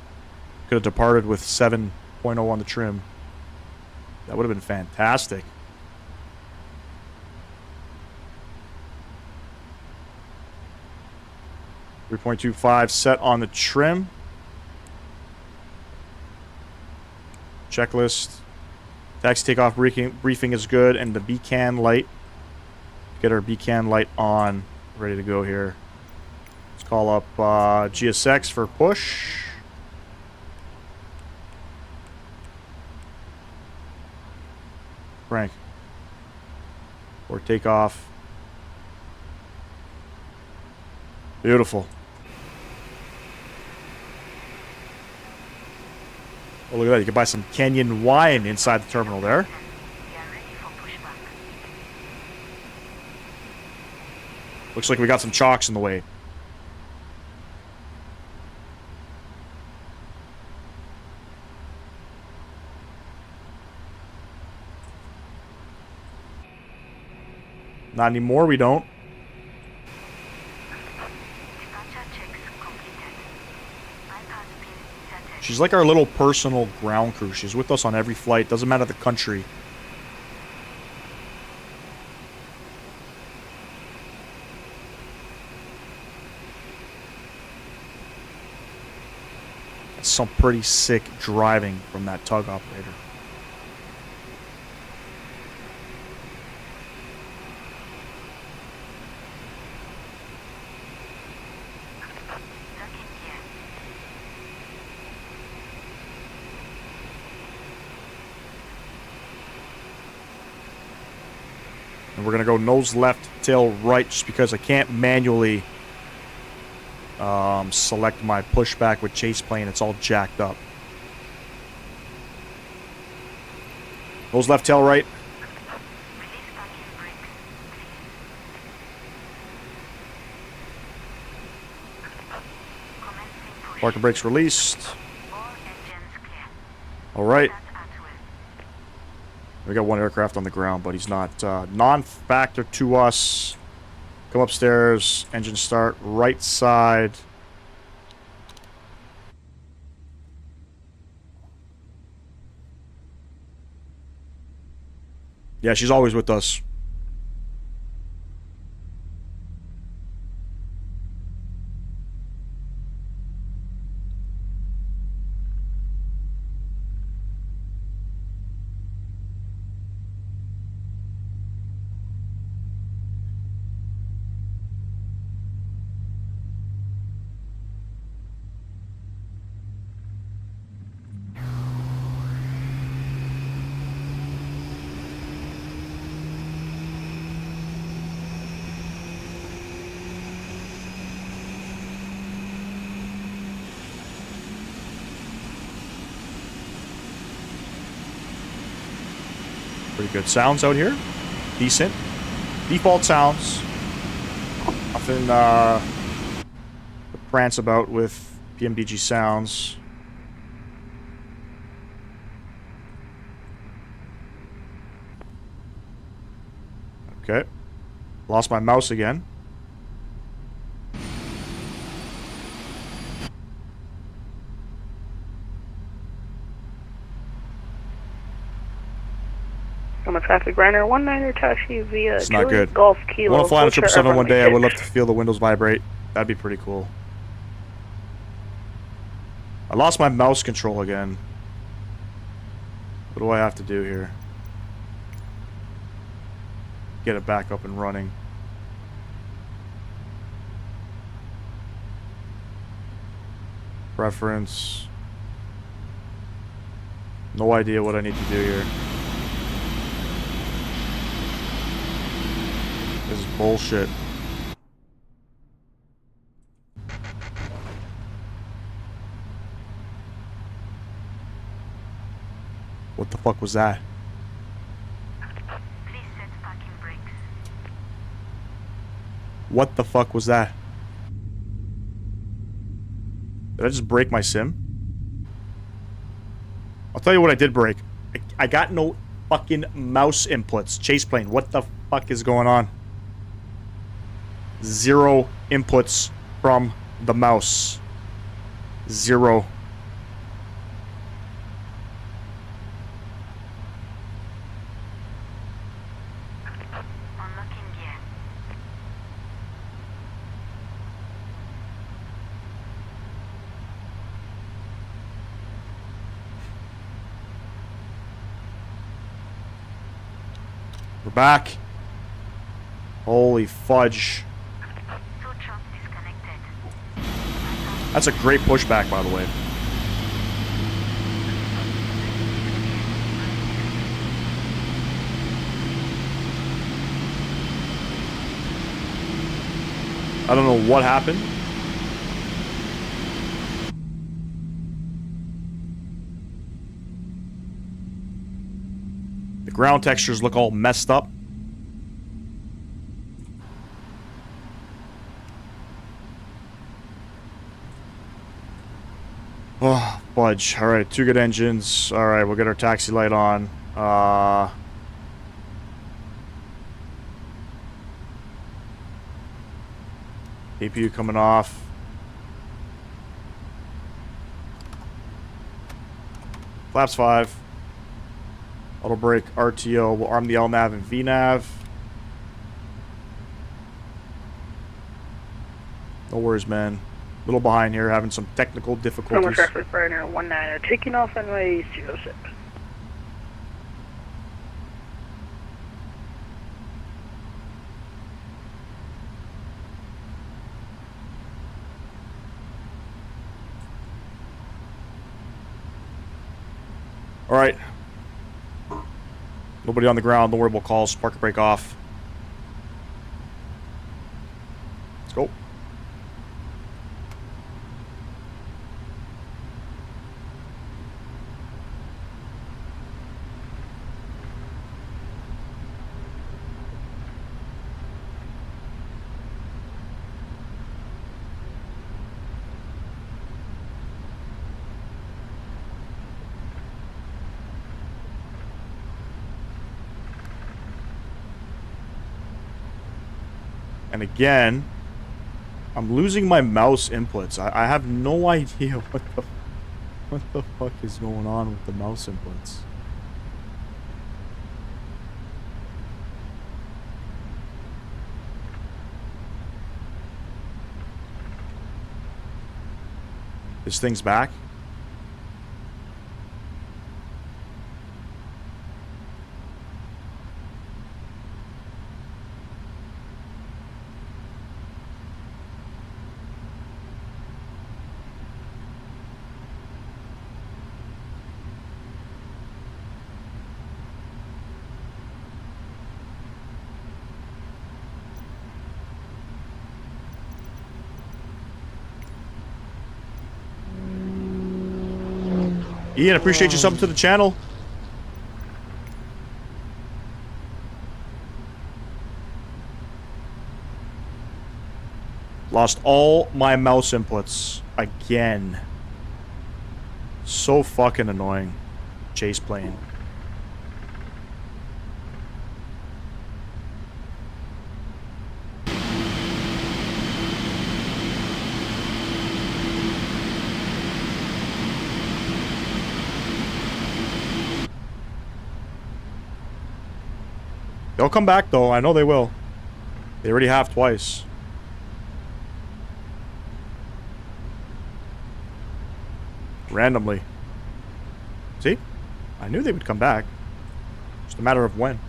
Could have departed with 7.0 on the trim. That would have been fantastic. .25 set on the trim. Checklist. Taxi takeoff briefing is good, and the beacon light. Get our beacon light on. Ready to go here. Call up GSX for push. Frank. Or takeoff. Beautiful. Oh, look at that. You can buy some Kenyan wine inside the terminal there. We are ready for pushback. Looks like we got some chocks in the way. Not anymore, we don't. Departure checks completed. Bypass pin inserted. She's like our little personal ground crew. She's with us on every flight. Doesn't matter the country. That's some pretty sick driving from that tug operator. Docking gear. And we're going to go nose left, tail right, just because I can't manually select my pushback with Chaseplane. It's all jacked up. Nose left, tail right. Release parking brakes, please. Commencing push. Parking brakes released. All engines clear. All right. Start at will. We got one aircraft on the ground, but he's not non-factor to us. Come upstairs. Engine start. Right side. Yeah, she's always with us. Pretty good sounds out here. Decent. Default sounds. Nothing to prance about with PMDG sounds. Okay. Lost my mouse again. Lima traffic runner 19 Tashi via It's not good. Golf I Kilo. want to fly on a 777 one day. I would love to 6. feel the windows vibrate. That'd be pretty cool. I lost my mouse control again. What do I have to do here? Get it back up and running. Preference. No idea what I need to do here. This is bullshit. What the fuck was that? Please set parking brakes. What the fuck was that? Did I just break my sim? I'll tell you what I did break. I got no fucking mouse inputs. Chaseplane, what the fuck is going on? 0 inputs from the mouse. 0. Unlocking gear. We're back. Holy fudge. Throttle disconnected. That's a great pushback, by the way. I don't know what happened. The ground textures look all messed up. Oh, fudge. Alright, 2 good engines. Alright, we'll get our taxi light on. APU coming off. Flaps 5. Auto brake, RTO. We'll arm the LNAV and VNAV. No worries, man. A little behind here, having some technical Lima difficulties. traffic runner 19 taking off runway 06. Alright. Nobody on the ground. Don't worry about calls. Park brake off. Let's go. And again, I'm losing my mouse inputs. I have no idea what the fuck is going on with the mouse inputs. This thing's back. Ian, appreciate you subbing to the channel. Lost all my mouse inputs. Again. So fucking annoying. Chaseplane. They'll come back though, I know they will. They already have twice. Randomly. See? I knew they would come back. Just a matter of when.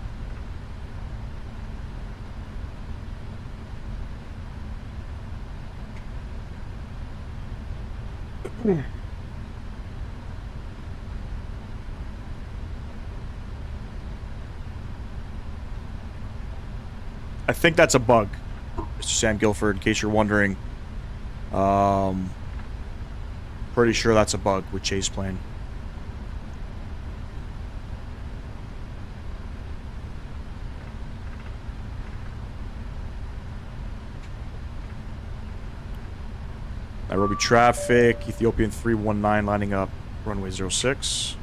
I think that's a bug, Mr. Sam Guilford, in case you're wondering. Pretty sure that's a bug with Chaseplane. Nairobi traffic, Ethiopian 319 lining up, runway 06.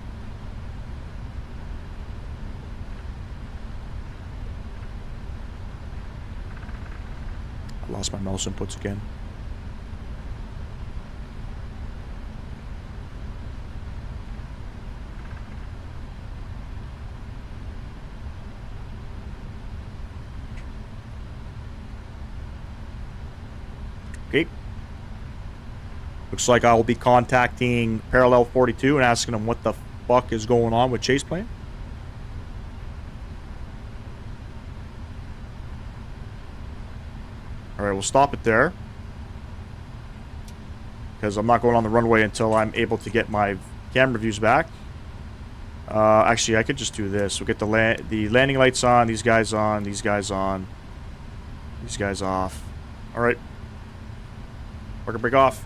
I lost my mouse inputs again. Okay. Looks like I will be contacting Parallel 42 and asking them what the fuck is going on with Chaseplane. Alright, we'll stop it there. Because I'm not going on the runway until I'm able to get my camera views back. Actually, I could just do this. We'll get the landing lights on, these guys on, these guys on, these guys off. Alright. We're gonna break off.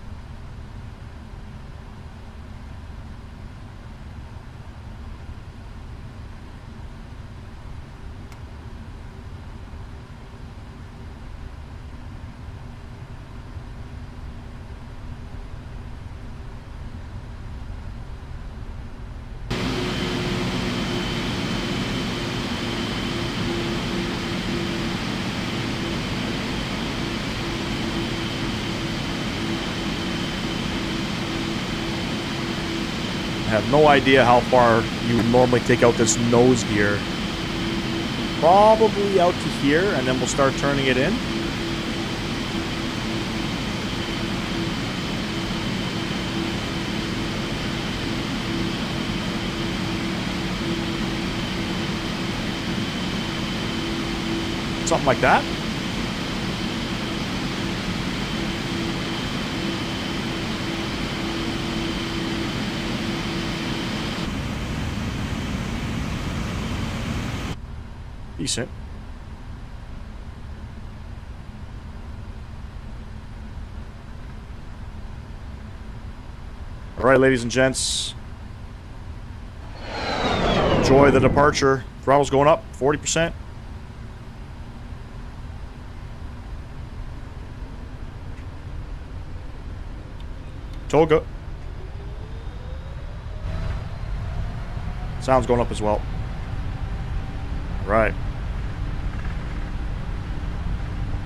I have no idea how far you would normally take out this nose gear. Probably out to here, and then we'll start turning it in. Something like that. Decent. All right, ladies and gents. Enjoy the departure. Throttle's going up 40%. Toga. Sound's going up as well. Right.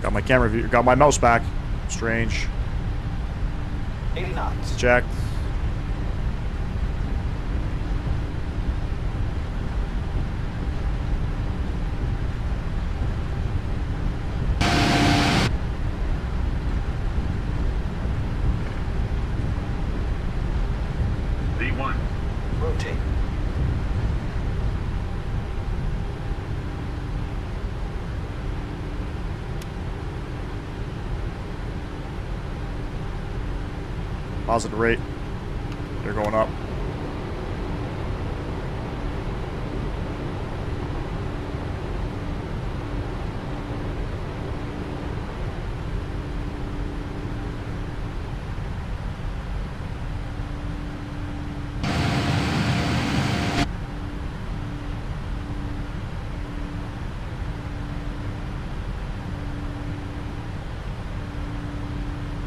Got my camera view, got my mouse back. Strange. 80 knots. Checked. V1. Rotate. Positive rate. They're going up.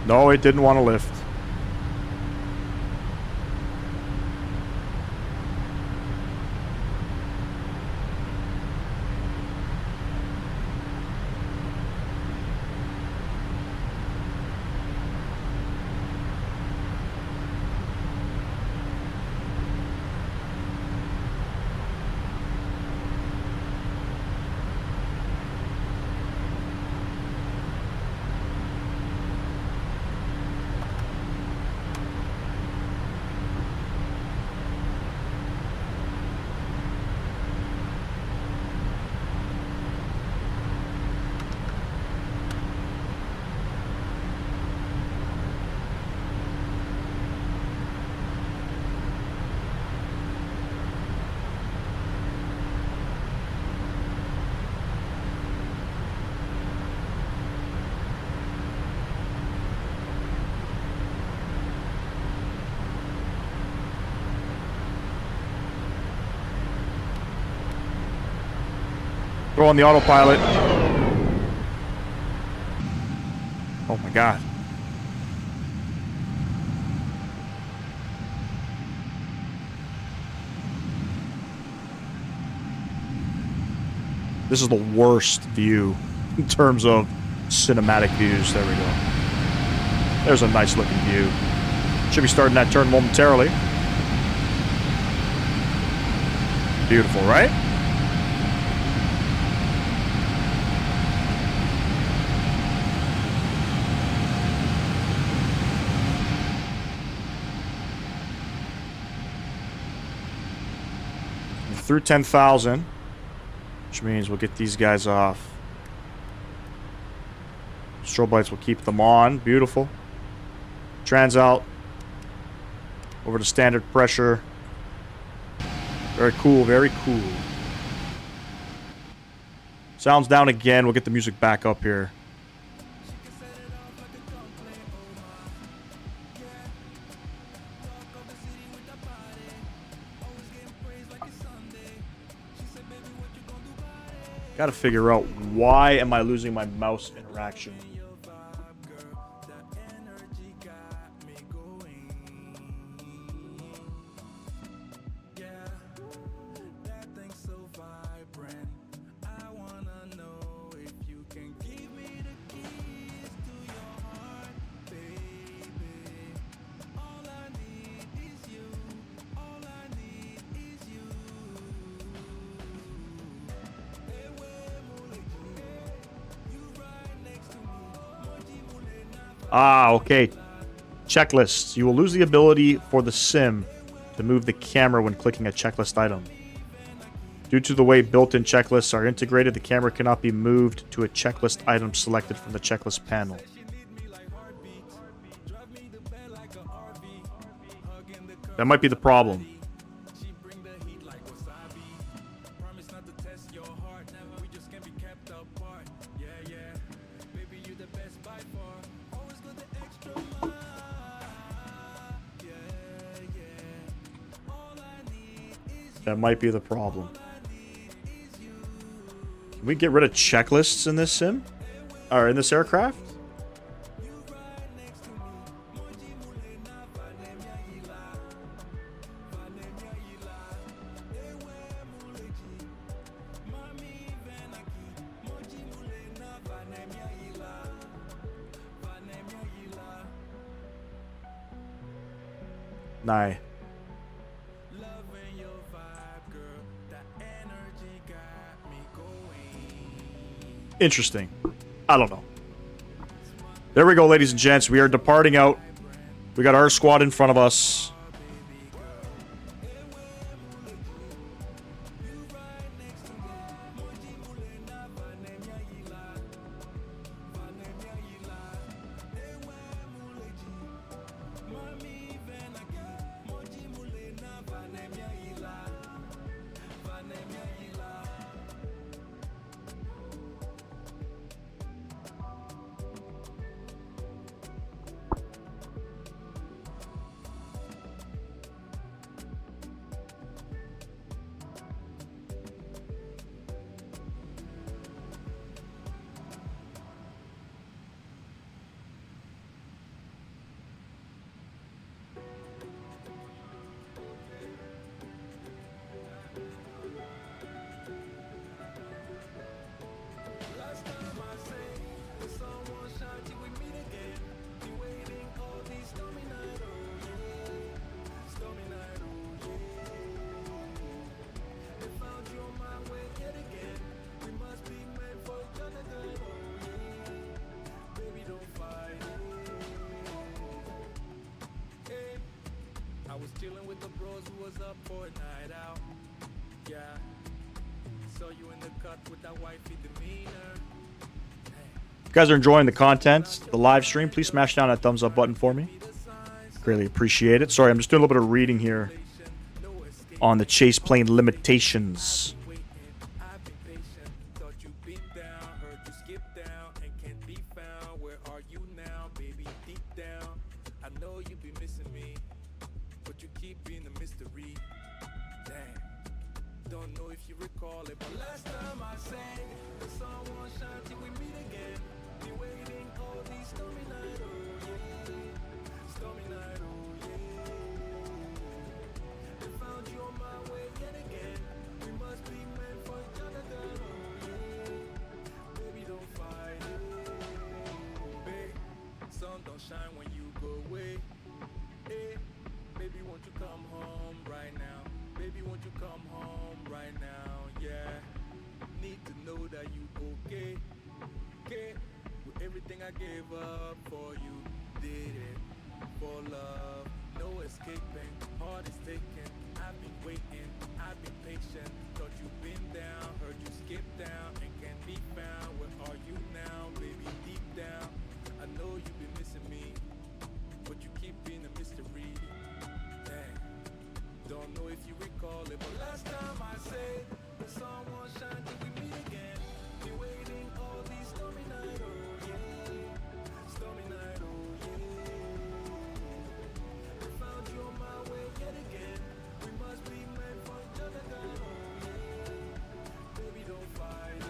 No, it didn't want to lift. Throw on the autopilot. Oh my god. This is the worst view in terms of cinematic views. There we go. There's a nice looking view. Should be starting that turn momentarily. Beautiful, right? Through 10,000, which means we'll get these guys off. Strobe lights will keep them on. Beautiful. Trans out. Over to standard pressure. Very cool, very cool. Sounds down again. We'll get the music back up here. Gotta figure out why am I losing my mouse interaction. Ah, okay. Checklists. You will lose the ability for the sim to move the camera when clicking a checklist item. Due to the way built-in checklists are integrated, the camera cannot be moved to a checklist item selected from the checklist panel. That might be the problem. That might be the problem. Can we get rid of checklists in this sim? Or in this aircraft? Nah. Interesting. I don't know. There we go, ladies and gents. We are departing out. We got our squad in front of us. chilling with the bros who was up for a night out. Yeah. Saw you in the cut with that wifey demeanor. If you guys are enjoying the content, the live stream, please smash down that thumbs up button for me. Greatly appreciate it. Sorry, I'm just doing a little bit of reading here on the Chaseplane limitations. I've been patient, thought you been down, heard you skip down and can't be found. Where are you now, baby? Deep down, I know you be missing me, but you keep being a mystery. Damn, don't know if you recall it, but last time I sang, the sun won't shine till we meet again. Be waiting all these stormy nights, oh yeah, stormy night, oh yeah. I found you on my way yet again. We must be meant for each other, girl, oh yeah. Baby, don't fight it, babe. Sun don't shine when you go away. Hey, baby, won't you come home right now? Baby, won't you come home right now? Yeah, need to know that you okay. Okay, with everything I gave up for you, did it for love. No escaping, heart is taken. I've been waiting, I've been patient. Thought you've been down, heard you skip down and can't be found. Where are you now, baby? Deep down, I know you've been missing me, but you keep being a mystery. Dang, don't know if you recall it, but last time I said the sun won't shine till we meet again. Be waiting all these stormy nights, oh yeah, stormy night, oh yeah. I found you on my way yet again. We must be meant for each other, girl, oh yeah. Baby, don't fight it.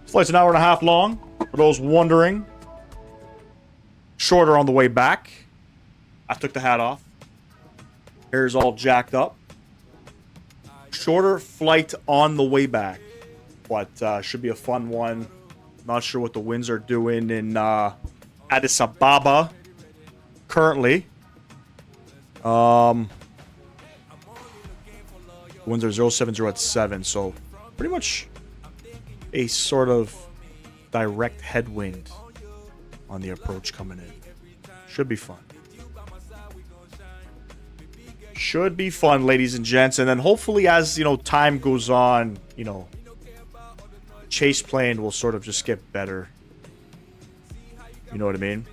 Flight's an hour and a half long. For those wondering, shorter on the way back. I took the hat off. Hair's all jacked up. Shorter flight on the way back, but should be a fun one. Not sure what the winds are doing in Addis Ababa currently. Winds are 070 at 7, so pretty much a sort of direct headwind on the approach coming in. Should be fun. Should be fun, ladies and gents. And then hopefully as, time goes on, Chaseplane will sort of just get better. You know what I mean?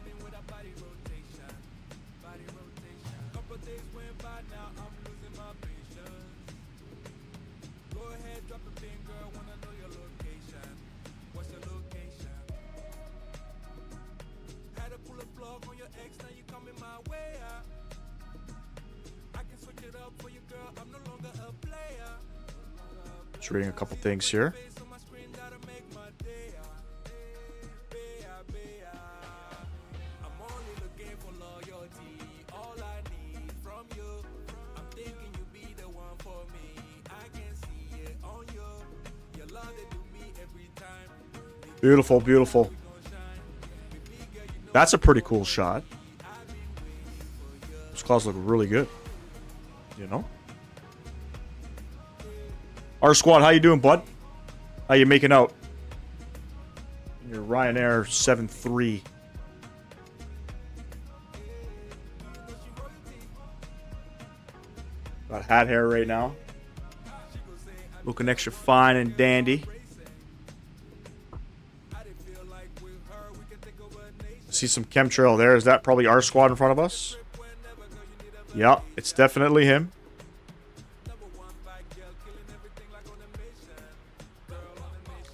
Just reading a couple things here. Beautiful, beautiful. That's a pretty cool shot. Those clouds look really good. R Squad, how you doing, bud? How you making out? Your Ryanair 7-3. Got hat hair right now. Looking extra fine and dandy. See some chemtrail there. Is that probably R Squad in front of us? Yeah, it's definitely him.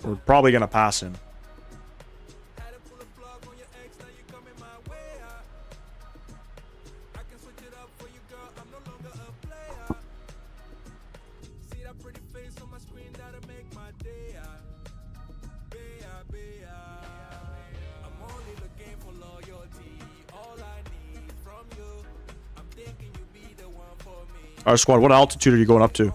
We're probably going to pass him. R Squad, what altitude are you going up to?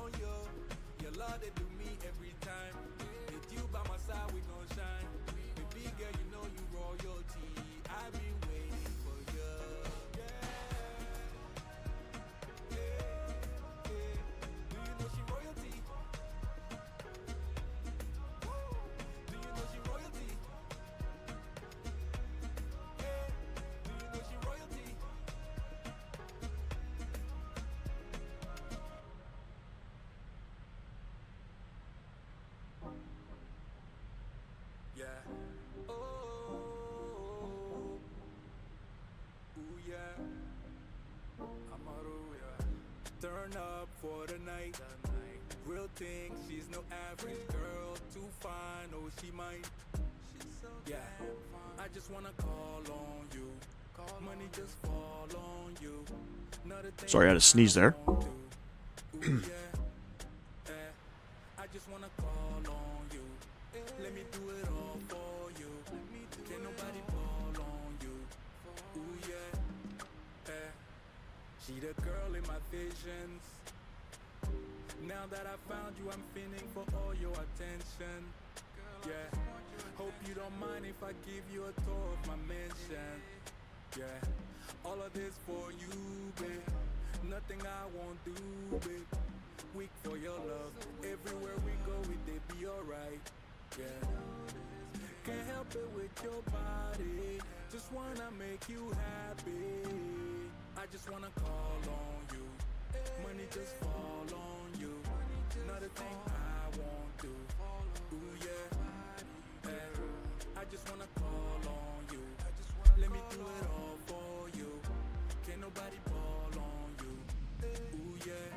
Turn up for the night. Real thing, she's no average girl. Too fine, oh she might. Yeah, I just wanna call on you. Money just fall on you. Sorry, I had to sneeze there. I just wanna call on you. Let me do it all for you. Can't nobody call on you. Ooh yeah. She the girl in my visions. Now that I found you, I'm feeling for all your attention. Yeah. Hope you don't mind if I give you a tour of my mansion. Yeah. All of this for you, babe. Nothing I won't do, babe. Weak for your love. Everywhere we go, they be alright. Yeah. Can't help it with your body. Just wanna make you happy. I just wanna call on you. Money just fall on you. Not a thing I won't do. Ooh yeah. I just wanna call on you. Let me do it all for you. Can't nobody call on you. Ooh yeah.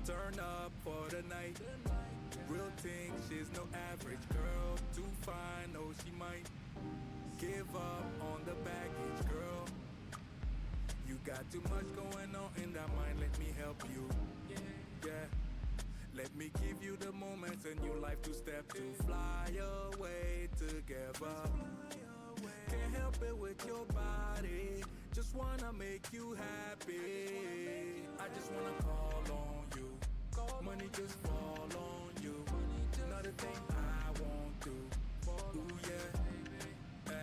Turn up for the night. Real thing, she's no average girl. Too fine, oh she might give up on the baggage, girl. You got too much going on in that mind. Let me help you. Yeah. Let me give you the moments in your life to step to fly away together. Can't help it with your body. Just wanna make you happy. I just wanna call on you. Money just fall on you. Not a thing I won't do. Ooh yeah.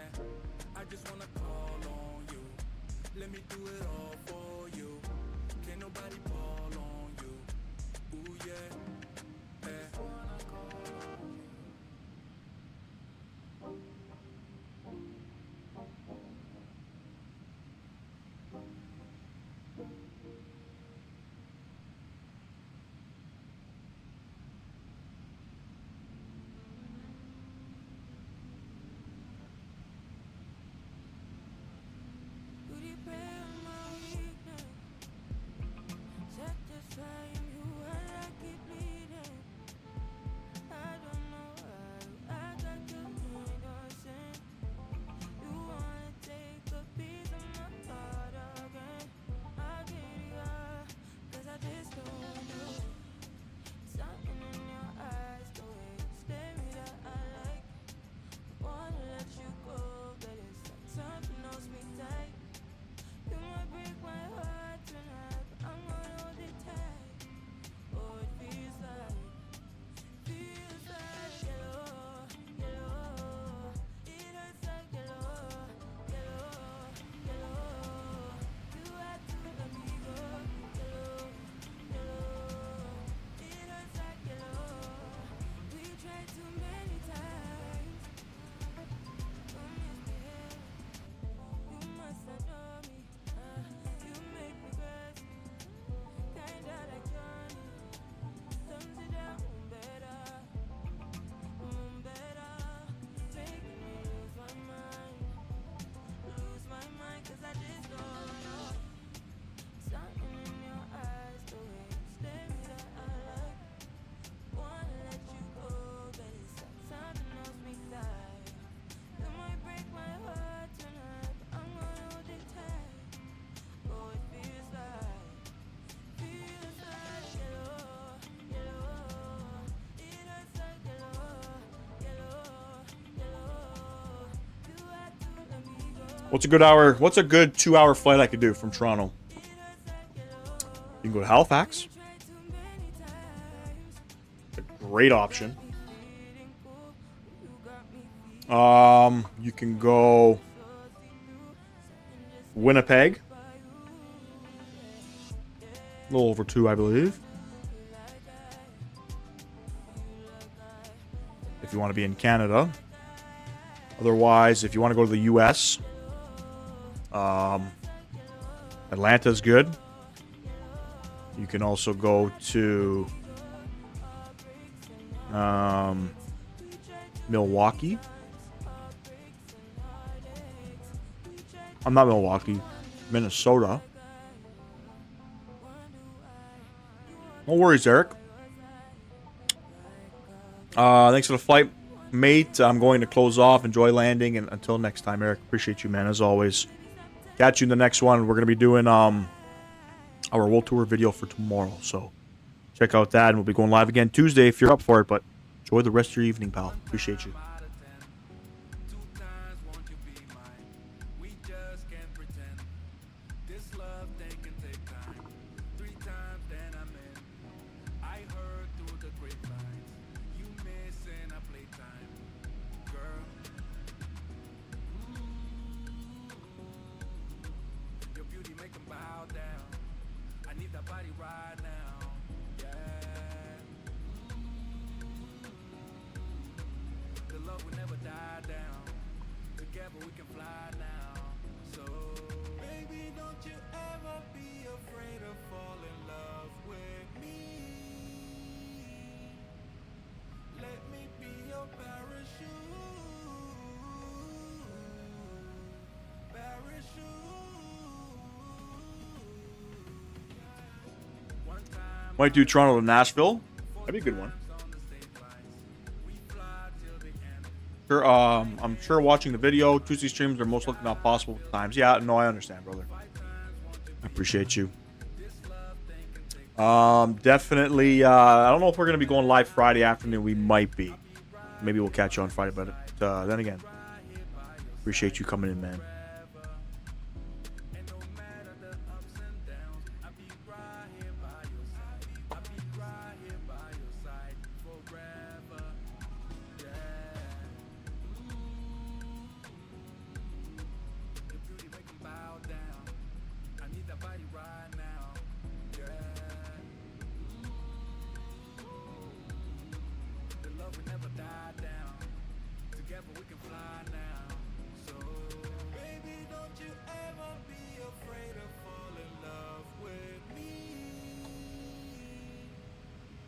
I just wanna call on you. Let me do it all for you. Can't nobody call on you. Ooh yeah. Wanna call on you. What's a good hour? What's a good 2-hour flight I could do from Toronto? You can go to Halifax. A great option. You can go Winnipeg. A little over 2, I believe. If you want to be in Canada. Otherwise, if you want to go to the U.S., Atlanta's good. You can also go to Milwaukee. I'm not Milwaukee. Minnesota. No worries, Eric. Thanks for the flight, mate. I'm going to close off. Enjoy landing, and until next time, Eric. Appreciate you, man, as always. Catch you in the next one. We're gonna be doing our World Tour video for tomorrow, so check out that, and we'll be going live again Tuesday if you're up for it. But enjoy the rest of your evening, pal. Appreciate you. Might do Toronto to Nashville. That'd be a good one. Sure, I'm sure watching the video. Tuesday streams are most likely not possible at times. Yeah, no, I understand, brother. I appreciate you. Definitely. I don't know if we're gonna be going live Friday afternoon. We might be. Maybe we'll catch you on Friday. But then again, appreciate you coming in, man.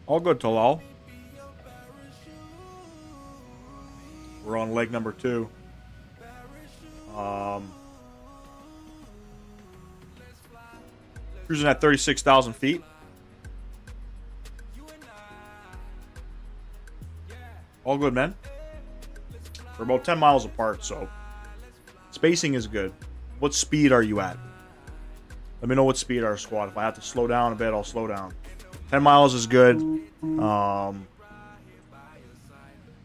All good, Talal. We're on leg number 2. Cruising at 36,000 feet. All good, man. We're about 10 miles apart, so spacing is good. What speed are you at? Let me know what speed our squad. If I have to slow down a bit, I'll slow down. 10 miles is good.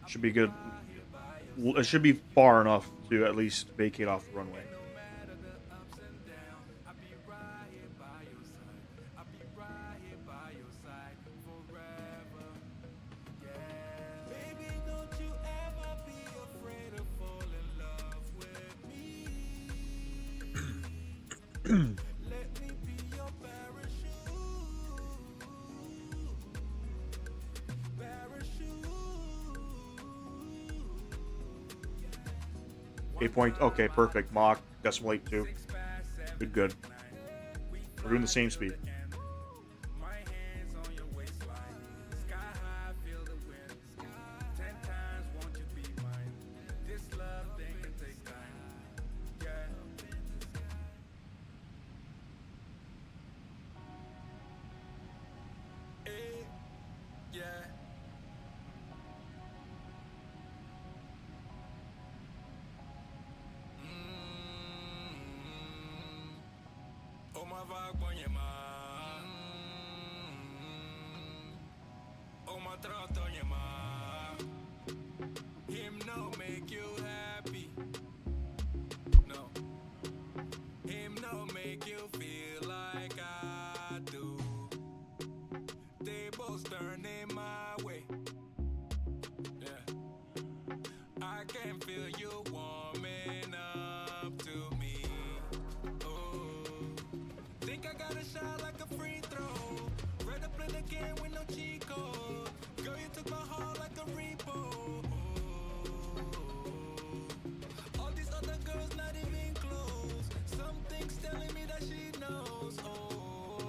Should be good. It should be far enough to at least vacate off the runway. Okay, perfect. Mach, decimal 8.2. Good. We're doing the same speed.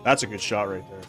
That's a good shot right there.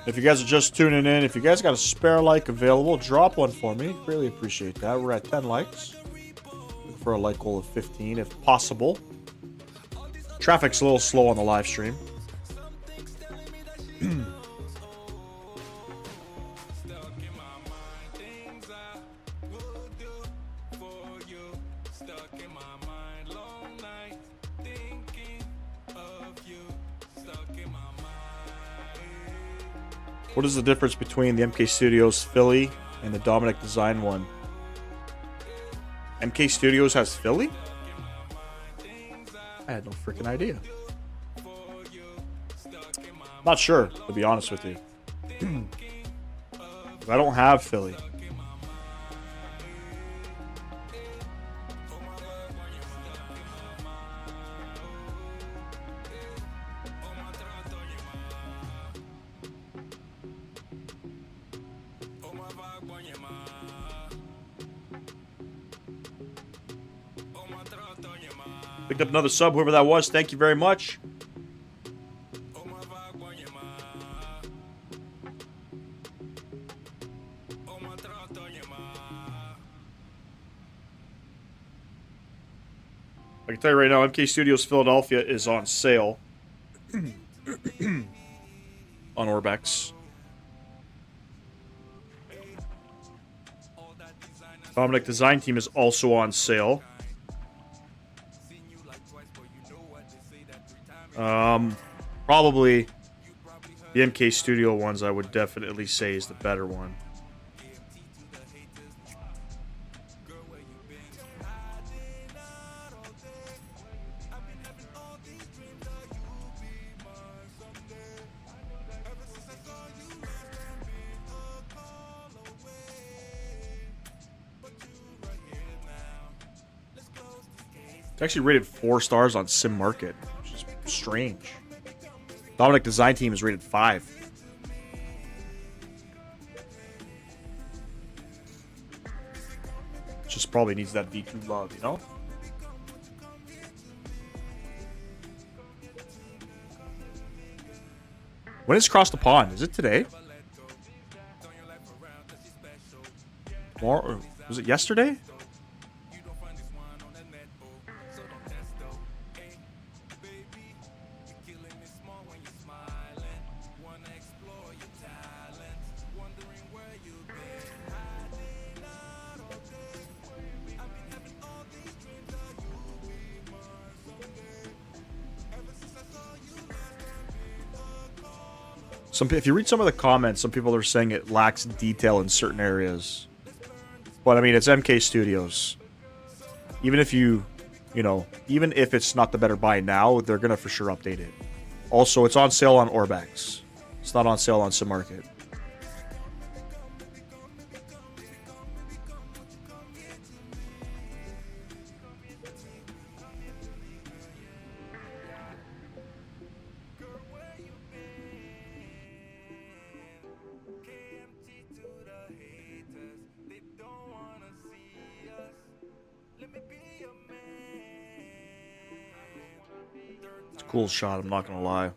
If you guys are just tuning in, if you guys got a spare like available, drop one for me. Really appreciate that. We're at 10 likes. Looking for a like goal of 15 if possible. Traffic's a little slow on the live stream. What is the difference between the MK Studios Philly and the Dominic Design one? MK Studios has Philly? I had no freaking idea. Not sure, to be honest with you. I don't have Philly. Picked up another sub, whoever that was. Thank you very much. I can tell you right now, MK Studios Philadelphia is on sale on Orbex. Dominic Design Team is also on sale. Probably the MK Studio ones I would definitely say is the better one. It's actually rated 4 stars on Sim Market, which is strange. Dominic Design Team is rated 5. Just probably needs that V2 love, you know? When is Cross the Pond? Is it today? Tomorrow? Was it yesterday? If you read some of the comments, some people are saying it lacks detail in certain areas. But I mean, it's MK Studios. Even if even if it's not the better buy now, they're gonna for sure update it. Also, it's on sale on Orbex. It's not on sale on Sim Market. Cool shot, I'm not gonna lie.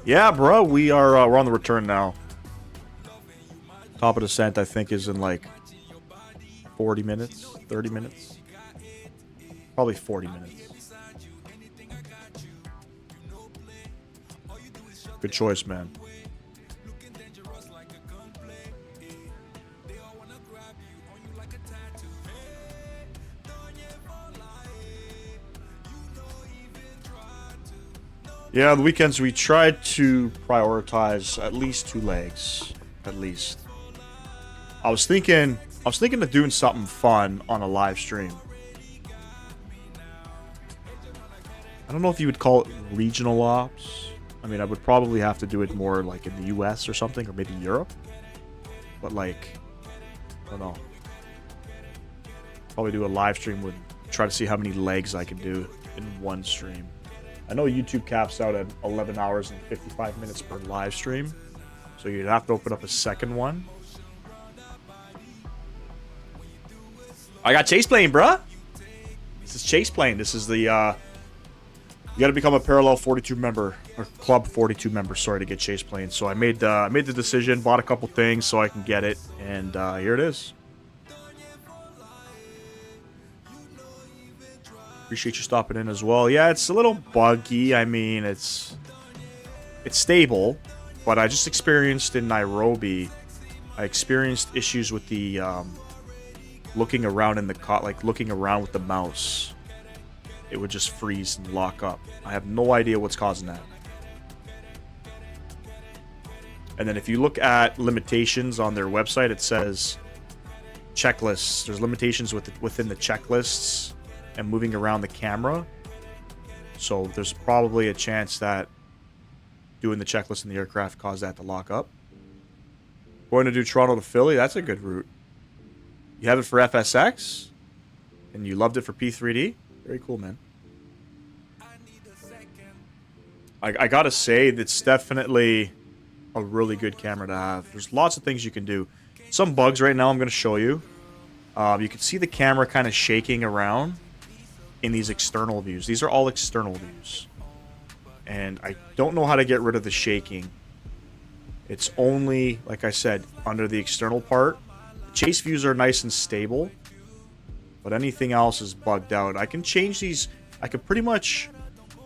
Yeah, bro, we're on the return now. Top of descent, I think, is in like 40 minutes, 30 minutes. Probably 40 minutes. Good choice, man. Yeah, the weekends we tried to prioritize at least 2 legs. At least. I was thinking of doing something fun on a live stream. I don't know if you would call it regional ops. I mean, I would probably have to do it more like in the US or something, or maybe Europe. But like, I don't know. Probably do a live stream with, try to see how many legs I can do in one stream. I know YouTube caps out at 11 hours and 55 minutes per live stream. So you'd have to open up a second one. I got Chaseplane, bruh. This is Chaseplane. This is the, you gotta become a Parallel 42 member, or Club 42 member, sorry, to get Chaseplane. So I made the decision, bought a couple things so I can get it, and here it is. Appreciate you stopping in as well. Yeah, it's a little buggy. I mean, it's stable, but I just experienced in Nairobi, I experienced issues with the looking around in the like looking around with the mouse. It would just freeze and lock up. I have no idea what's causing that. And then if you look at limitations on their website, it says checklists. There's limitations within the checklists and moving around the camera. So there's probably a chance that doing the checklist in the aircraft caused that to lock up. Going to do Toronto to Philly, that's a good route. You have it for FSX, and you loved it for P3D. Very cool, man. I gotta say, it's definitely a really good camera to have. There's lots of things you can do. Some bugs right now I'm going to show you. You can see the camera kind of shaking around in these external views. These are all external views. And I don't know how to get rid of the shaking. It's only, like I said, under the external part. The chase views are nice and stable, but anything else is bugged out. I can change these. I could pretty much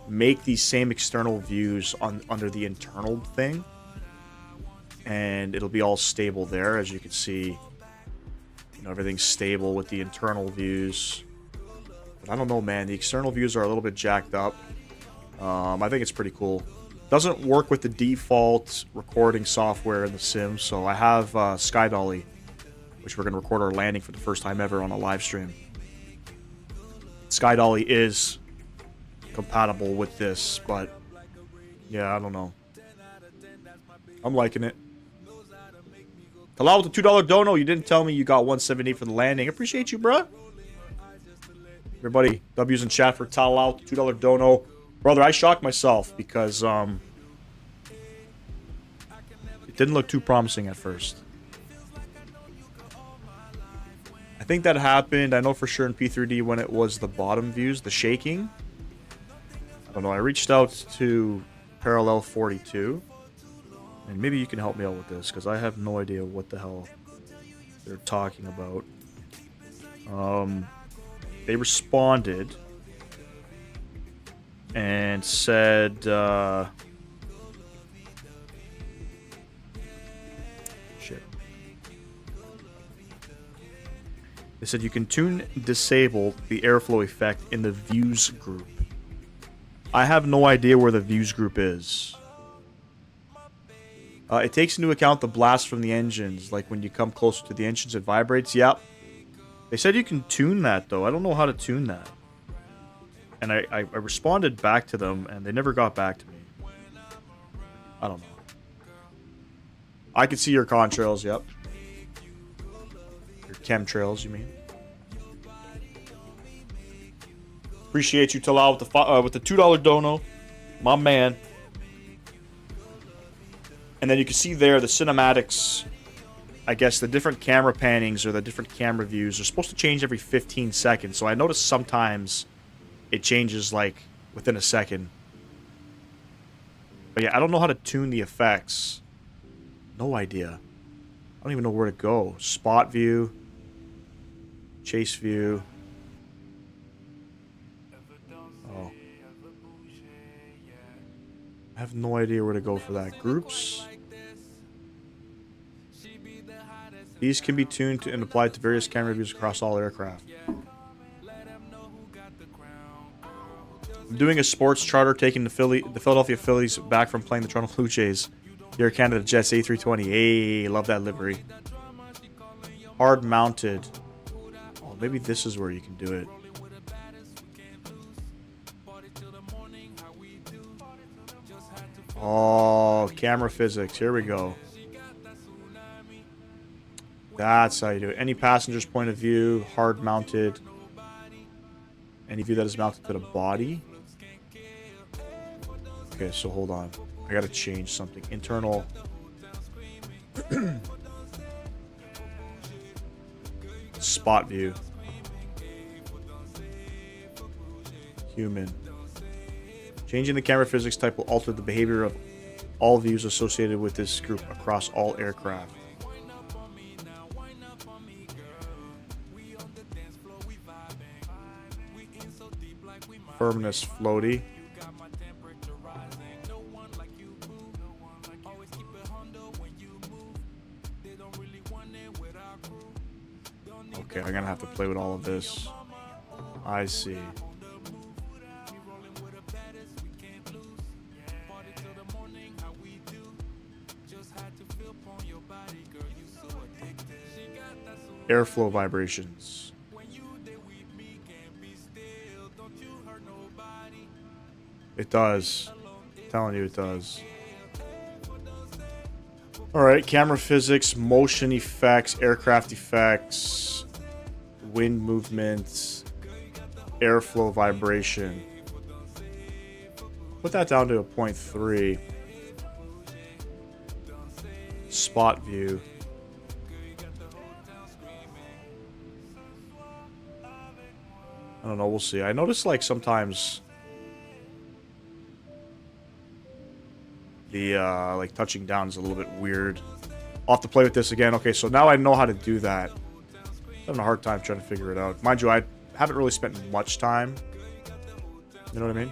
make these same external views under the internal thing, and it'll be all stable there. As you can see, you know, everything's stable with the internal views. But I don't know, man. The external views are a little bit jacked up. I think it's pretty cool. Doesn't work with the default recording software in the sim, so I have SkyDolly, which we're going to record our landing for the first time ever on a live stream. SkyDolly is compatible with this, but yeah, I don't know. I'm liking it. Hello with the $2 dono. You didn't tell me you got 178 for the landing. Appreciate you, bruh. Everybody, W's in chat for Talal, $2 dono. Brother, I shocked myself because it didn't look too promising at first. I think that happened, I know for sure in P3D when it was the bottom views, the shaking. I don't know, I reached out to Parallel 42. And maybe you can help me out with this, because I have no idea what the hell they're talking about. They responded and said, shit. They said you can tune disable the airflow effect in the views group. I have no idea where the views group is. It takes into account the blast from the engines, like when you come closer to the engines, it vibrates. Yep. They said you can tune that, though. I don't know how to tune that. And I responded back to them, and they never got back to me. I don't know. I can see your contrails, yep. Your chemtrails, you mean. Appreciate you, Talal, with the $2 dono. My man. And then you can see there the cinematics. I guess the different camera pannings or the different camera views are supposed to change every 15 seconds. So I noticed sometimes it changes like within a second. But yeah, I don't know how to tune the effects. No idea. I don't even know where to go. Spot view. Chase view. Oh. I have no idea where to go for that. Groups. These can be tuned and applied to various camera views across all aircraft. I'm doing a sports charter taking the Philadelphia Phillies back from playing the Toronto Blue Jays. Here at Canada Jets A320. Hey, love that livery. Hard mounted. Oh, maybe this is where you can do it. Oh, camera physics. Here we go. That's how you do it. Any passenger's point of view, hard mounted. Any view that is mounted to the body. Okay, so hold on. I gotta change something. Internal. Spot view. Human. Changing the camera physics type will alter the behavior of all views associated with this group across all aircraft. Firmness floaty. Okay, I'm gonna have to play with all of this. I see. Airflow vibrations. It does. I'm telling you, it does. Alright, camera physics, motion effects, aircraft effects, wind movement, airflow vibration. Put that down to a 0.3. Spot view. I don't know, we'll see. I notice like sometimes the like touching down is a little bit weird. I'll have to play with this again. Okay, so now I know how to do that. I'm having a hard time trying to figure it out. Mind you, I haven't really spent much time. You know what I mean?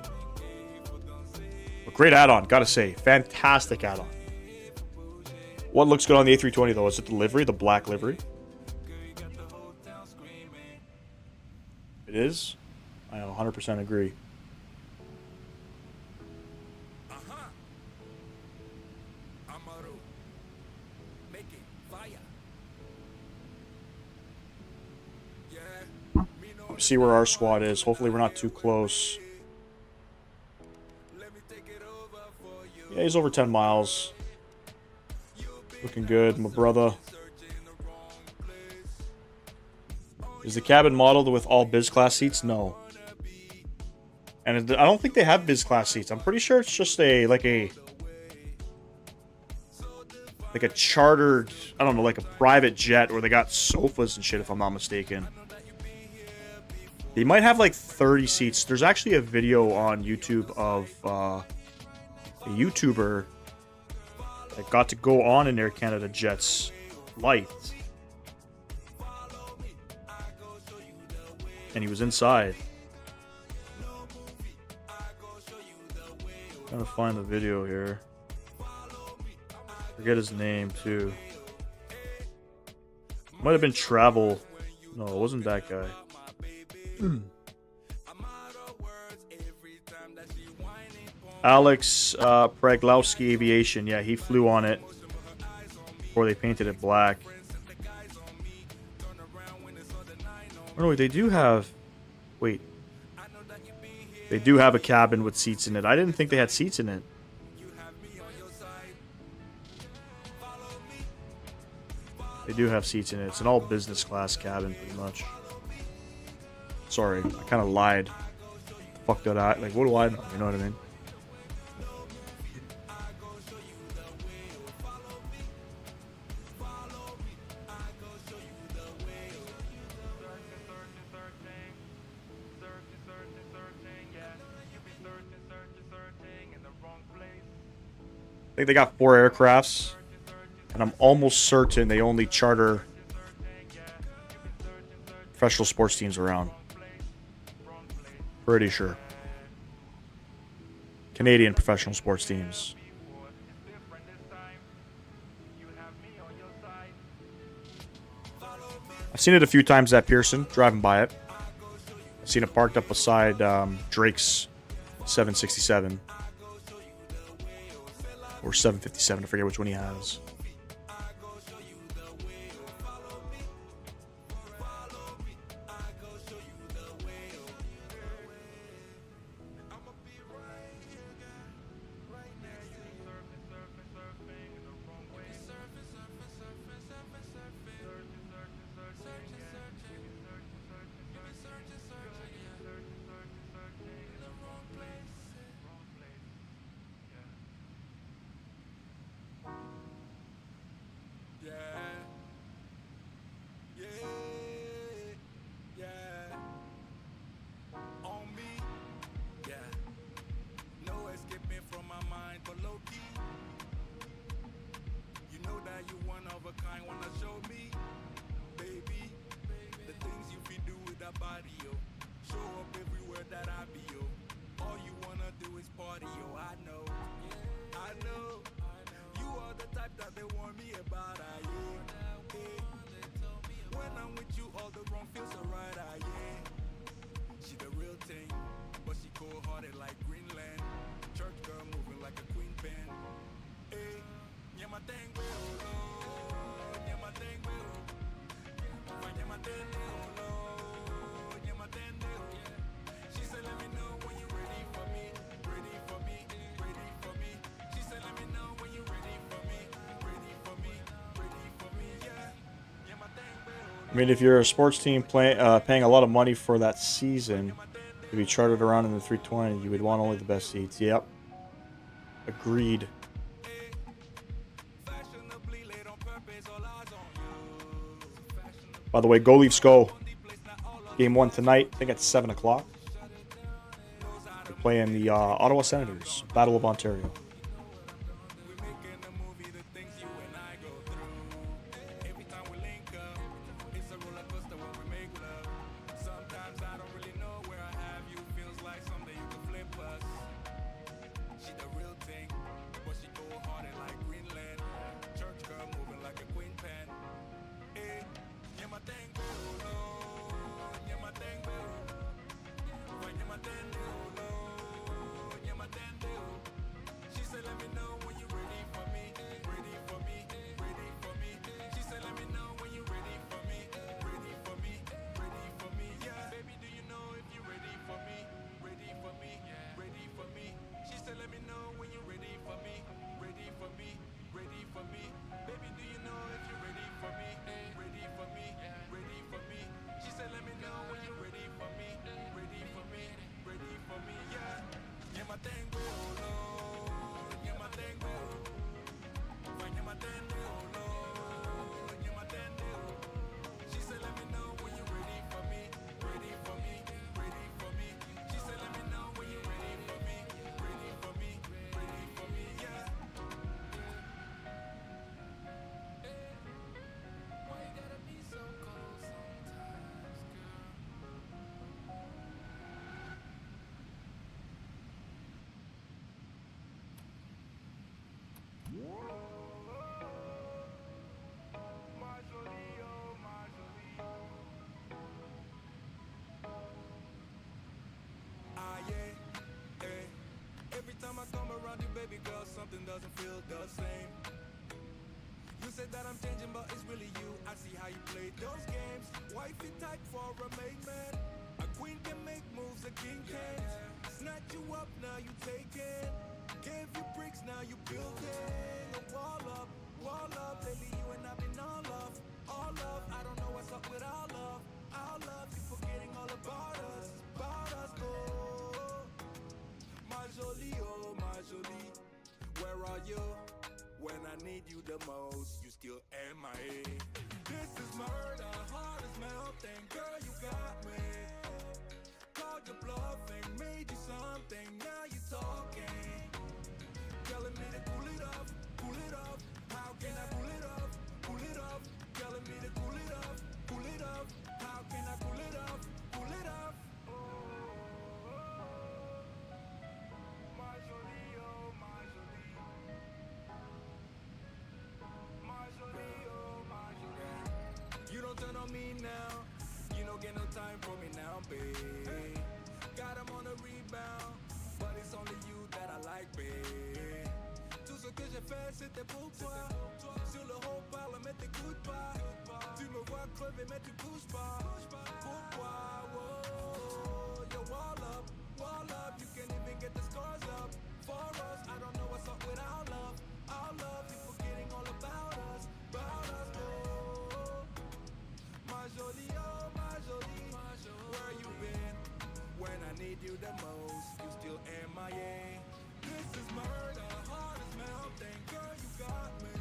But great add-on, gotta say. Fantastic add-on. What looks good on the A320 though? Is it the livery, the black livery? It is? I 100% agree. See where our squad is. Hopefully we're not too close. Yeah, he's over 10 miles. Looking good, my brother. Is the cabin modeled with all biz class seats? No. And I don't think they have biz class seats. I'm pretty sure it's just like a chartered, I don't know, like a private jet where they got sofas and shit, if I'm not mistaken. They might have like 30 seats. There's actually a video on YouTube of a YouTuber that got to go on an Air Canada Jet's flight. And he was inside. I'm trying to find the video here. Forget his name too. Might have been Travel. No, it wasn't that guy. Alex Praglowski Aviation. Yeah, he flew on it before they painted it black. Oh no, they do have... Wait. They do have a cabin with seats in it. I didn't think they had seats in it. They do have seats in it. It's an all business class cabin, pretty much. Sorry, I kind of lied. Fuck that I... Like, what do I know? You know what I mean? I think they got 4 aircrafts, and I'm almost certain they only charter professional sports teams around. Pretty sure. Canadian professional sports teams. I've seen it a few times at Pearson, driving by it. I've seen it parked up beside Drake's 767 or 757. I forget which one he has. I mean, if you're a sports team paying a lot of money for that season to be chartered around in the 320, you would want only the best seats. Yep. Agreed. By the way, go Leafs go. Game 1 tonight, I think at 7 o'clock. They're playing the Ottawa Senators, Battle of Ontario. Doesn't feel the same. You said that I'm changing, but it's really you. I see how you play those games. Wifey type for a main man. A queen can make moves, a king can't. Snatch you up, now you take it. Gave you bricks, now you building a wall up, wall up. Lately you and I've been all love, all love. I don't know what's up with our love, you forgetting all about us, oh. My jolie, oh my jolie. Where are you when I need you the most? You still MIA. This is murder, heart is melting. Girl, you got me. Called your bluffing, made you something. Now you talking. Telling me to cool it off, cool it off. How can I cool it off, cool it off? Telling me to cool it off, cool it off. How can I cool it off, cool it off? My jolie, oh my jolie. You don't turn on me now. You don't get no time for me now, babe. Got him on a rebound. But it's only you that I like, babe. Tout ce que j'ai fait c'était pour toi. Sur le haut-parle, mais t'écoutes pas. Tu me vois crever, mais tu bouges pas. Pourquoi? Whoa, yo, wall up. You can't even get the scars up. For us, I don't know what's up with our love. Our love, you forgetting all about us. Oh, my jolie, oh my jolie. Where you been when I need you the most? You still MIA. This is murder, heart is melting. Girl, you got me.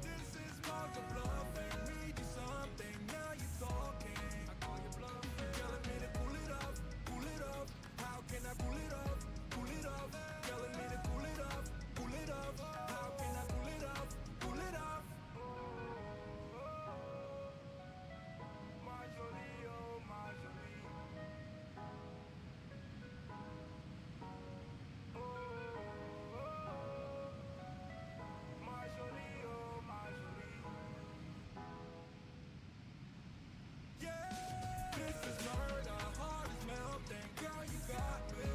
This is mark the bluffing. Need you something, now you talking. I call you bluffing. Telling me to cool it up, cool it up. How can I cool it up, cool it up? Telling me to cool it up, cool it up. How can I cool it up, cool it up? My jolie, oh my jolie. My jolie, oh my jolie. Yeah, this is murder, heart is melting. Girl, you got me.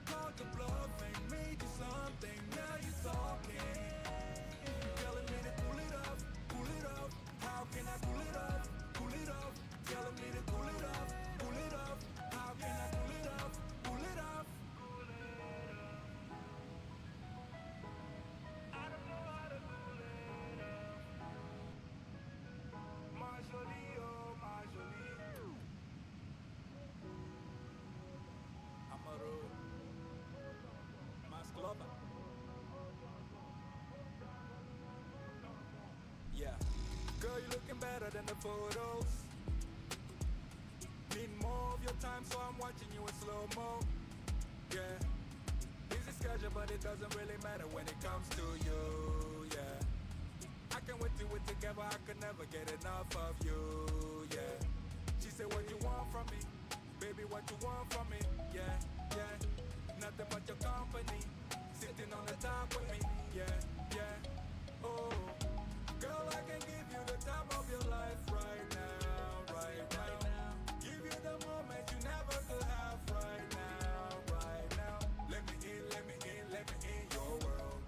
Called the bluffing, made you something. Now you talking. Telling me to cool it up, cool it up. How can I cool it up, cool it up? Telling me to cool it up, cool it up. How can I cool it up, cool it up? I don't know how to cool it up. My jolie, oh my jolie. Amaro, mas global. Yeah, girl, you looking better than the photos. Need more of your time, so I'm watching you in slow-mo. Yeah, busy schedule, but it doesn't really matter when it comes to you. Yeah, I can wait till we're together. I could never get enough of you. Yeah, she said, what you want from me? Baby, what you want from me? Yeah, yeah, nothing but your company. Sitting on the top with me. Yeah, yeah, oh. Girl, I can give you the time of your life right now, right now. Give you the moment you never could have right now, right now. Let me in, let me in, let me in your world.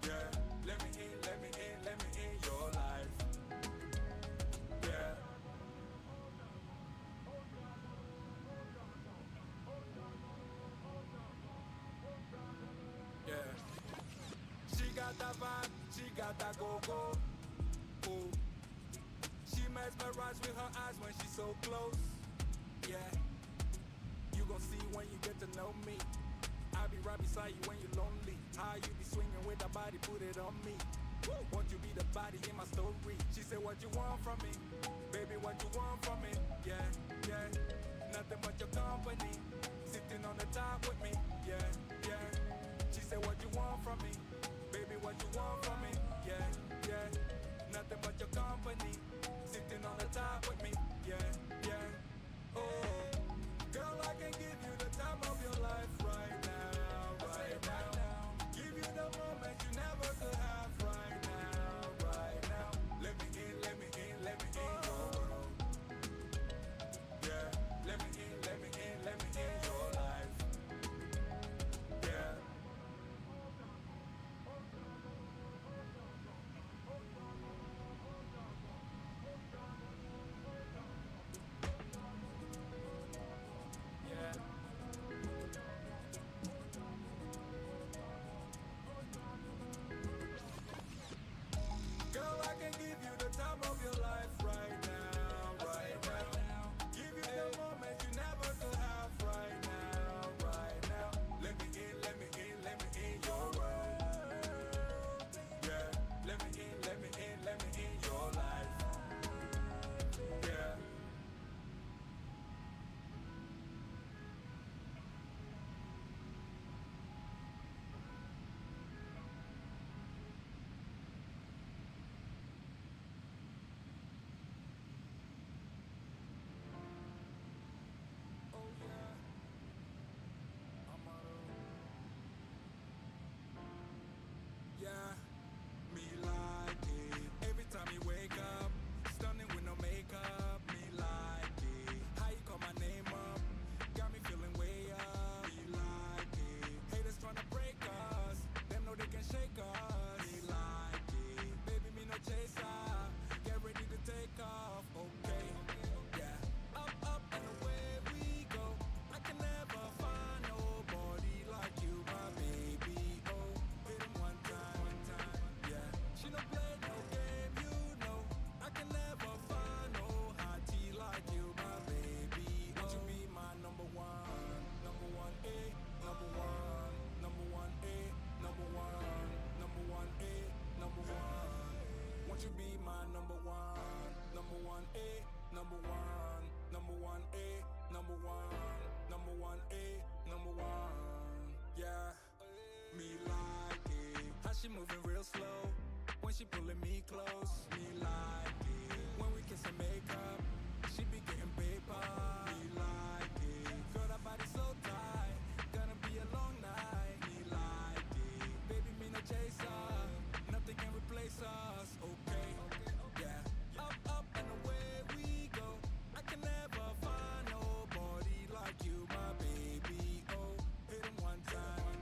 Yeah, let me in, let me in, let me in your life. Yeah. Yeah. She got that vibe, she got that go-go. Ooh. She mesmerized with her eyes when she's so close. Yeah. You gon' see when you get to know me. I'll be right beside you when you're lonely. How you be swinging with that body, put it on me. Woo. Won't you be the body in my story? She said, what you want from me? Baby, what you want from me? Yeah, yeah. Nothing but your company. Sitting on the top with me. Yeah, yeah. She said, what you want from me? Baby, what you want from me? Yeah, yeah. Nothing but your company. Sitting on the top with me. Yeah, yeah. Oh, girl, I can give you the time of your life right now, right now. Give you the moment you never could have right now, right now. Let me in, let me in, let me in your world. Yeah, let me in, let me in, let me in your life. Yeah. one, number one. Yeah, me like it. How she moving real slow when she pulling me close. Me like it. When we kiss and make up, she be getting paper. Me like it. Girl, that body so tight. Gonna be a long night. Me like it. Baby, me no chaser. Nothing can replace us. Okay, yeah. Up and away we go. I can never find nobody like you, my baby. Oh, hit him one time,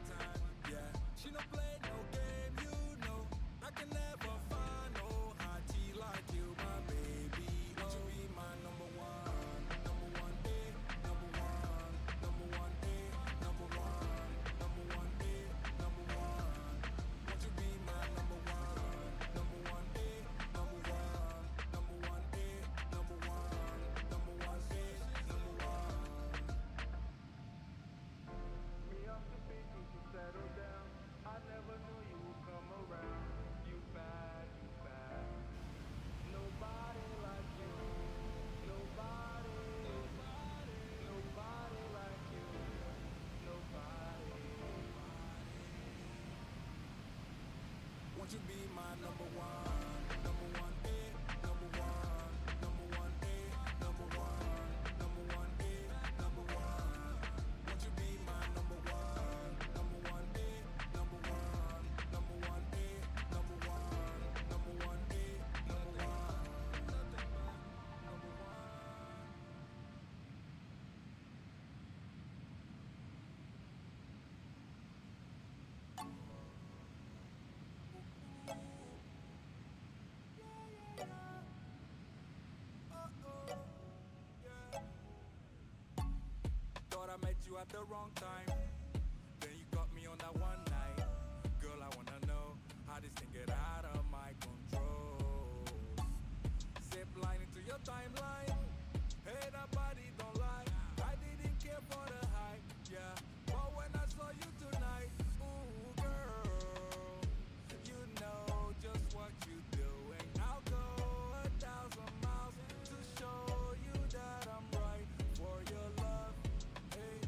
yeah. She don't play no game, you know. I can never find no hottie like you, my baby. Won't you be my number one, number one, number one, number one, number one, number one, number one. Won't you be my number one, number one, number one, number one, number one, number one, number one. Me off the beat, you should settle down. I never knew you would come around. You bad, you bad. Nobody like you. Nobody, nobody, nobody like you. Nobody. Won't you be my number one, number one, number one, number one, number one, number one, number one. Won't you be my number one, number one, number one, number one, number one, number one, number one, number one. Thought I met you at the wrong time. Then you got me on that one night. Girl, I wanna know how this thing get out of my control. Zip line into your timeline. Hey, that body don't lie. I didn't care for the hype, yeah. But when I saw you tonight, ooh, girl, you know just what you doing. I'll go 1,000 miles to show you that I'm right for your love. Hey,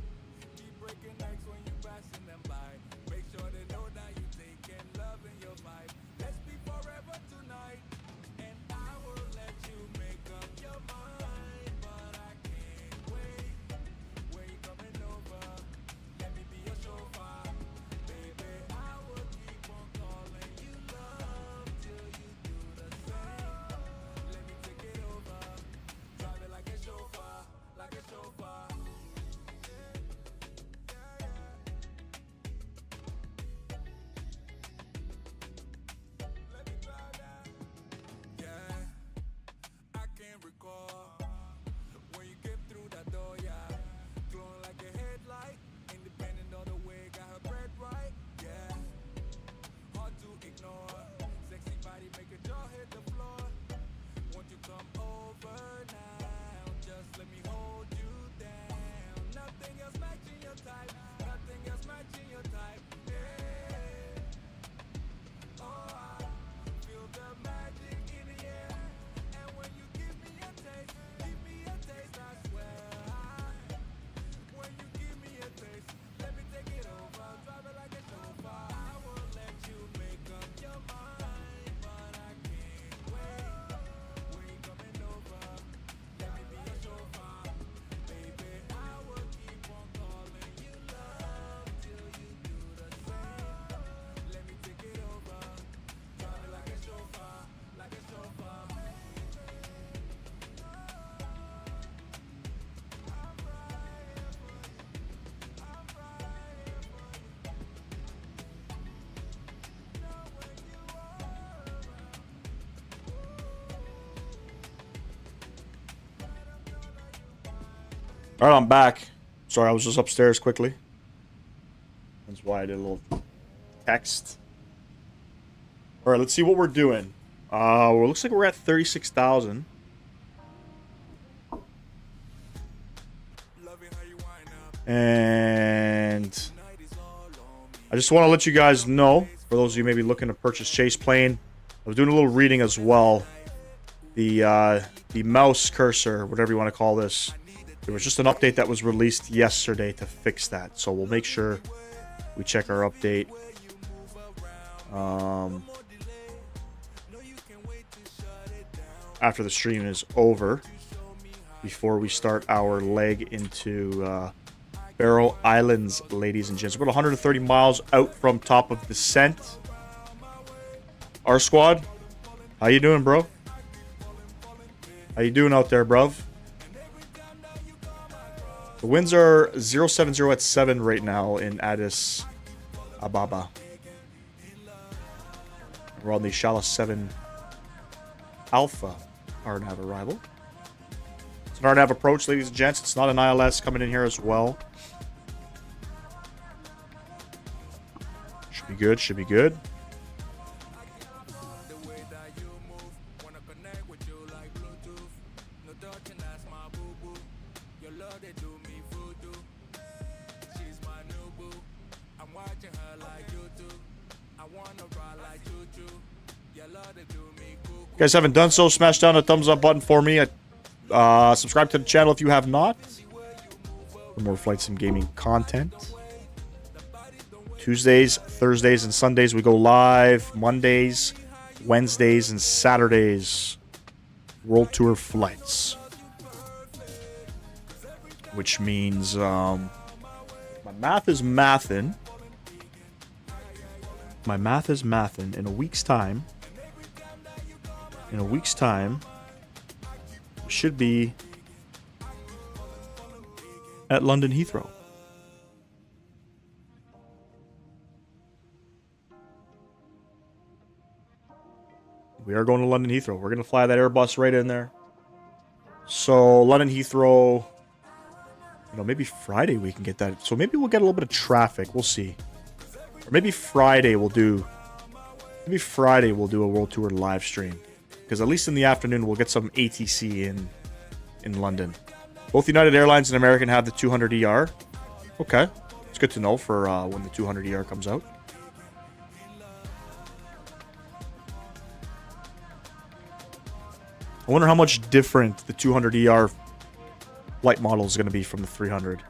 keep breaking necks when you passing them by. Make sure they know that you taking love in your vibe. Let's be forever tonight, and I will let you make up your mind. But I can't wait. When you coming over, let me be your chauffeur. Baby, I will keep on calling you love till you do the same. Let me take it over, drive it like a chauffeur, like a chauffeur. Let me drive that. Yeah, I can't recall when you came through that door, yeah. Glowing like a headlight, independent all the way, got her bread right, yeah. Hard to ignore, sexy body make a jaw hit the floor. Won't you come over now? Just let me hold you down. Nothing else matching your type, nothing else matching your type, yeah. Oh, I feel the magic in the air. And when you give me a taste, I swear. When you give me a taste, let me take it over, drive it like a chauffeur. I will let you make up your mind, but I can't wait. When you coming over, let me be your chauffeur. Baby, I will keep on calling you love till you do the same. Let me take it over, drive it like a chauffeur, like a chauffeur. I'm right here for you. I'm right here for you. Know when you are around. All right, I'm back. Sorry, I was just upstairs quickly. That's why I did a little text. All right, let's see what we're doing. Well, it looks like we're at 36,000. Loving how you wind up. And Night is all on me. I just want to let you guys know, for those of you maybe looking to purchase Chaseplane, I was doing a little reading as well. The mouse cursor, whatever you want to call this, There was just an update that was released yesterday to fix that. So we'll make sure we check our update. After the stream is over, before we start our leg into Barrow Islands, ladies and gents. We're about 130 miles out from top of descent. Our squad, how you doing, bro? How you doing out there, bruv? The winds are 070 at 7 right now in Addis Ababa. We're on the Shala 7 Alpha RNAV arrival. It's an RNAV approach, ladies and gents. It's not an ILS coming in here as well. Should be good, should be good. If you guys haven't done so, smash down a thumbs up button for me. Subscribe to the channel if you have not. For more Flight Sim Gaming content. Tuesdays, Thursdays, and Sundays we go live. Mondays, Wednesdays, and Saturdays. World Tour flights. Which means my math is mathin'. My math is mathin'. In a week's time, we should be at London Heathrow. We are going to London Heathrow. We're going to fly that Airbus right in there. So, London Heathrow, you know, maybe Friday we can get that. So, maybe we'll get a little bit of traffic. We'll see. Or maybe Friday we'll do a World Tour live stream. Because at least in the afternoon, we'll get some ATC in London. Both United Airlines and American have the 200ER. Okay. It's good to know for when the 200ER comes out. I wonder how much different the 200ER flight model is going to be from the 300.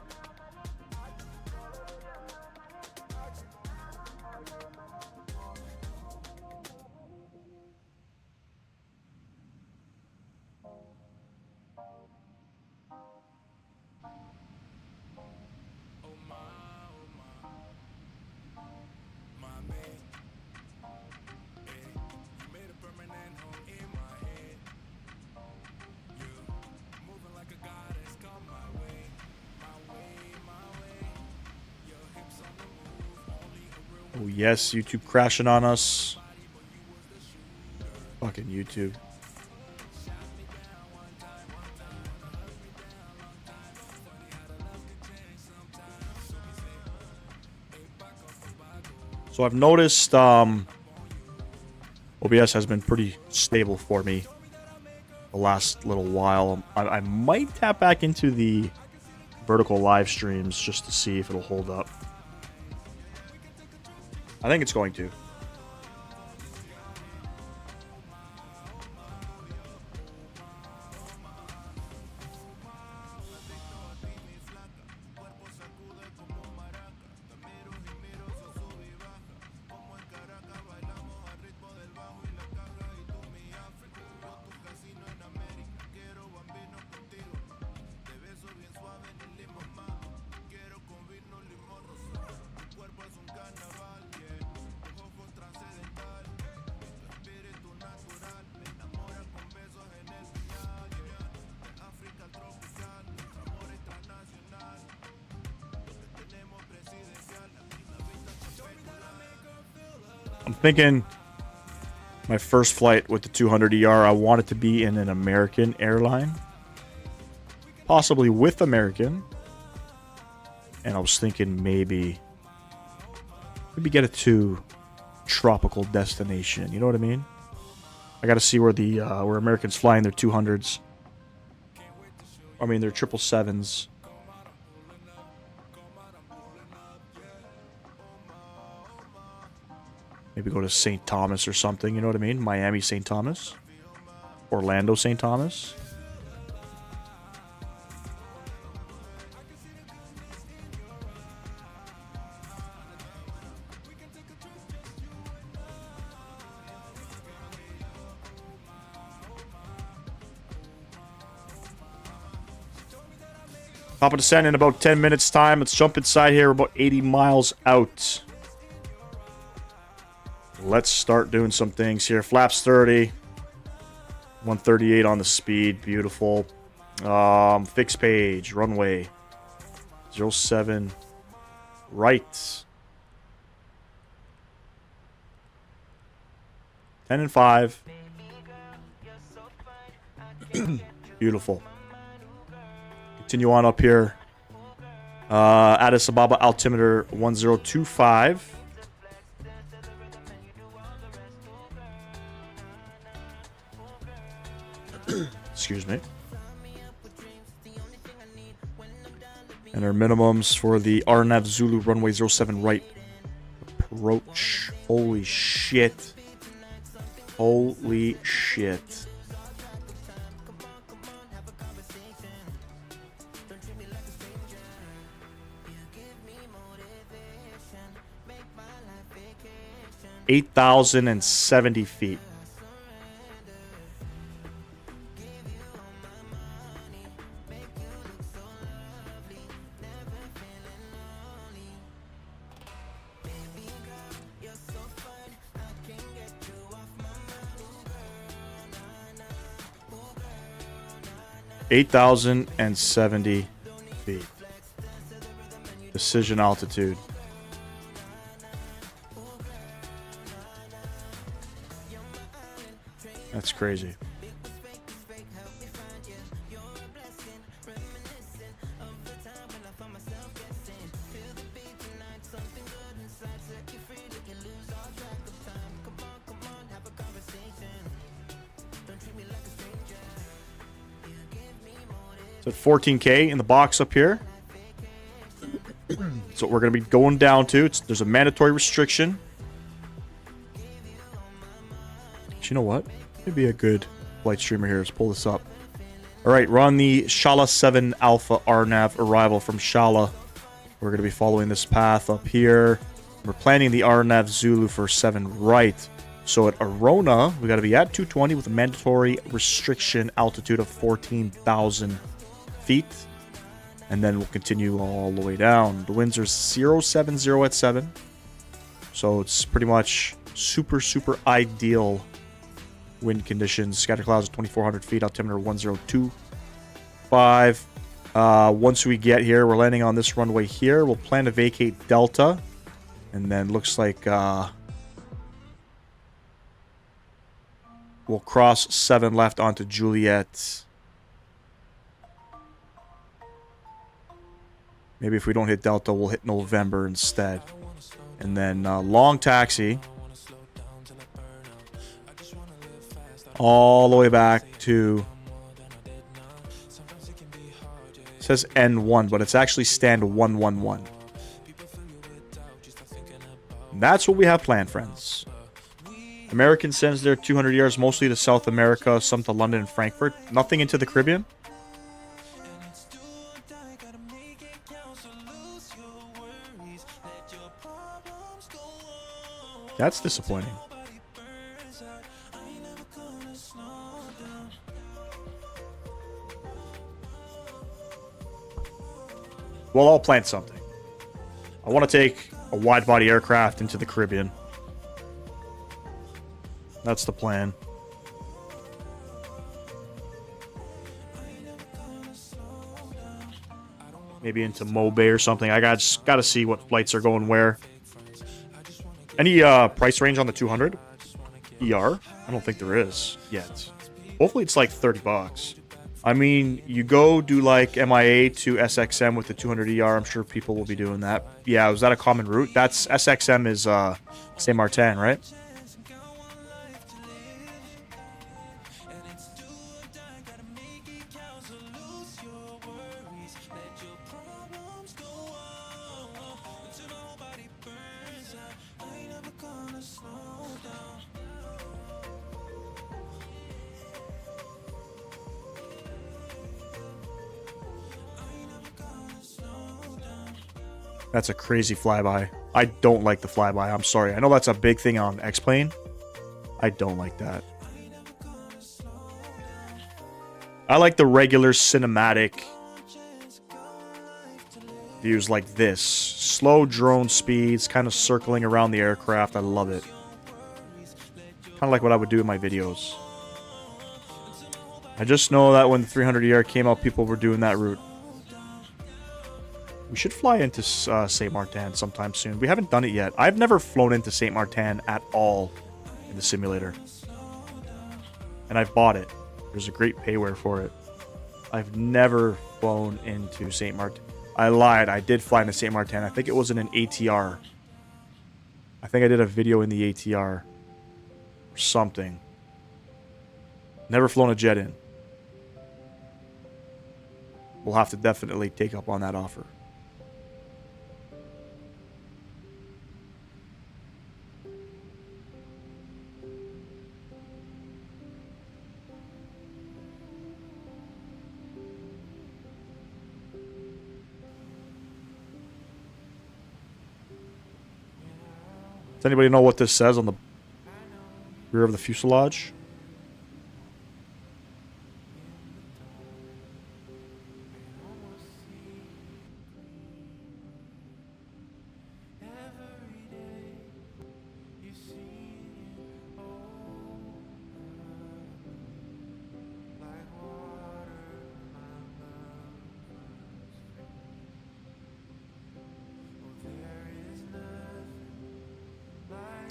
Oh, yes, YouTube crashing on us. Fucking YouTube. So I've noticed OBS has been pretty stable for me the last little while. I might tap back into the vertical live streams just to see if it'll hold up. I think it's going to. I'm thinking my first flight with the 200ER, I want it to be in an American airline. Possibly with American. And I was thinking maybe get it to tropical destination. You know what I mean? I got to see where the where Americans flying their 200s. I mean their 777s. Maybe go to St. Thomas or something, you know what I mean? Miami, St. Thomas. Orlando, St. Thomas. Top of descent in about 10 minutes time. Let's jump inside here. We're about 80 miles out. Let's start doing some things here. Flaps 30. 138 on the speed. Beautiful. Fixed page. Runway. 07. Right. 10 and 5. Beautiful. Continue on up here. Addis Ababa altimeter 1025. Excuse me. And our minimums for the RNAV Zulu runway 07 right approach. Holy shit. Holy shit. $8,070 feet. $8,070 feet. Decision altitude. That's crazy. So at 14K in the box up here. That's what we're going to be going down to. There's a mandatory restriction. But you know what? Maybe a good flight streamer here. Let's pull this up. All right, we're on the Shala 7 Alpha RNAV arrival from Shala. We're going to be following this path up here. We're planning the RNAV Zulu for 7 right. So at Arona, we got to be at 220 with a mandatory restriction altitude of 14,000 feet. And then we'll continue all the way down. The winds are 070 at 7. So it's pretty much super, super ideal wind conditions. Scatter clouds at 2,400 feet. Altimeter 1025. Once we get here, we're landing on this runway here. We'll plan to vacate Delta. And then looks like we'll cross 7 left onto Juliet. Maybe if we don't hit Delta, we'll hit November instead. And then long taxi. All the way back to... It says N1, but it's actually stand 111. And that's what we have planned, friends. American sends their 200ERs mostly to South America, some to London and Frankfurt. Nothing into the Caribbean. That's disappointing. Well, I'll plan something. I want to take a wide-body aircraft into the Caribbean. That's the plan. Maybe into Mo Bay or something. I just got to see what flights are going where. Any price range on the 200 ER? I don't think there is yet. Hopefully it's like $30. I mean, you go do like MIA to SXM with the 200 ER. I'm sure people will be doing that. Yeah, was that a common route? That's SXM is Saint Martin, right? That's a crazy flyby. I don't like the flyby. I'm sorry. I know that's a big thing on X-Plane. I don't like that. I like the regular cinematic views like this. Slow drone speeds, kind of circling around the aircraft. I love it. Kind of like what I would do in my videos. I just know that when the 300ER came out, people were doing that route. We should fly into Saint Martin sometime soon. We haven't done it yet. I've never flown into Saint Martin at all in the simulator. And I've bought it. There's a great payware for it. I've never flown into Saint Martin. I lied. I did fly into Saint Martin. I think it was in an ATR. I think I did a video in the ATR. Or something. Never flown a jet in. We'll have to definitely take up on that offer. Does anybody know what this says on the rear of the fuselage?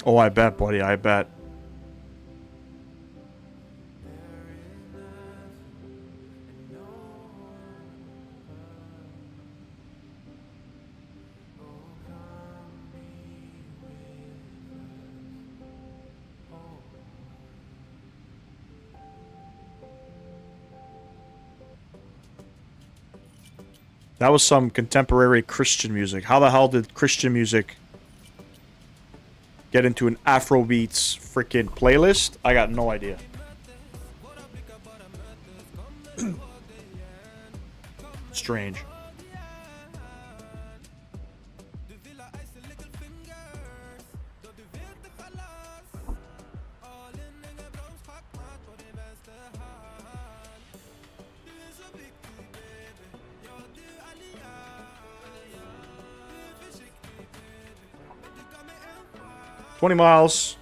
Oh, I bet, buddy. I bet. That was some contemporary Christian music. How the hell did Christian music get into an Afrobeats freaking playlist? I got no idea. Strange. $20 miles.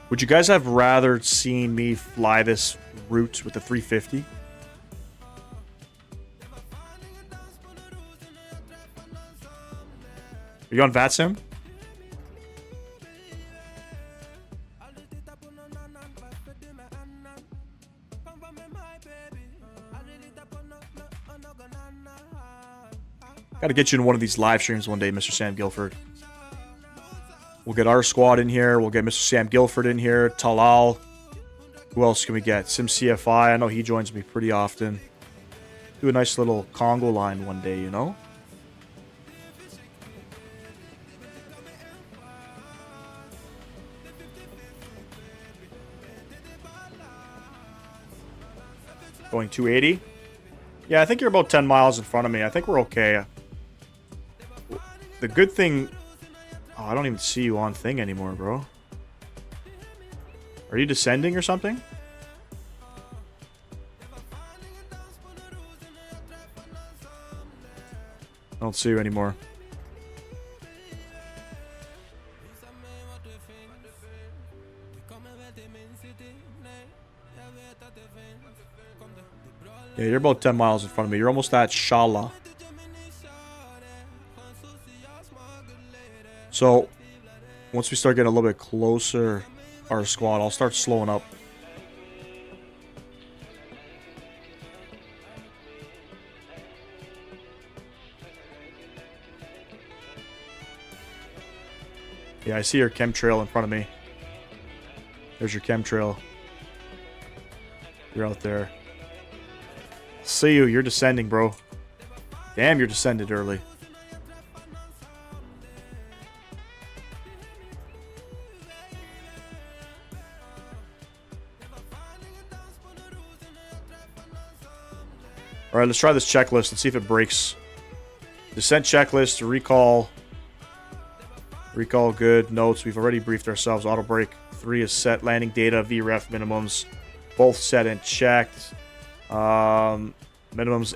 Would you guys have rather seen me fly this route with the 350? Are you on VATSIM? Got to get you in one of these live streams one day, Mr. Sam Guilford. We'll get our squad in here. We'll get Mr. Sam Guilford in here. Talal. Who else can we get? SimCFI. I know he joins me pretty often. Do a nice little Congo line one day, you know? Going 280. Yeah, I think you're about 10 miles in front of me. I think we're okay. The good thing... Oh, I don't even see you on thing anymore, bro. Are you descending or something? I don't see you anymore. Yeah, you're about 10 miles in front of me. You're almost at Shala. So, once we start getting a little bit closer, our squad, I'll start slowing up. Yeah, I see your chemtrail in front of me. There's your chemtrail. You're out there. See you. You're descending, bro. Damn, you're descended early. Alright, let's try this checklist and see if it breaks. Descent checklist, recall, Recall good. Notes, we've already briefed ourselves. Auto brake 3 is set. Landing data, VREF minimums, both set and checked. Minimums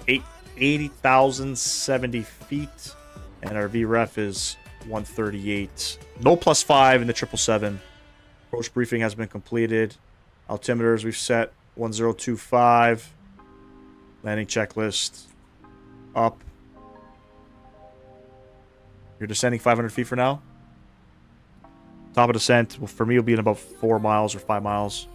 80,070 feet. And our VREF is 138. No +5 in the 777. Approach briefing has been completed. Altimeters we've set 1025. Landing checklist up. You're descending 500 feet for now. Top of descent, well, for me, will be in about 4 miles or 5 miles.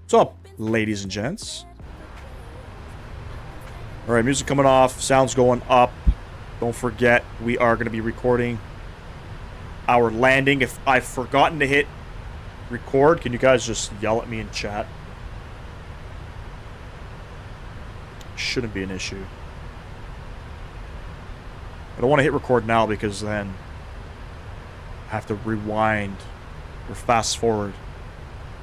What's up, ladies and gents? Alright, music coming off, sounds going up. Don't forget, we are going to be recording our landing. If I've forgotten to hit record, can you guys just yell at me in chat? Shouldn't be an issue. I don't want to hit record now because then I have to rewind or fast forward.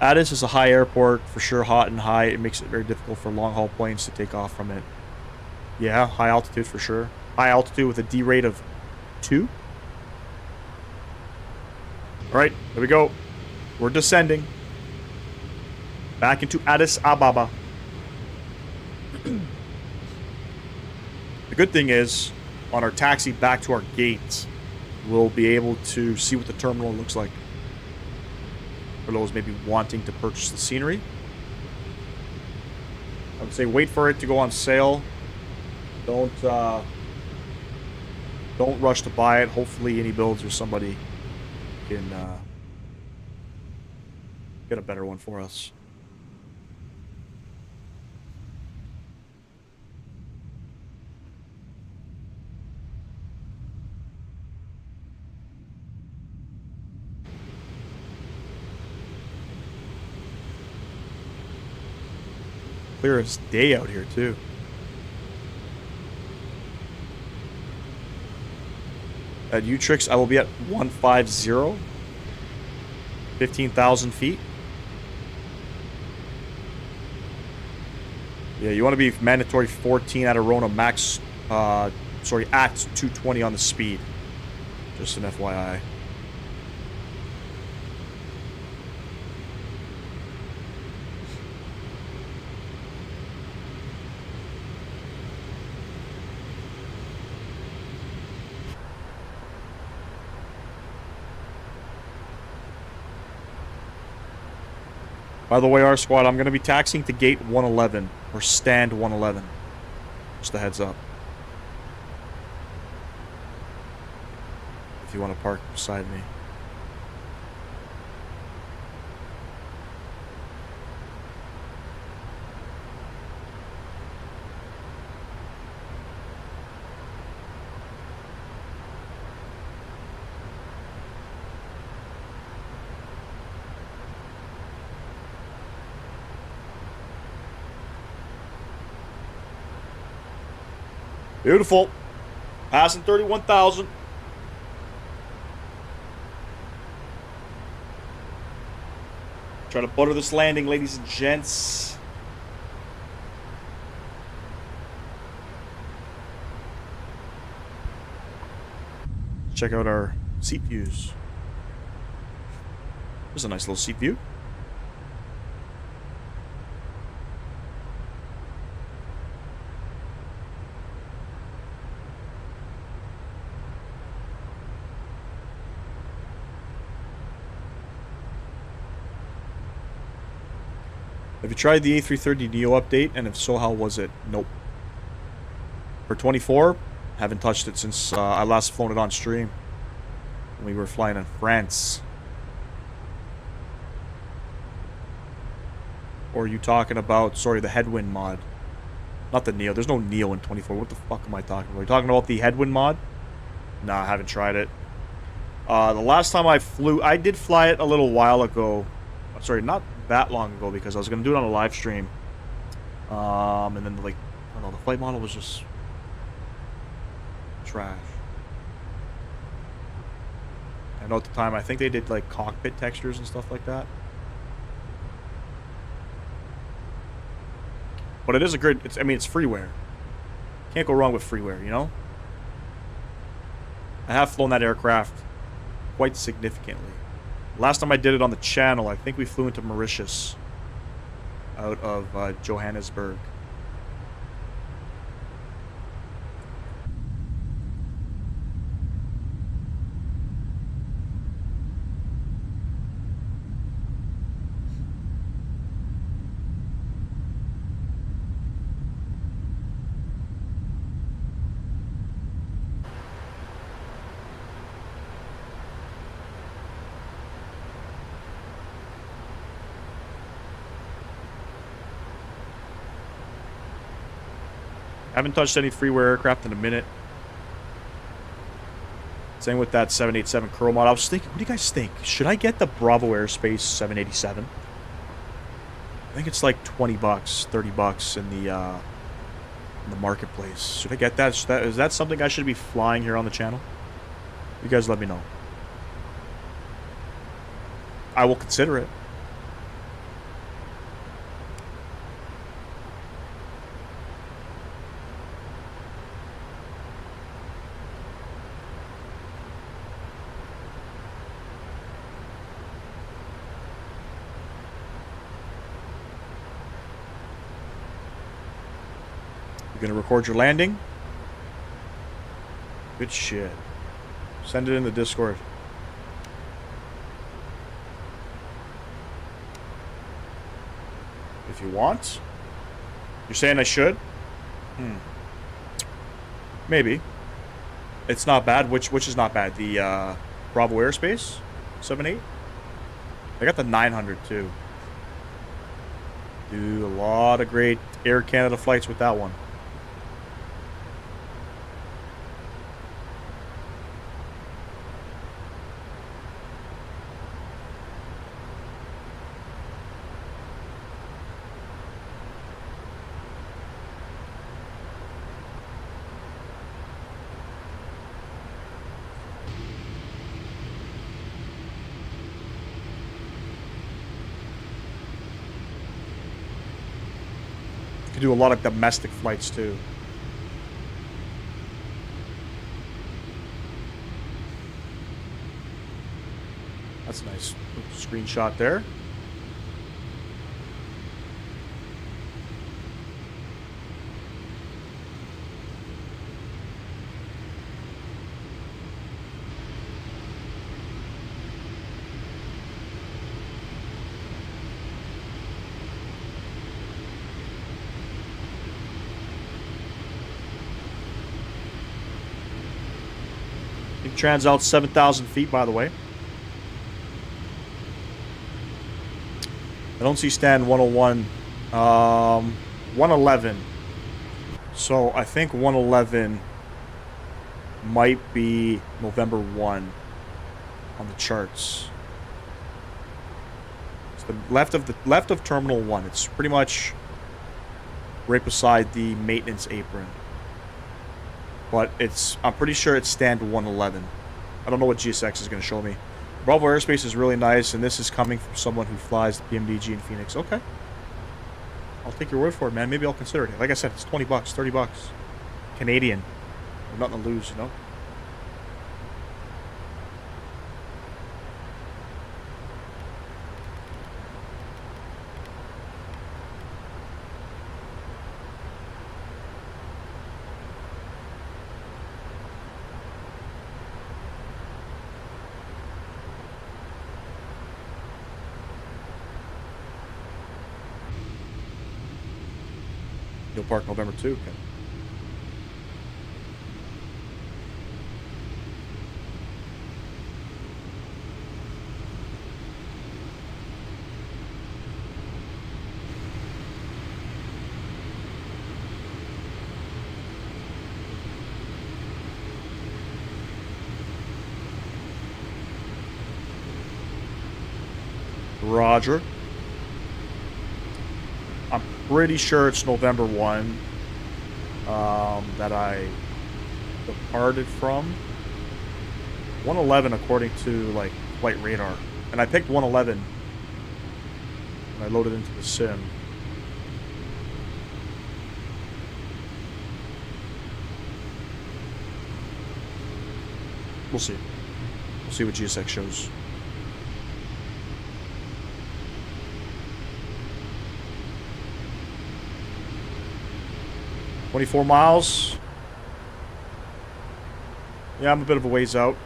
Addis is a high airport, for sure, hot and high. It makes it very difficult for long-haul planes to take off from it. Yeah, high altitude for sure. High altitude with a D rate of 2. Alright, there we go. We're descending. Back into Addis Ababa. The good thing is, on our taxi back to our gate, we'll be able to see what the terminal looks like. For those maybe wanting to purchase the scenery. I would say wait for it to go on sale. Don't rush to buy it. Hopefully any builds or somebody can get a better one for us. Clear as day out here too. At Utrix, I will be at 150. 15,000 feet. Yeah, you want to be mandatory 14 at Arona max, at 220 on the speed. Just an FYI. By the way, our squad, I'm going to be taxiing to gate 111, or stand 111. Just a heads up. If you want to park beside me. Beautiful. Passing 31,000. Try to butter this landing, ladies and gents. Check out our seat views. There's a nice little seat view. Have you tried the A330neo update? And if so, how was it? Nope. For 24, haven't touched it since I last flown it on stream. When we were flying in France. Or are you talking about, sorry, the headwind mod? Not the Neo. There's no Neo in 24. What the fuck am I talking about? Are you talking about the headwind mod? Nah, I haven't tried it. The last time I flew, I did fly it a little while ago. Sorry, not that long ago, because I was going to do it on a live stream. And then, like, I don't know, the flight model was just trash. I know at the time, I think they did like cockpit textures and stuff like that. But it is a good, I mean, it's freeware. Can't go wrong with freeware, you know? I have flown that aircraft quite significantly. Last time I did it on the channel, I think we flew into Mauritius out of Johannesburg. Haven't touched any freeware aircraft in a minute. Same with that 787 curl mod. I was thinking, what do you guys think? Should I get the Bravo Aerospace 787? I think it's like 20 bucks, 30 bucks in the marketplace. Should I get that? Is that something I should be flying here on the channel? You guys let me know. I will consider it. You're gonna record your landing? Good shit. Send it in the Discord. If you want. You're saying I should? Maybe. It's not bad. Which is not bad? The Bravo Aerospace 78? I got the 900 too. Do a lot of great Air Canada flights with that one. Do a lot of domestic flights too. That's a nice screenshot there. Trans out 7,000 feet, by the way. I don't see stand 101. 111. So I think 111 might be November 1 on the charts. It's the left of Terminal 1. It's pretty much right beside the maintenance apron. But I'm pretty sure it's stand 111. I don't know what GSX is going to show me. Bravo Aerospace is really nice, and this is coming from someone who flies the PMDG in Phoenix. Okay. I'll take your word for it, man. Maybe I'll consider it. Like I said, it's 20 bucks, 30 bucks. Canadian. I've nothing to lose, you know? You'll park November 2. Okay. Roger. I'm pretty sure it's November 1 that I departed from. 111 according to, like, flight radar. And I picked 111 when I loaded into the sim. We'll see. We'll see what GSX shows. $24 miles. Yeah, I'm a bit of a ways out.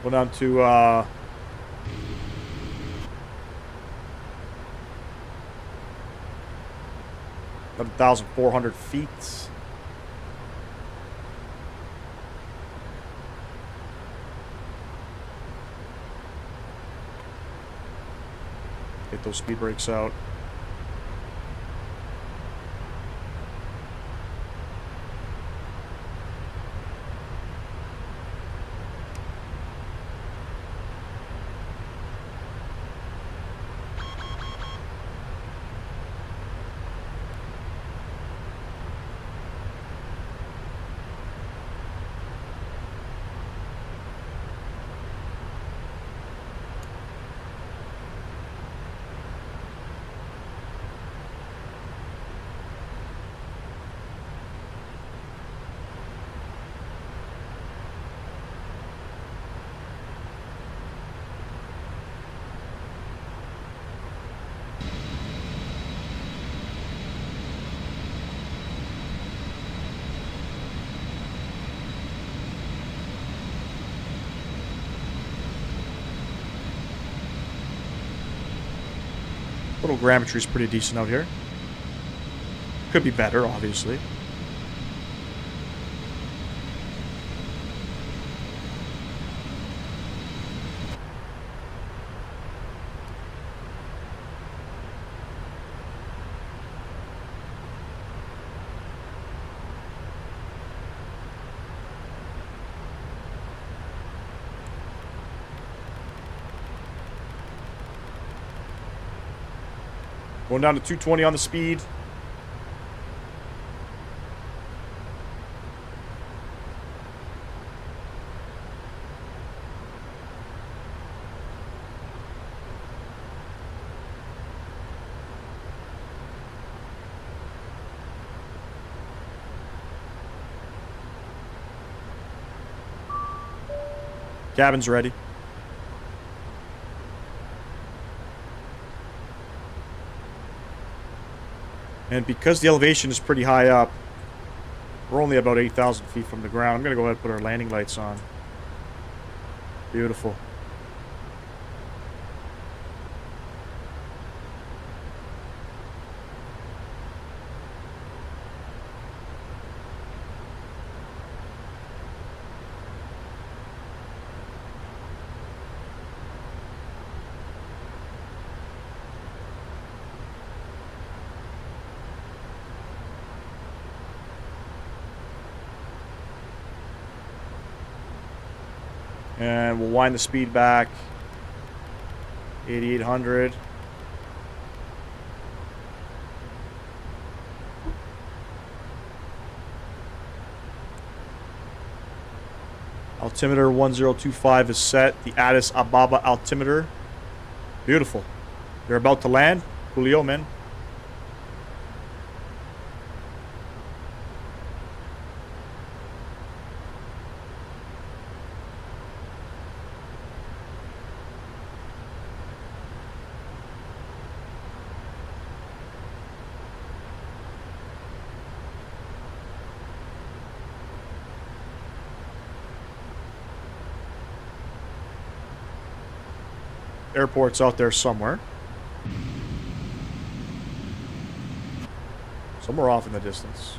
Go down to 11,400 feet. Get those speed brakes out. Photogrammetry is pretty decent out here. Could be better, obviously. Going down to 220 on the speed. Cabin's ready. And because the elevation is pretty high up, we're only about 8,000 feet from the ground. I'm going to go ahead and put our landing lights on. Beautiful. And we'll wind the speed back. 8,800. Altimeter 1025 is set. The Addis Ababa altimeter. Beautiful. They're about to land. Coolio, man. Airport's out there somewhere. Somewhere off in the distance.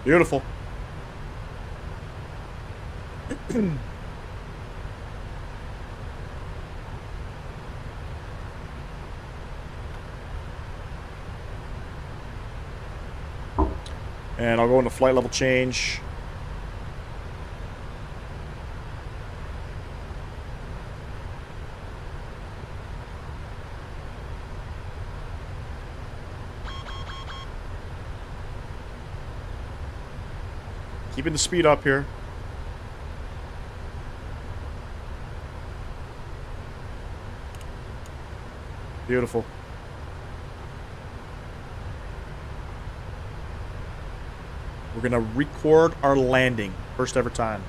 Beautiful. And I'll go into flight level change. Keeping the speed up here. Beautiful. We're gonna record our landing. First ever time.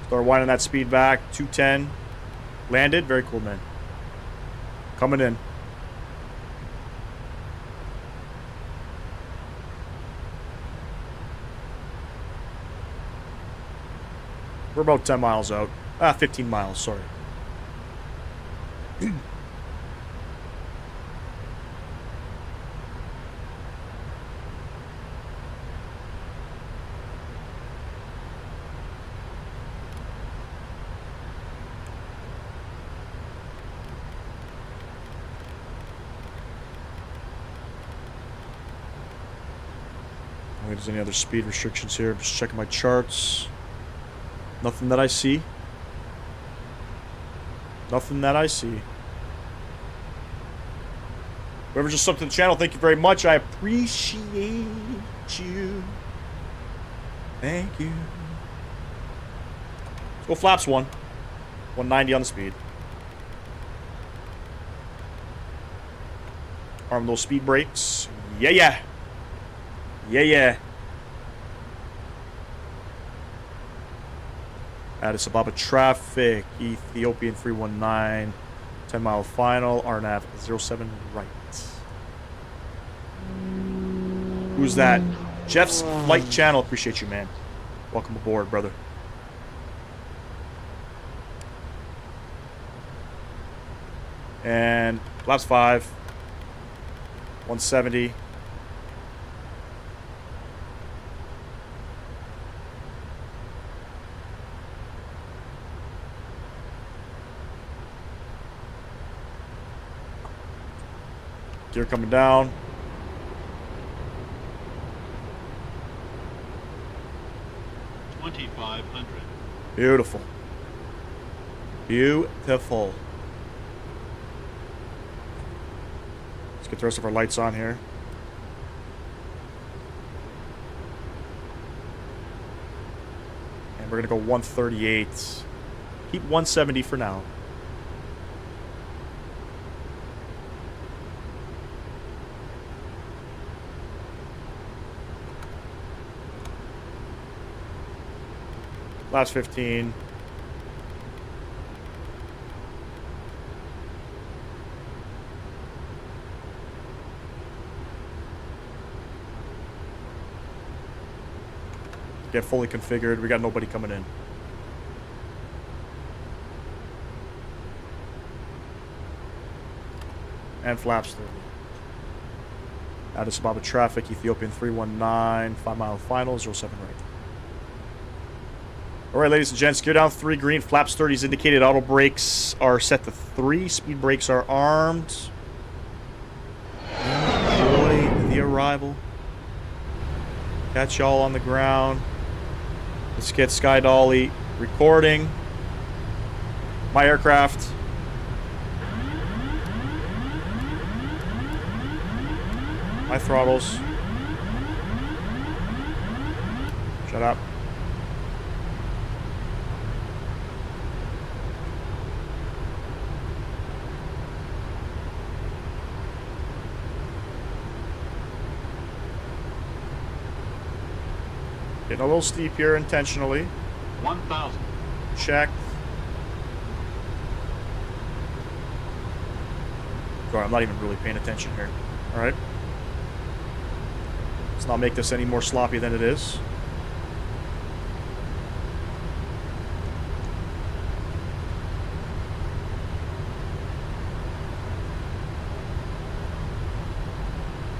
Start winding that speed back. 210. Landed. Very cool, man. Coming in. We're about 10 miles out. 15 miles, sorry. If there's any other speed restrictions here, I'm just checking my charts. Nothing that I see. Nothing that I see. Whoever just subbed to the channel, thank you very much. I appreciate you. Thank you. Let's go flaps 1. 190 on the speed. Arm those speed brakes. Yeah, yeah. Yeah, yeah. Addis Ababa traffic. Ethiopian 319. 10-mile final. RNAV 07 right. Who's that? Jeff's Flight Channel. Appreciate you, man. Welcome aboard, brother. And laps 5. 170. Gear coming down. Beautiful. Beautiful. Let's get the rest of our lights on here. And we're going to go 138. Keep 170 for now. Last 15. Get fully configured. We got nobody coming in. And flaps 30. Addis Ababa traffic. Ethiopian 319. 5-mile final. 07 right. Alright, ladies and gents, gear down 3 green, flaps 30 is indicated, auto brakes are set to 3, speed brakes are armed. Enjoy the arrival. Catch y'all on the ground. Let's get Sky Dolly recording. My aircraft. My throttles. Shut up. Getting a little steep here intentionally. 1,000. Check. I'm not even really paying attention here. Alright. Let's not make this any more sloppy than it is.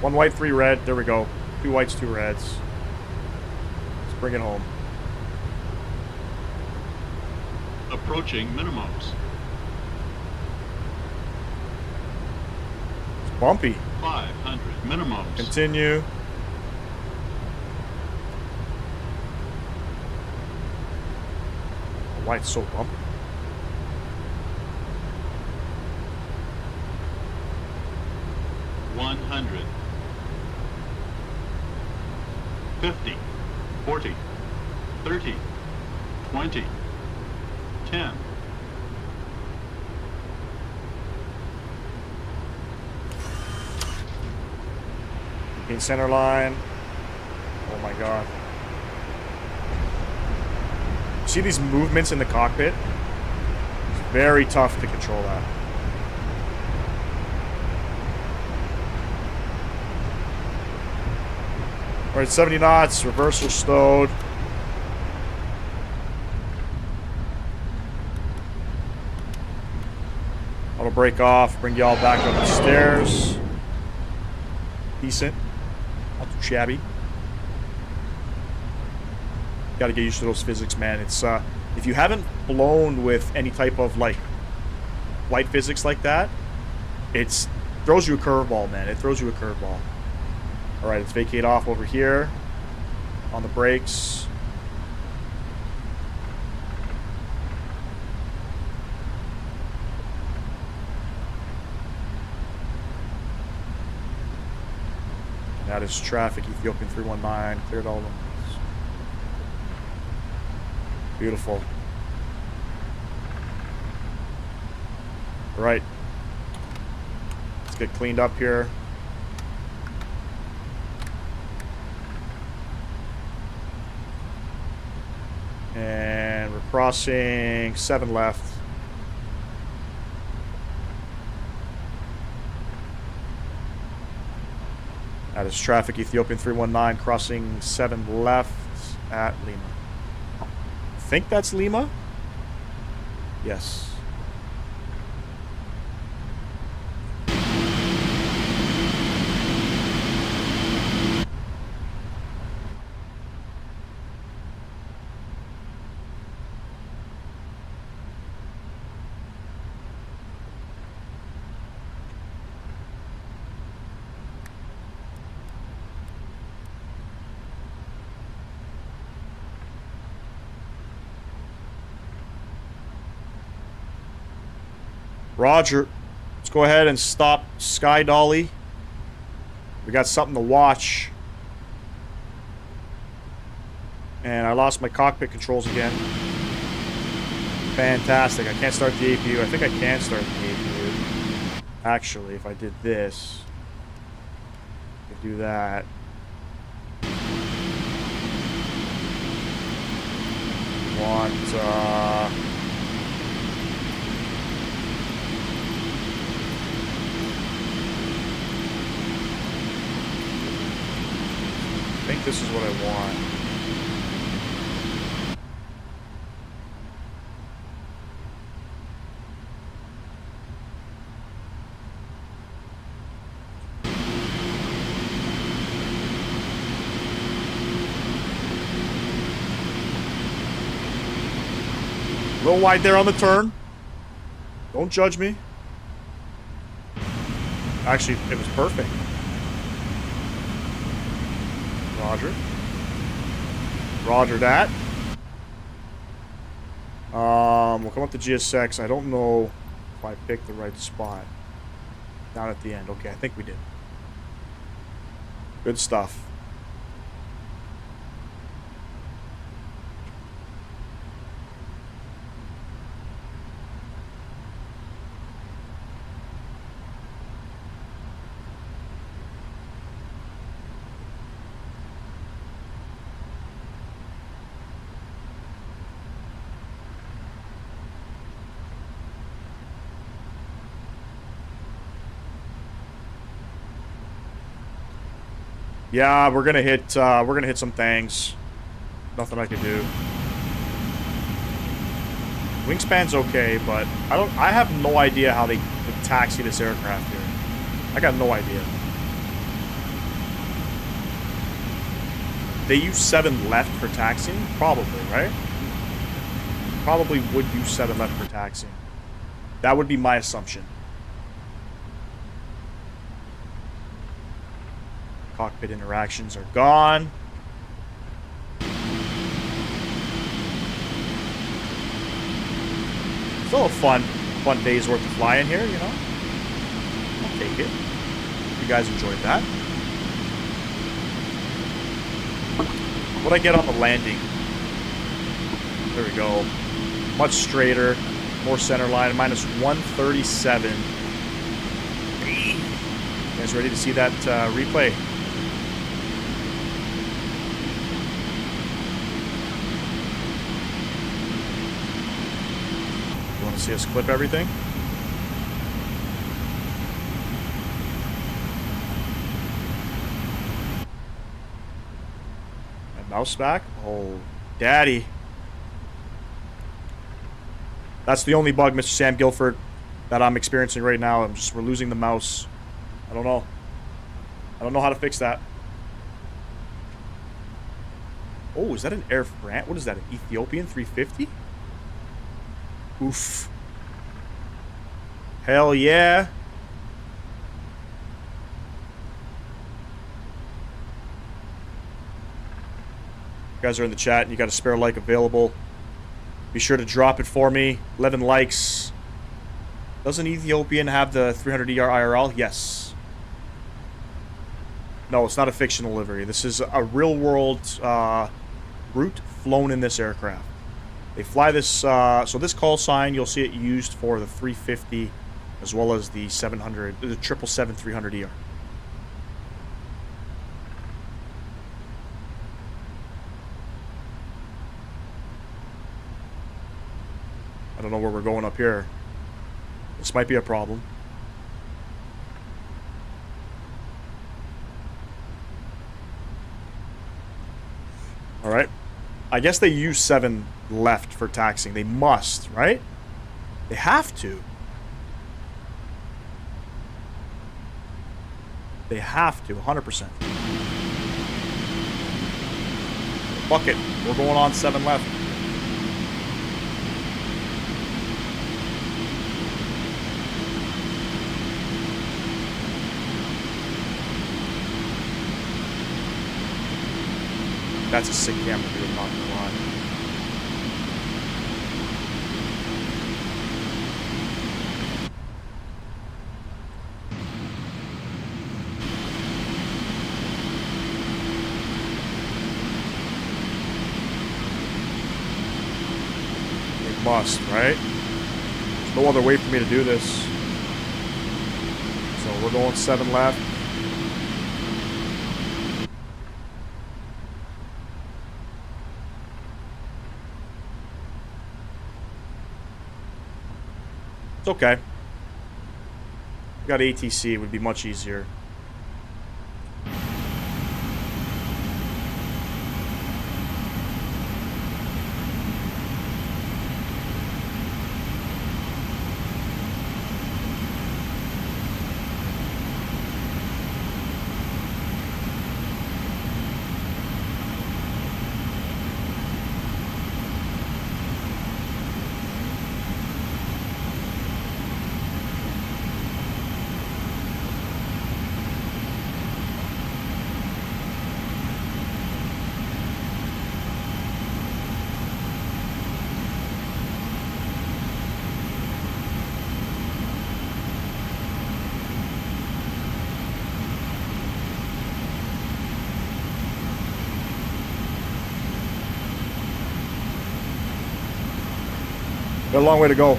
One white, 3 red. There we go. 2 whites, 2 reds. Let's bring it home. Approaching minimums. It's bumpy. 500 minimums. Continue. Why it's so bumpy? $100. 50, 40, 30, 20, 10. In center line. Oh my god. See these movements in the cockpit? It's very tough to control that. Alright, 70 knots, reversal stowed. Auto brake off, bring y'all back up the stairs. Decent. Not too shabby. Gotta get used to those physics, man. It's, if you haven't blown with any type of, like, flight physics like that, it's throws you a curveball, man. It throws you a curveball. Alright, let's vacate off over here on the brakes. That is traffic, Ethiopian 319, cleared all of them. Beautiful. Right. Let's get cleaned up here. And we're crossing 7 left. That is traffic, Ethiopian 319, crossing 7 left at Lima. I think that's Lima? Yes. Roger. Let's go ahead and stop Sky Dolly. We got something to watch. And I lost my cockpit controls again. Fantastic. I can't start the APU. I think I can start the APU. Actually, if I did this, I could do that. I think this is what I want. A little wide there on the turn. Don't judge me. Actually, it was perfect. Roger. Roger that. We'll come up to GSX. I don't know if I picked the right spot. Down at the end. Okay, I think we did. Good stuff. Yeah, we're gonna hit some things. Nothing I can do. Wingspan's okay, but I have no idea how they would taxi this aircraft here. I got no idea. They use 7 left for taxiing? Probably, right? Probably would use 7 left for taxiing. That would be my assumption. Cockpit interactions are gone. Still a fun day's worth of flying here, you know? I'll take it. You guys enjoyed that. What'd I get on the landing? There we go. Much straighter, more center line, minus 137. You guys ready to see that replay? You want to see us clip everything? My mouse back? Oh, daddy. That's the only bug, Mr. Sam Guilford, that I'm experiencing right now. We're losing the mouse. I don't know. I don't know how to fix that. Oh, is that an Air France? What is that, an Ethiopian 350? Oof. Hell yeah. You guys are in the chat and you got a spare like available. Be sure to drop it for me. 11 likes. Doesn't Ethiopian have the 300ER IRL? Yes. No, it's not a fictional livery. This is a real-world route flown in this aircraft. They fly this, so this call sign, you'll see it used for the 350 as well as the 700, the 777-300ER. I don't know where we're going up here. This might be a problem. Alright. I guess they use 7 left for taxiing. They must, right? They have to. They have to, 100%. Fuck it. We're going on 7 left. That's a sick camera, dude, I'm not gonna lie. They must, right? There's no other way for me to do this. So we're going 7 left. It's okay. We got ATC, it would be much easier. Got a long way to go.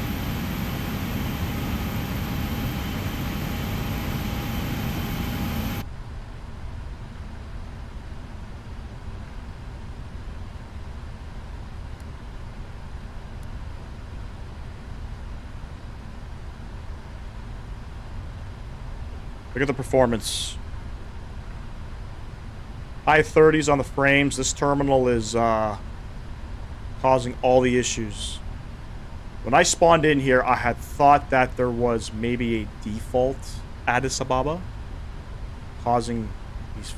Look at the performance. High 30s on the frames. This terminal is causing all the issues. When I spawned in here, I had thought that there was maybe a default Addis Ababa causing these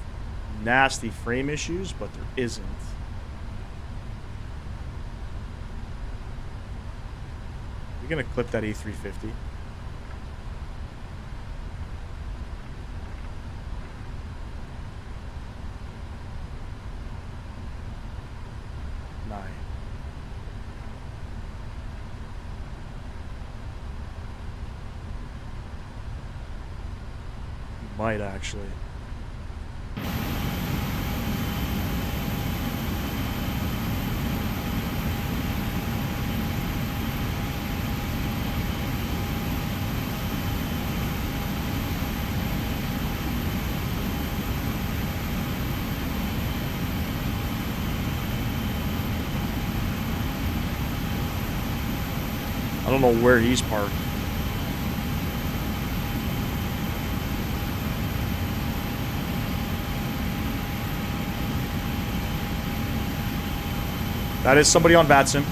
nasty frame issues, but there isn't. You're gonna clip that A350. Nine. You might actually. I don't know where he's parked. That is somebody on VATSIM.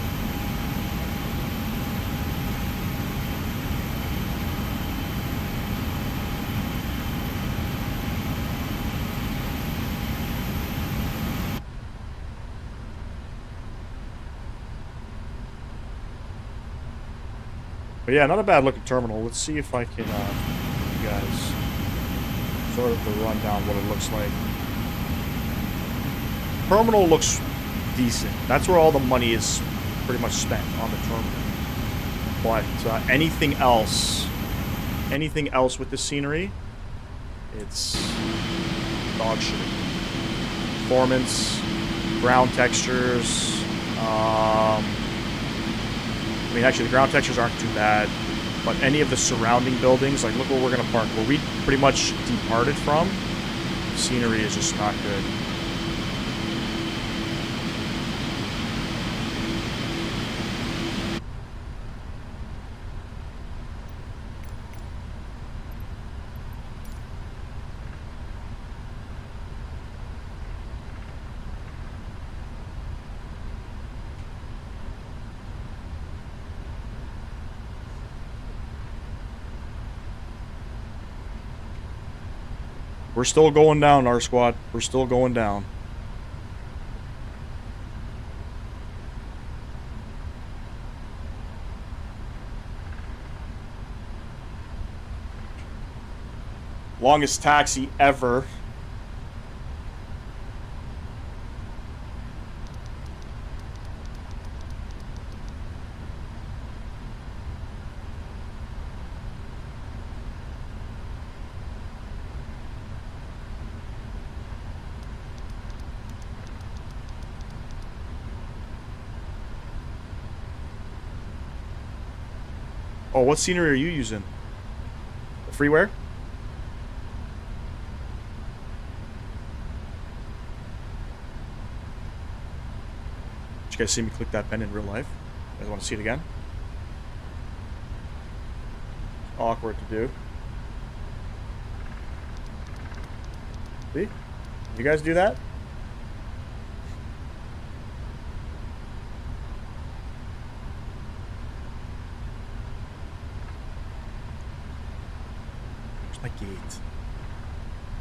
But yeah, not a bad looking terminal. Let's see if I can, you guys, sort of the rundown what it looks like. Terminal looks decent. That's where all the money is pretty much spent, on the terminal. But anything else with the scenery, it's dog shit. Performance, ground textures, I mean, actually, the ground textures aren't too bad, but any of the surrounding buildings, like, look where we're going to park. Where we pretty much departed from, scenery is just not good. We're still going down, our squad. We're still going down. Longest taxi ever. Oh, what scenery are you using? The freeware? Did you guys see me click that pen in real life? You guys want to see it again? Awkward to do. See? You guys do that? Gate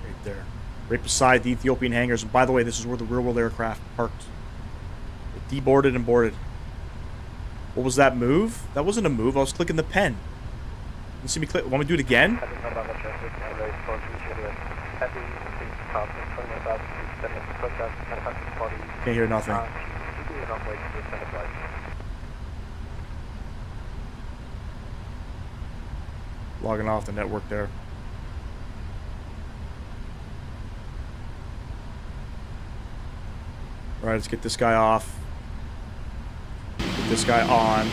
right there, right beside the Ethiopian hangars. And by the way, this is where the rear-wheel aircraft parked. It deboarded and boarded. What was that move? That wasn't a move. I was clicking the pen. You see me click? Want me to do it again? Can't hear nothing. Logging off the network there. All right, let's get this guy off. Get this guy on.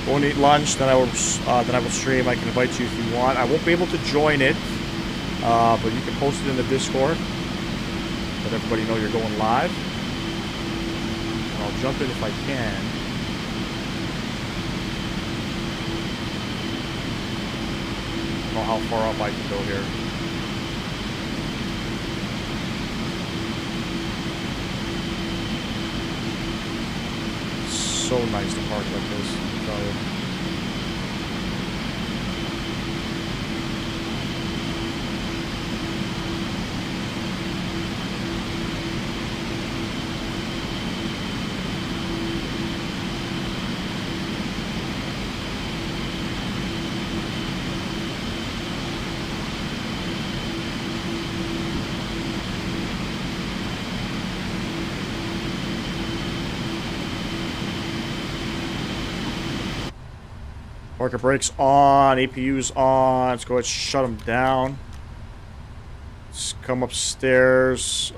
Go and eat lunch, then I will stream. I can invite you if you want. I won't be able to join it, but you can post it in the Discord. Let everybody know you're going live. And I'll jump in if I can. I don't know how far up I can go here. So nice to park like this, I tell you. Parker brakes on, APU's on. Let's go ahead and shut them down. Let's come upstairs.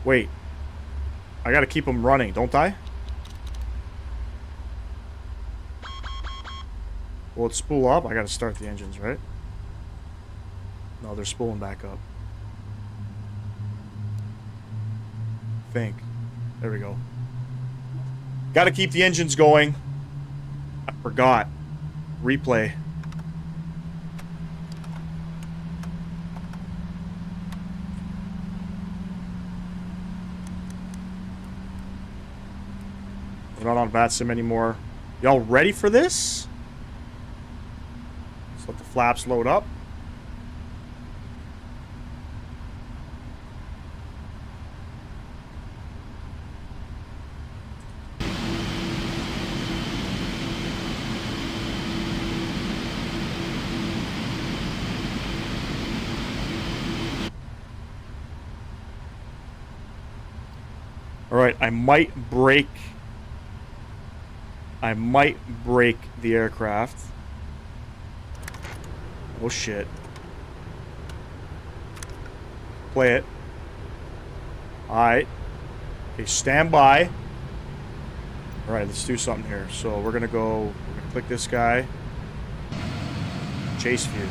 Wait. I gotta keep them running, don't I? Will it spool up? I gotta start the engines, right? No, they're spooling back up. I think. There we go. Gotta keep the engines going. I forgot. Replay. We're not on VATSIM anymore. Y'all ready for this? Let's let the flaps load up. Alright, I might break the aircraft. Oh shit. Play it. Alright. Okay, stand by. Alright, let's do something here. So we're gonna click this guy. Chase view.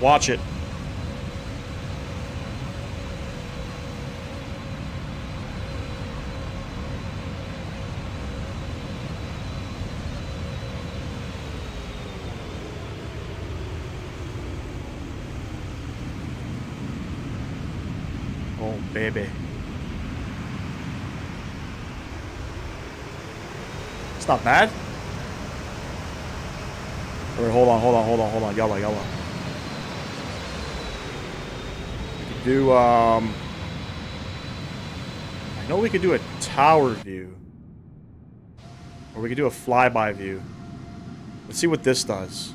Watch it. Oh, baby. It's not bad. All right, hold on. Yalla. I know we could do a tower view. Or we could do a flyby view. Let's see what this does.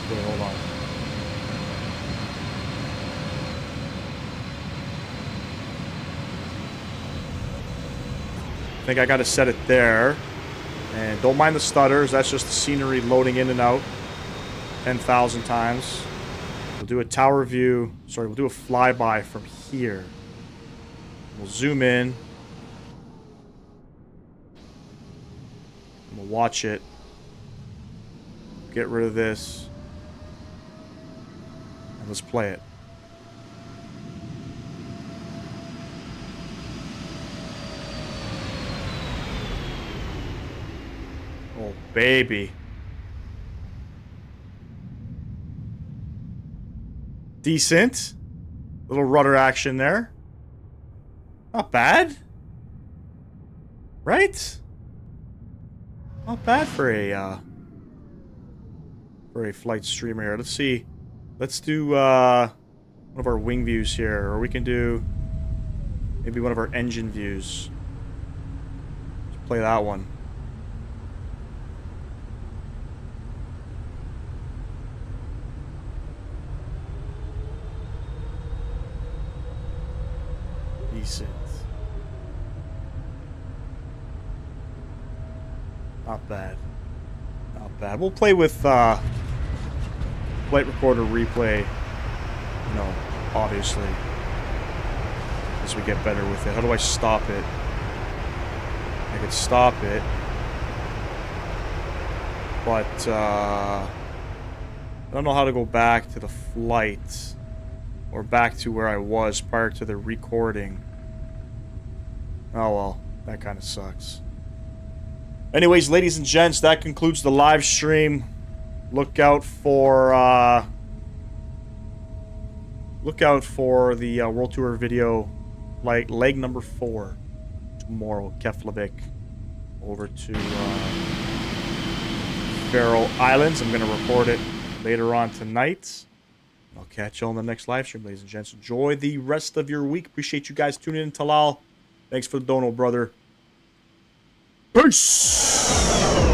Okay, hold on. I think I gotta set it there. And don't mind the stutters, that's just the scenery loading in and out 10,000 times. We'll do a tower view, we'll do a flyby from here. We'll zoom in. And we'll watch it. Get rid of this. And let's play it. Oh, baby. Decent. Little rudder action there. Not bad. Right? Not bad for a flight streamer here. Let's see. Let's do one of our wing views here. Or we can do maybe one of our engine views. Let's play that one. decent. Not bad. Not bad. We'll play with flight recorder replay, you know, obviously, as we get better with it. How do I stop it? I could stop it, but I don't know how to go back to the flight or back to where I was prior to the recording. Oh well, that kind of sucks. Anyways, ladies and gents, that concludes the live stream. Look out for the World Tour video, like leg number 4 tomorrow, Keflavik, over to Faroe Islands. I'm gonna record it later on tonight. I'll catch you on the next live stream, ladies and gents. Enjoy the rest of your week. Appreciate you guys tuning in. Talal, thanks for the dono, brother. Peace.